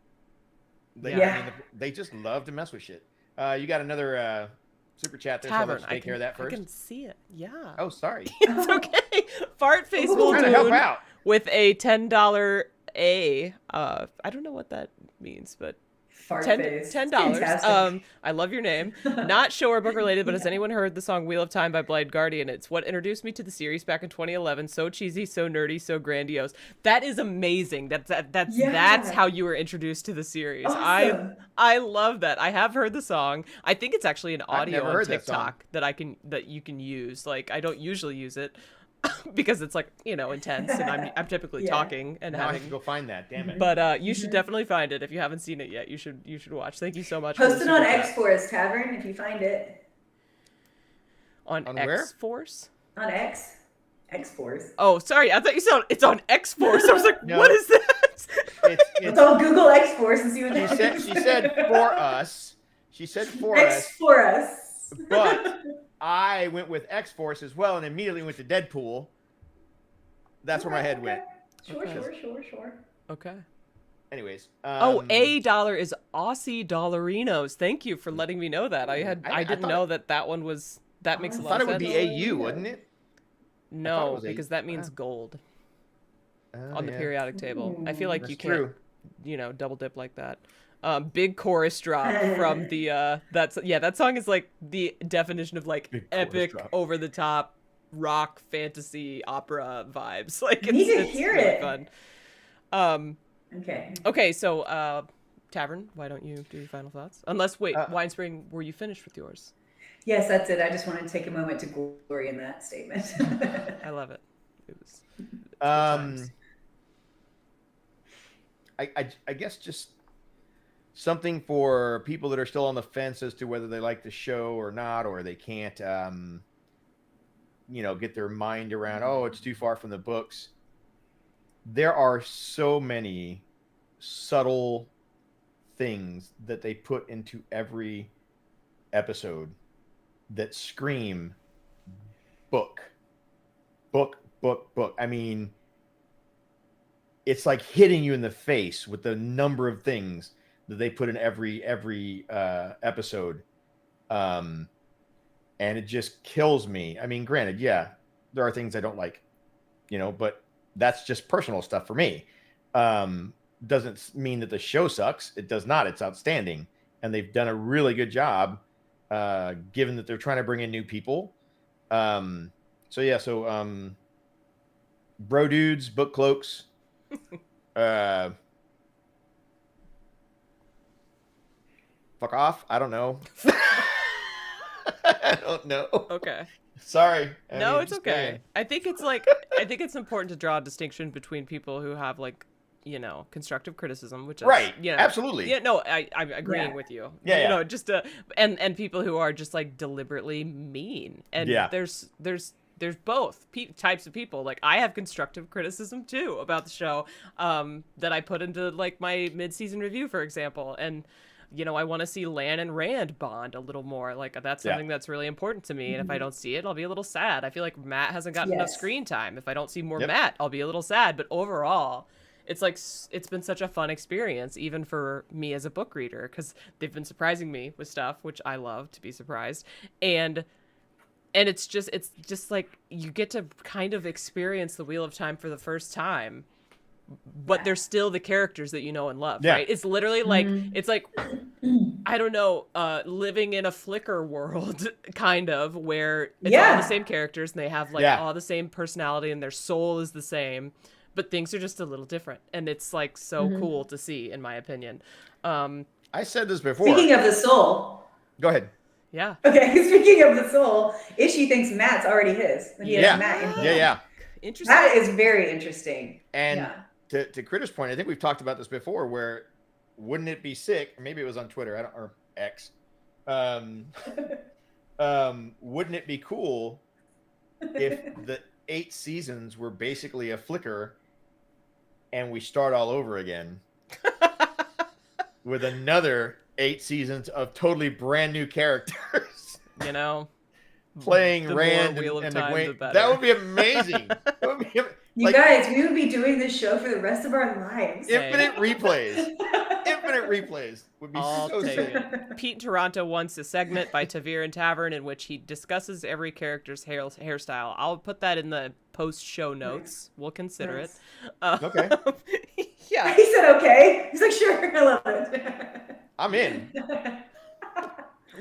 I mean, they just love to mess with shit. You got another super chat there, Tavern. so let's take care of that first. I can see it. Yeah. Oh, sorry. It's okay. Fart face will Trying to help do out. with a $10 A. I don't know what that means, but Fart face. $10. Fantastic. I love your name. Not show or book related, but has anyone heard the song Wheel of Time by Blind Guardian? It's what introduced me to the series back in 2011. So cheesy, so nerdy, so grandiose. That is amazing. That's how you were introduced to the series. Awesome. I love that. I have heard the song. I think it's actually an I've audio never on heard that song. TikTok that you can use. Like, I don't usually use it because it's like, intense, and I'm typically talking and Now I have having. to go find that. Damn it. But you should definitely find it if you haven't seen it yet. You should watch. Thank you so much. Post for it the on super chat. X Force Tavern if you find it. On where? X Force. On X. X Force. Oh, sorry. I thought you said it's on X Force. I was like, No. what is that? Let's all Google X Force and see what that is. She said for us. She said for X us. for us. But I went with X Force as well, and immediately went to Deadpool. That's where my head went. Sure. Okay. Anyways. $A is Aussie Dollarinos. Thank you for letting me know that. I didn't thought know that one was. That makes a I lot thought of it would sense. be AU, wouldn't it? No, was A- because that means gold on the yeah. periodic table. I feel like That's you can't, true. double dip like that. Big chorus drop from the that song is like the definition of like Big chorus epic, drop. over the top rock fantasy opera vibes. Like Need to it's hear really it. fun. Okay. Okay, so Tavern, why don't you do your final thoughts? Unless Wine Spring, were you finished with yours? Yes, that's it. I just wanted to take a moment to glory in that statement. I love it. It was I guess just something for people that are still on the fence as to whether they like the show or not, or they can't, get their mind around, oh, it's too far from the books. There are so many subtle things that they put into every episode that scream book. I mean, it's like hitting you in the face with the number of things that they put in every episode, and it just kills me. I mean, granted, yeah, there are things I don't like, but that's just personal stuff for me. Doesn't mean that the show sucks. It does not. It's outstanding, and they've done a really good job, given that they're trying to bring in new people. Bro dudes, book cloaks. Fuck off. I don't know. I don't know. okay. Sorry. No, it's okay. I think it's important to draw a distinction between people who have like, constructive criticism, which is right. Absolutely. Yeah, no, I'm agreeing with you. Yeah. Just and people who are just like deliberately mean. And there's both types of people. Like, I have constructive criticism too about the show, that I put into like my mid-season review, for example. And I want to see Lan and Rand bond a little more. Like, that's something that's really important to me. And if I don't see it, I'll be a little sad. I feel like Matt hasn't gotten enough screen time. If I don't see more Matt, I'll be a little sad. But overall, it's like, it's been such a fun experience, even for me as a book reader, because they've been surprising me with stuff, which I love to be surprised. And it's just like you get to kind of experience the Wheel of Time for the first time, but they're still the characters that you know and love, right? It's literally like, it's like, I don't know, living in a Flickr world, kind of, where it's all the same characters and they have like all the same personality and their soul is the same, but things are just a little different, and it's like so cool to see, in my opinion. I said this before. Speaking of the soul. Go ahead. Yeah. Okay, speaking of the soul, Ishii thinks Matt's already his. He has Matt in Yeah. Interesting. That is very interesting. And to Critter's point, I think we've talked about this before, where wouldn't it be sick? Or maybe it was on Twitter, or X. Wouldn't it be cool if the 8 seasons were basically a flicker and we start all over again with another 8 seasons of totally brand new characters? You know, playing the Rand more Wheel and of the Time, Gwen. the better. That would be amazing. That would be, You guys, we would be doing this show for the rest of our lives. infinite replays. Infinite replays would be I'll so take sick. it. Pete in Toronto wants a segment by Tavern in which he discusses every character's hairstyle. I'll put that in the post-show notes. We'll consider it. Okay. Yeah. He said okay. He's like, sure, I love it. I'm in.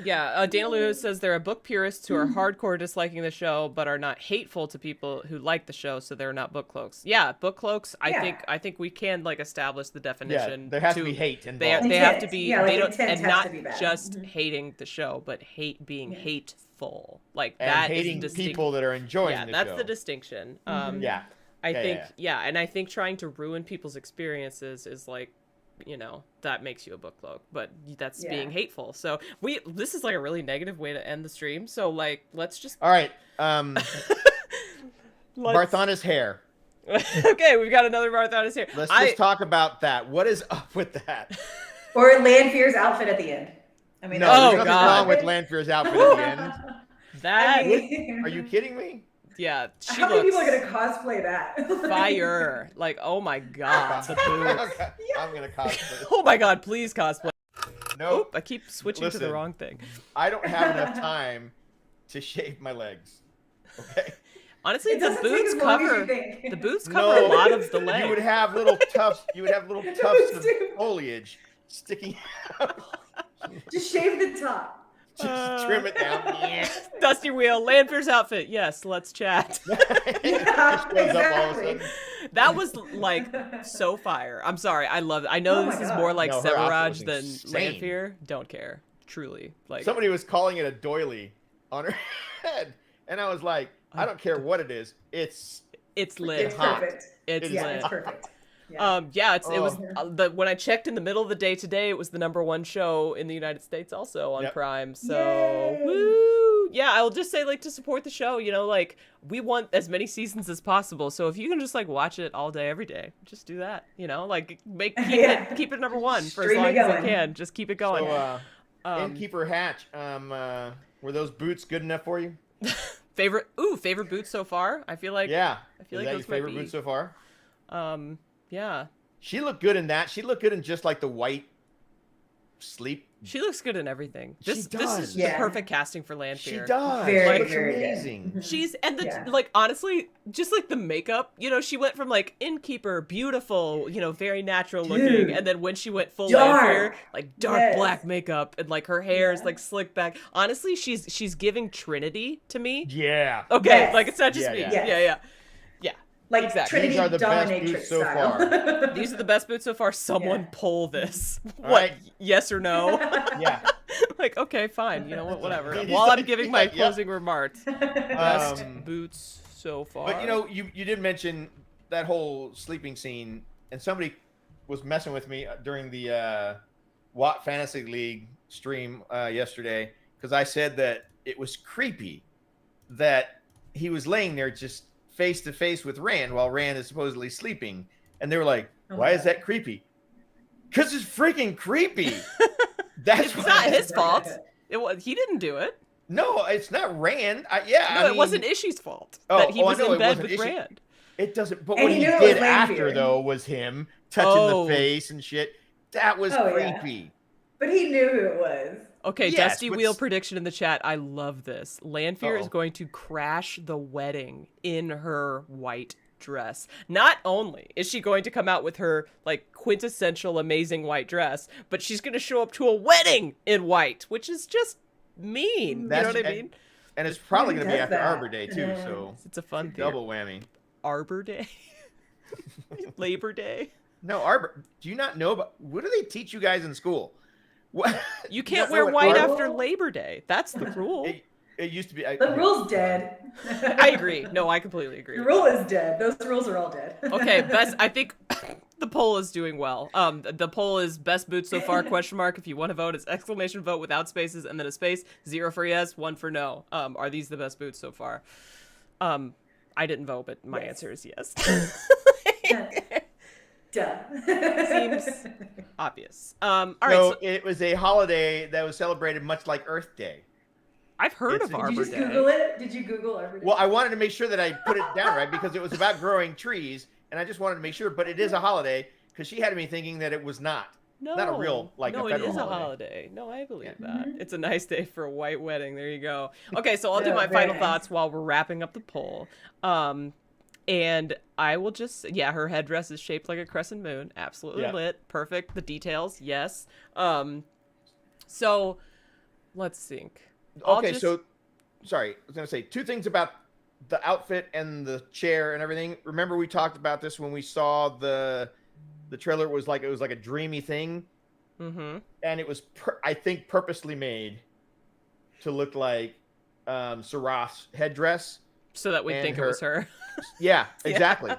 Yeah, Dana Lewis says there are book purists who are hardcore disliking the show, but are not hateful to people who like the show, so they're not book cloaks. Yeah, book cloaks. I think we can like establish the definition. Yeah, there has to be hate involved. They have to be. Yeah, like they don't, intent and has not to be bad. just hating the show, but being hateful. Like And that hating is people that are enjoying Yeah, the that's show. the distinction. Yeah. I think and I think trying to ruin people's experiences is like, you know, that makes you a book cloak, but that's being hateful. So this is like a really negative way to end the stream. So like, let's just. All right. Barthana's hair. Okay, we've got another Barthana's hair. Let's just talk about that. What is up with that? Or Lanfear's outfit at the end. I mean, No, there's nothing wrong with Lanfear's outfit at the end. That. Are you kidding me? Yeah, she How many looks people are gonna cosplay that? fire. Like, oh my god, the boots. I'm gonna cosplay. Oh my god, please cosplay. Nope. Oop, I keep switching to the wrong thing. I don't have enough time to shave my legs. Okay. Honestly, It the doesn't take boots as long as you cover think. the boots cover a lot of the leg. You would have little tufts. You would have little tufts of foliage sticking out. Just shave the top. Just trim it down. Yeah. Dusty Wheel, Lanfear's outfit. Yes, let's chat. Just shows up all of a sudden. That was like so fire. I'm sorry, I love it. I know Oh my this is God. more like No, her outfit Severage was than insane. Lanfear. Don't care. Truly. Like Somebody was calling it a doily on her head, and I was like, I don't care what it is. It's lit. It's perfect. It's Yeah, lit. it's perfect. Yeah. It was when I checked in the middle of the day today, it was the #1 show in the United States also on Prime. So Yay. woo! Yeah, I'll just say like to support the show, you know, like we want as many seasons as possible. So if you can just like watch it all day, every day, just do that. You know, like keep it #1 for as Stream long it as going. you can. Just keep it going. So, Innkeeper Hatch, were those boots good enough for you? favorite boots so far? I feel like Is that those your might favorite be. boot so far? Yeah. She looked good in that. She looked good in just like the white sleep. She looks good in everything. This does. is Yeah. the perfect casting for Lanfear. She does. Very, She looks very good. amazing. She's and the Yeah. like honestly, just like the makeup, you know, she went from like innkeeper, beautiful, you know, very natural looking, Dude. and then when she went full Dark. Lanfear, like dark Yes. black makeup and like her hair is Yeah. like slicked back. Honestly, she's giving Trinity to me. Yeah. Okay, Yes. like it's not just Yeah, me. yeah. Yeah. Like Exactly. Trinity These are the best dominatrix boots so style. These are the best boots so far. Someone Yeah. pull this. All What? right. Yes or no? Yeah. Like, okay, fine. You know what? Whatever. He's While I'm like, giving my yeah. closing remarks. Best Um, boots so far. But you know, you did mention that whole sleeping scene, and somebody was messing with me during the Watt Fantasy League stream yesterday because I said that it was creepy that he was laying there just face to face with Rand while Rand is supposedly sleeping, and they were like, "Why is that creepy?" Because it's freaking creepy. That's it's why- not his fault. He didn't do it. No, it's not Rand. No, I mean, it wasn't Ishii's fault Oh, that he was I know in it bed wasn't with Ishii. Rand. It doesn't. But And what he he knew it was did after Lanfear. though was him touching Oh. the face and shit. That was Oh, yeah. creepy. But he knew who it was. Okay, Yes, Dusty but Wheel prediction in the chat. I love this. Lanfear is Uh-oh. going to crash the wedding in her white dress. Not only is she going to come out with her like quintessential amazing white dress, but she's going to show up to a wedding in white, which is just mean. You know what I mean? And it's probably Who going to be does after that? Arbor Day too, Yeah. so It's a fun thing. double whammy. Arbor Day. Labor Day. No, do you not know about what do they teach you guys in school? What You can't know wear what white Arbor- after Labor Day. That's the rule. It used to be. The rule's dead. I agree. No, I completely agree. The rule is dead. Those rules are all dead. Okay, I think the poll is doing well. The poll is best boots so far, question mark. If you want to vote, it's exclamation vote without spaces and then a space, 0 for yes, 1 for no. Are these the best boots so far? I didn't vote, but my answer is yes. Duh. Seems obvious. All right. No, So it was a holiday that was celebrated much like Earth Day. I've heard of Did you Arbor Did you just Day. Google it? Did you Google Arbor Day? Well, I wanted to make sure that I put it down right because it was about growing trees, and I just wanted to make sure. But it is a holiday because she had me thinking that it was not. No, Not a real, like, no, a it federal is holiday. a holiday. No, I believe Yeah. that. It's a nice day for a white wedding. There you go. Okay, so I'll do Yeah, my very final nice. thoughts while we're wrapping up the poll. And I will just, her headdress is shaped like a crescent moon. Absolutely Yeah. lit. Perfect. The details, yes. So let's think. Okay, so sorry, I was gonna say 2 things about the outfit and the chair and everything. Remember we talked about this when we saw the trailer. It was like a dreamy thing, Mm-hmm. and it was I think purposely made to look like Sarath's headdress. So that we And think it was her. Yeah, exactly.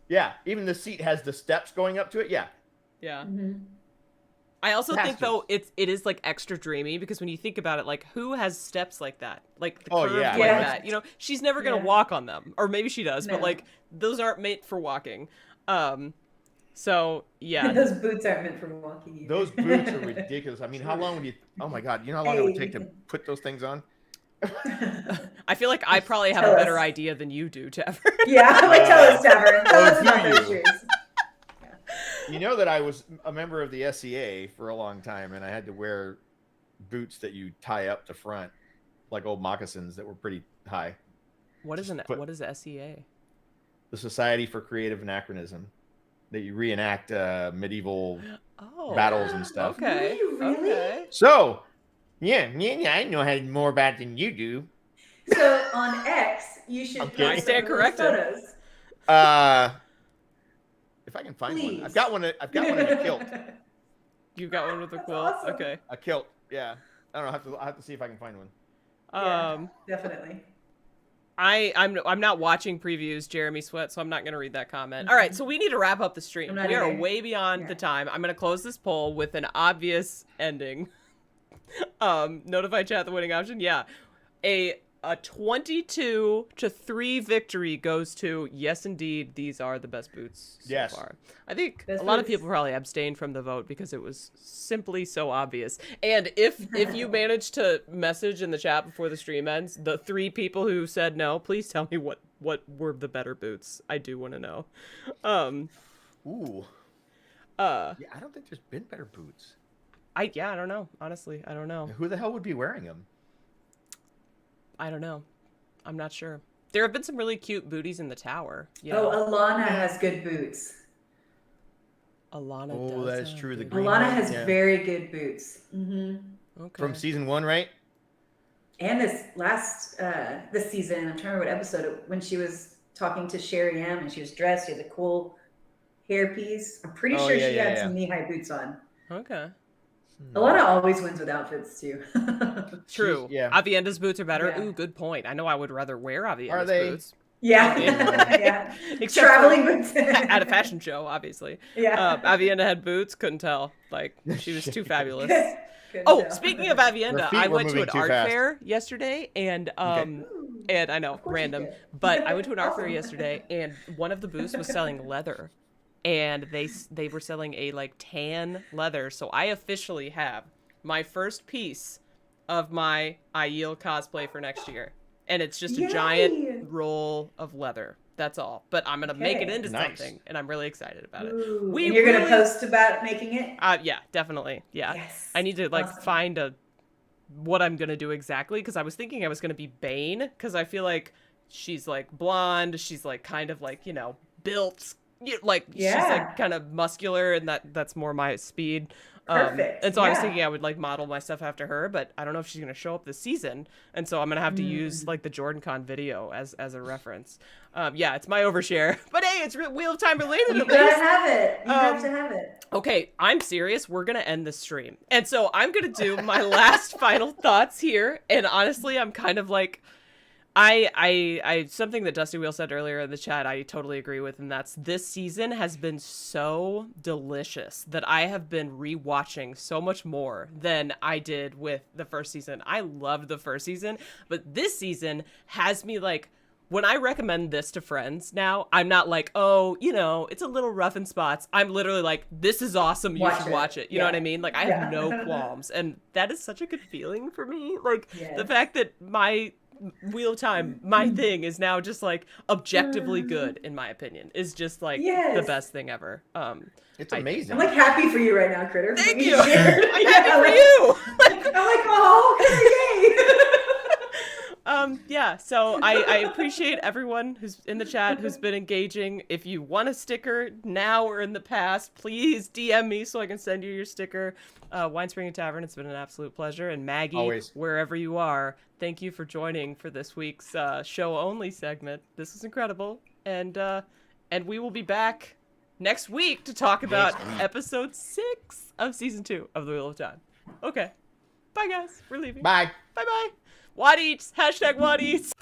Yeah, even the seat has the steps going up to it. Yeah, Yeah. Mhm. I also Has think to. though it is like extra dreamy because when you think about it, like who has steps like that, like the Oh, curve yeah. like Yeah. that? You know, she's never gonna Yeah. walk on them, or maybe she does, but No. like those aren't made for walking. So yeah, Those boots aren't meant for walking either. those boots are ridiculous. I mean, how long would you? Oh my God, you know how long it would take to put those things on? I feel like I probably have Tell a better us. idea than you do, Tavern. Yeah, like tell us, Tavern. Tell us do about those you? shoes. You know that I was a member of the SCA for a long time, and I had to wear boots that you tie up the front, like old moccasins that were pretty high. What is But- what is SEA? The Society for Creative Anachronism, that you reenact medieval Oh, battles and stuff. Okay, Really? okay. So, yeah, I know how more about it than you do. So on X, you should I'm post kidding. I stand those corrected. photos. If I can find Please. one, I've got one. I've got one in a kilt. You got one with a That's quilt. awesome. Okay. A kilt, yeah. I don't know. I'll have to see if I can find one. Yeah, definitely. I'm not watching previews, Jeremy Sweat, so I'm not gonna read that comment. All right, so we need to wrap up the stream. I'm not We are either. way beyond Yeah. the time. I'm gonna close this poll with an obvious ending. Notify chat the winning option. Yeah, a 22-3 victory goes to yes, indeed, these are the best boots so Yes. far. I think Best a lot of boots. people probably abstained from the vote because it was simply so obvious. And if you manage to message in the chat before the stream ends, the 3 people who said no, please tell me what were the better boots. I do want to know. Ooh. Uh, Yeah, I don't think there's been better boots. I don't know. Honestly, I don't know. Who the hell would be wearing them? I don't know. I'm not sure. There have been some really cute booties in the tower. Yeah. Oh, Alana has good boots. Alana Oh, does that is have true, the good green booties. Alana has Yeah. very good boots. Okay. From season 1, right? And this season, I'm trying to remember what episode, when she was talking to Sherry M and she was dressed, she had a cool hairpiece. I'm pretty Oh, sure yeah, she yeah, had yeah. some knee-high boots on. Okay. Alana always wins with outfits too. True. yeah. Avienda's boots are better. Yeah. Ooh, good point. I know I would rather wear Avienda's Are they? boots. Yeah. Yeah. Yeah. Except Traveling for- boots. at a fashion show, obviously. Yeah. Avienda had boots. Couldn't tell. Like, she was too fabulous. Couldn't Oh, tell. speaking of Her Avienda, feet I were went to an moving too art fast. fair yesterday, and Ooh. and I know, Of course you random, did. but I went to an art fair Awesome. yesterday, and one of the booths was selling leather, and they were selling a like tan leather. So I officially have my first piece of my I Yield cosplay for next year, and it's just a Yay! giant roll of leather. That's all. But I'm gonna make it Okay. into Nice. something, and I'm really excited about it. Ooh. We And you're really- gonna post about making it? Yeah, definitely. Yeah. Yes. I need to like Awesome. find what I'm gonna do exactly, because I was thinking I was gonna be Bane, because I feel like she's like blonde, she's like kind of like, you know, built, like she's Yeah. like kind of muscular, and that's more my speed. Perfect. And so I was Yeah. thinking I would like model my stuff after her, but I don't know if she's gonna show up this season, and so I'm gonna have to use like the JordanCon video as a reference. Yeah, it's my overshare, but hey, it's Wheel of Time related. You at gotta least. have it. You have to have it. Okay, I'm serious. We're gonna end this stream, and so I'm gonna do my last final thoughts here. And honestly, I'm kind of like, I something that Dusty Wheel said earlier in the chat, I totally agree with, and that's this season has been so delicious that I have been rewatching so much more than I did with the first season. I loved the first season, but this season has me like, when I recommend this to friends now, I'm not like, oh, you know, it's a little rough in spots. I'm literally like, this is awesome. You should watch it. You know what I mean? Like, I have no qualms. And that is such a good feeling for me. Like, the fact that my Wheel of Time, my thing, is now just like objectively good, in my opinion, is just like the best thing ever. It's amazing. I'm like happy for you right now, Kritter. Thank you. I'm happy for you. I'm like, oh, yay. Yeah, so I appreciate everyone who's in the chat, who's been engaging. If you want a sticker now or in the past, please DM me so I can send you your sticker. Wine Spring and Tavern, it's been an absolute pleasure. And Maggie, Always. Wherever you are, thank you for joining for this week's show-only segment. This was incredible. And we will be back next week to talk about episode 6 of season 2 of The Wheel of Time. Okay. Bye, guys. We're leaving. Bye. Bye-bye. What eats? #What eats.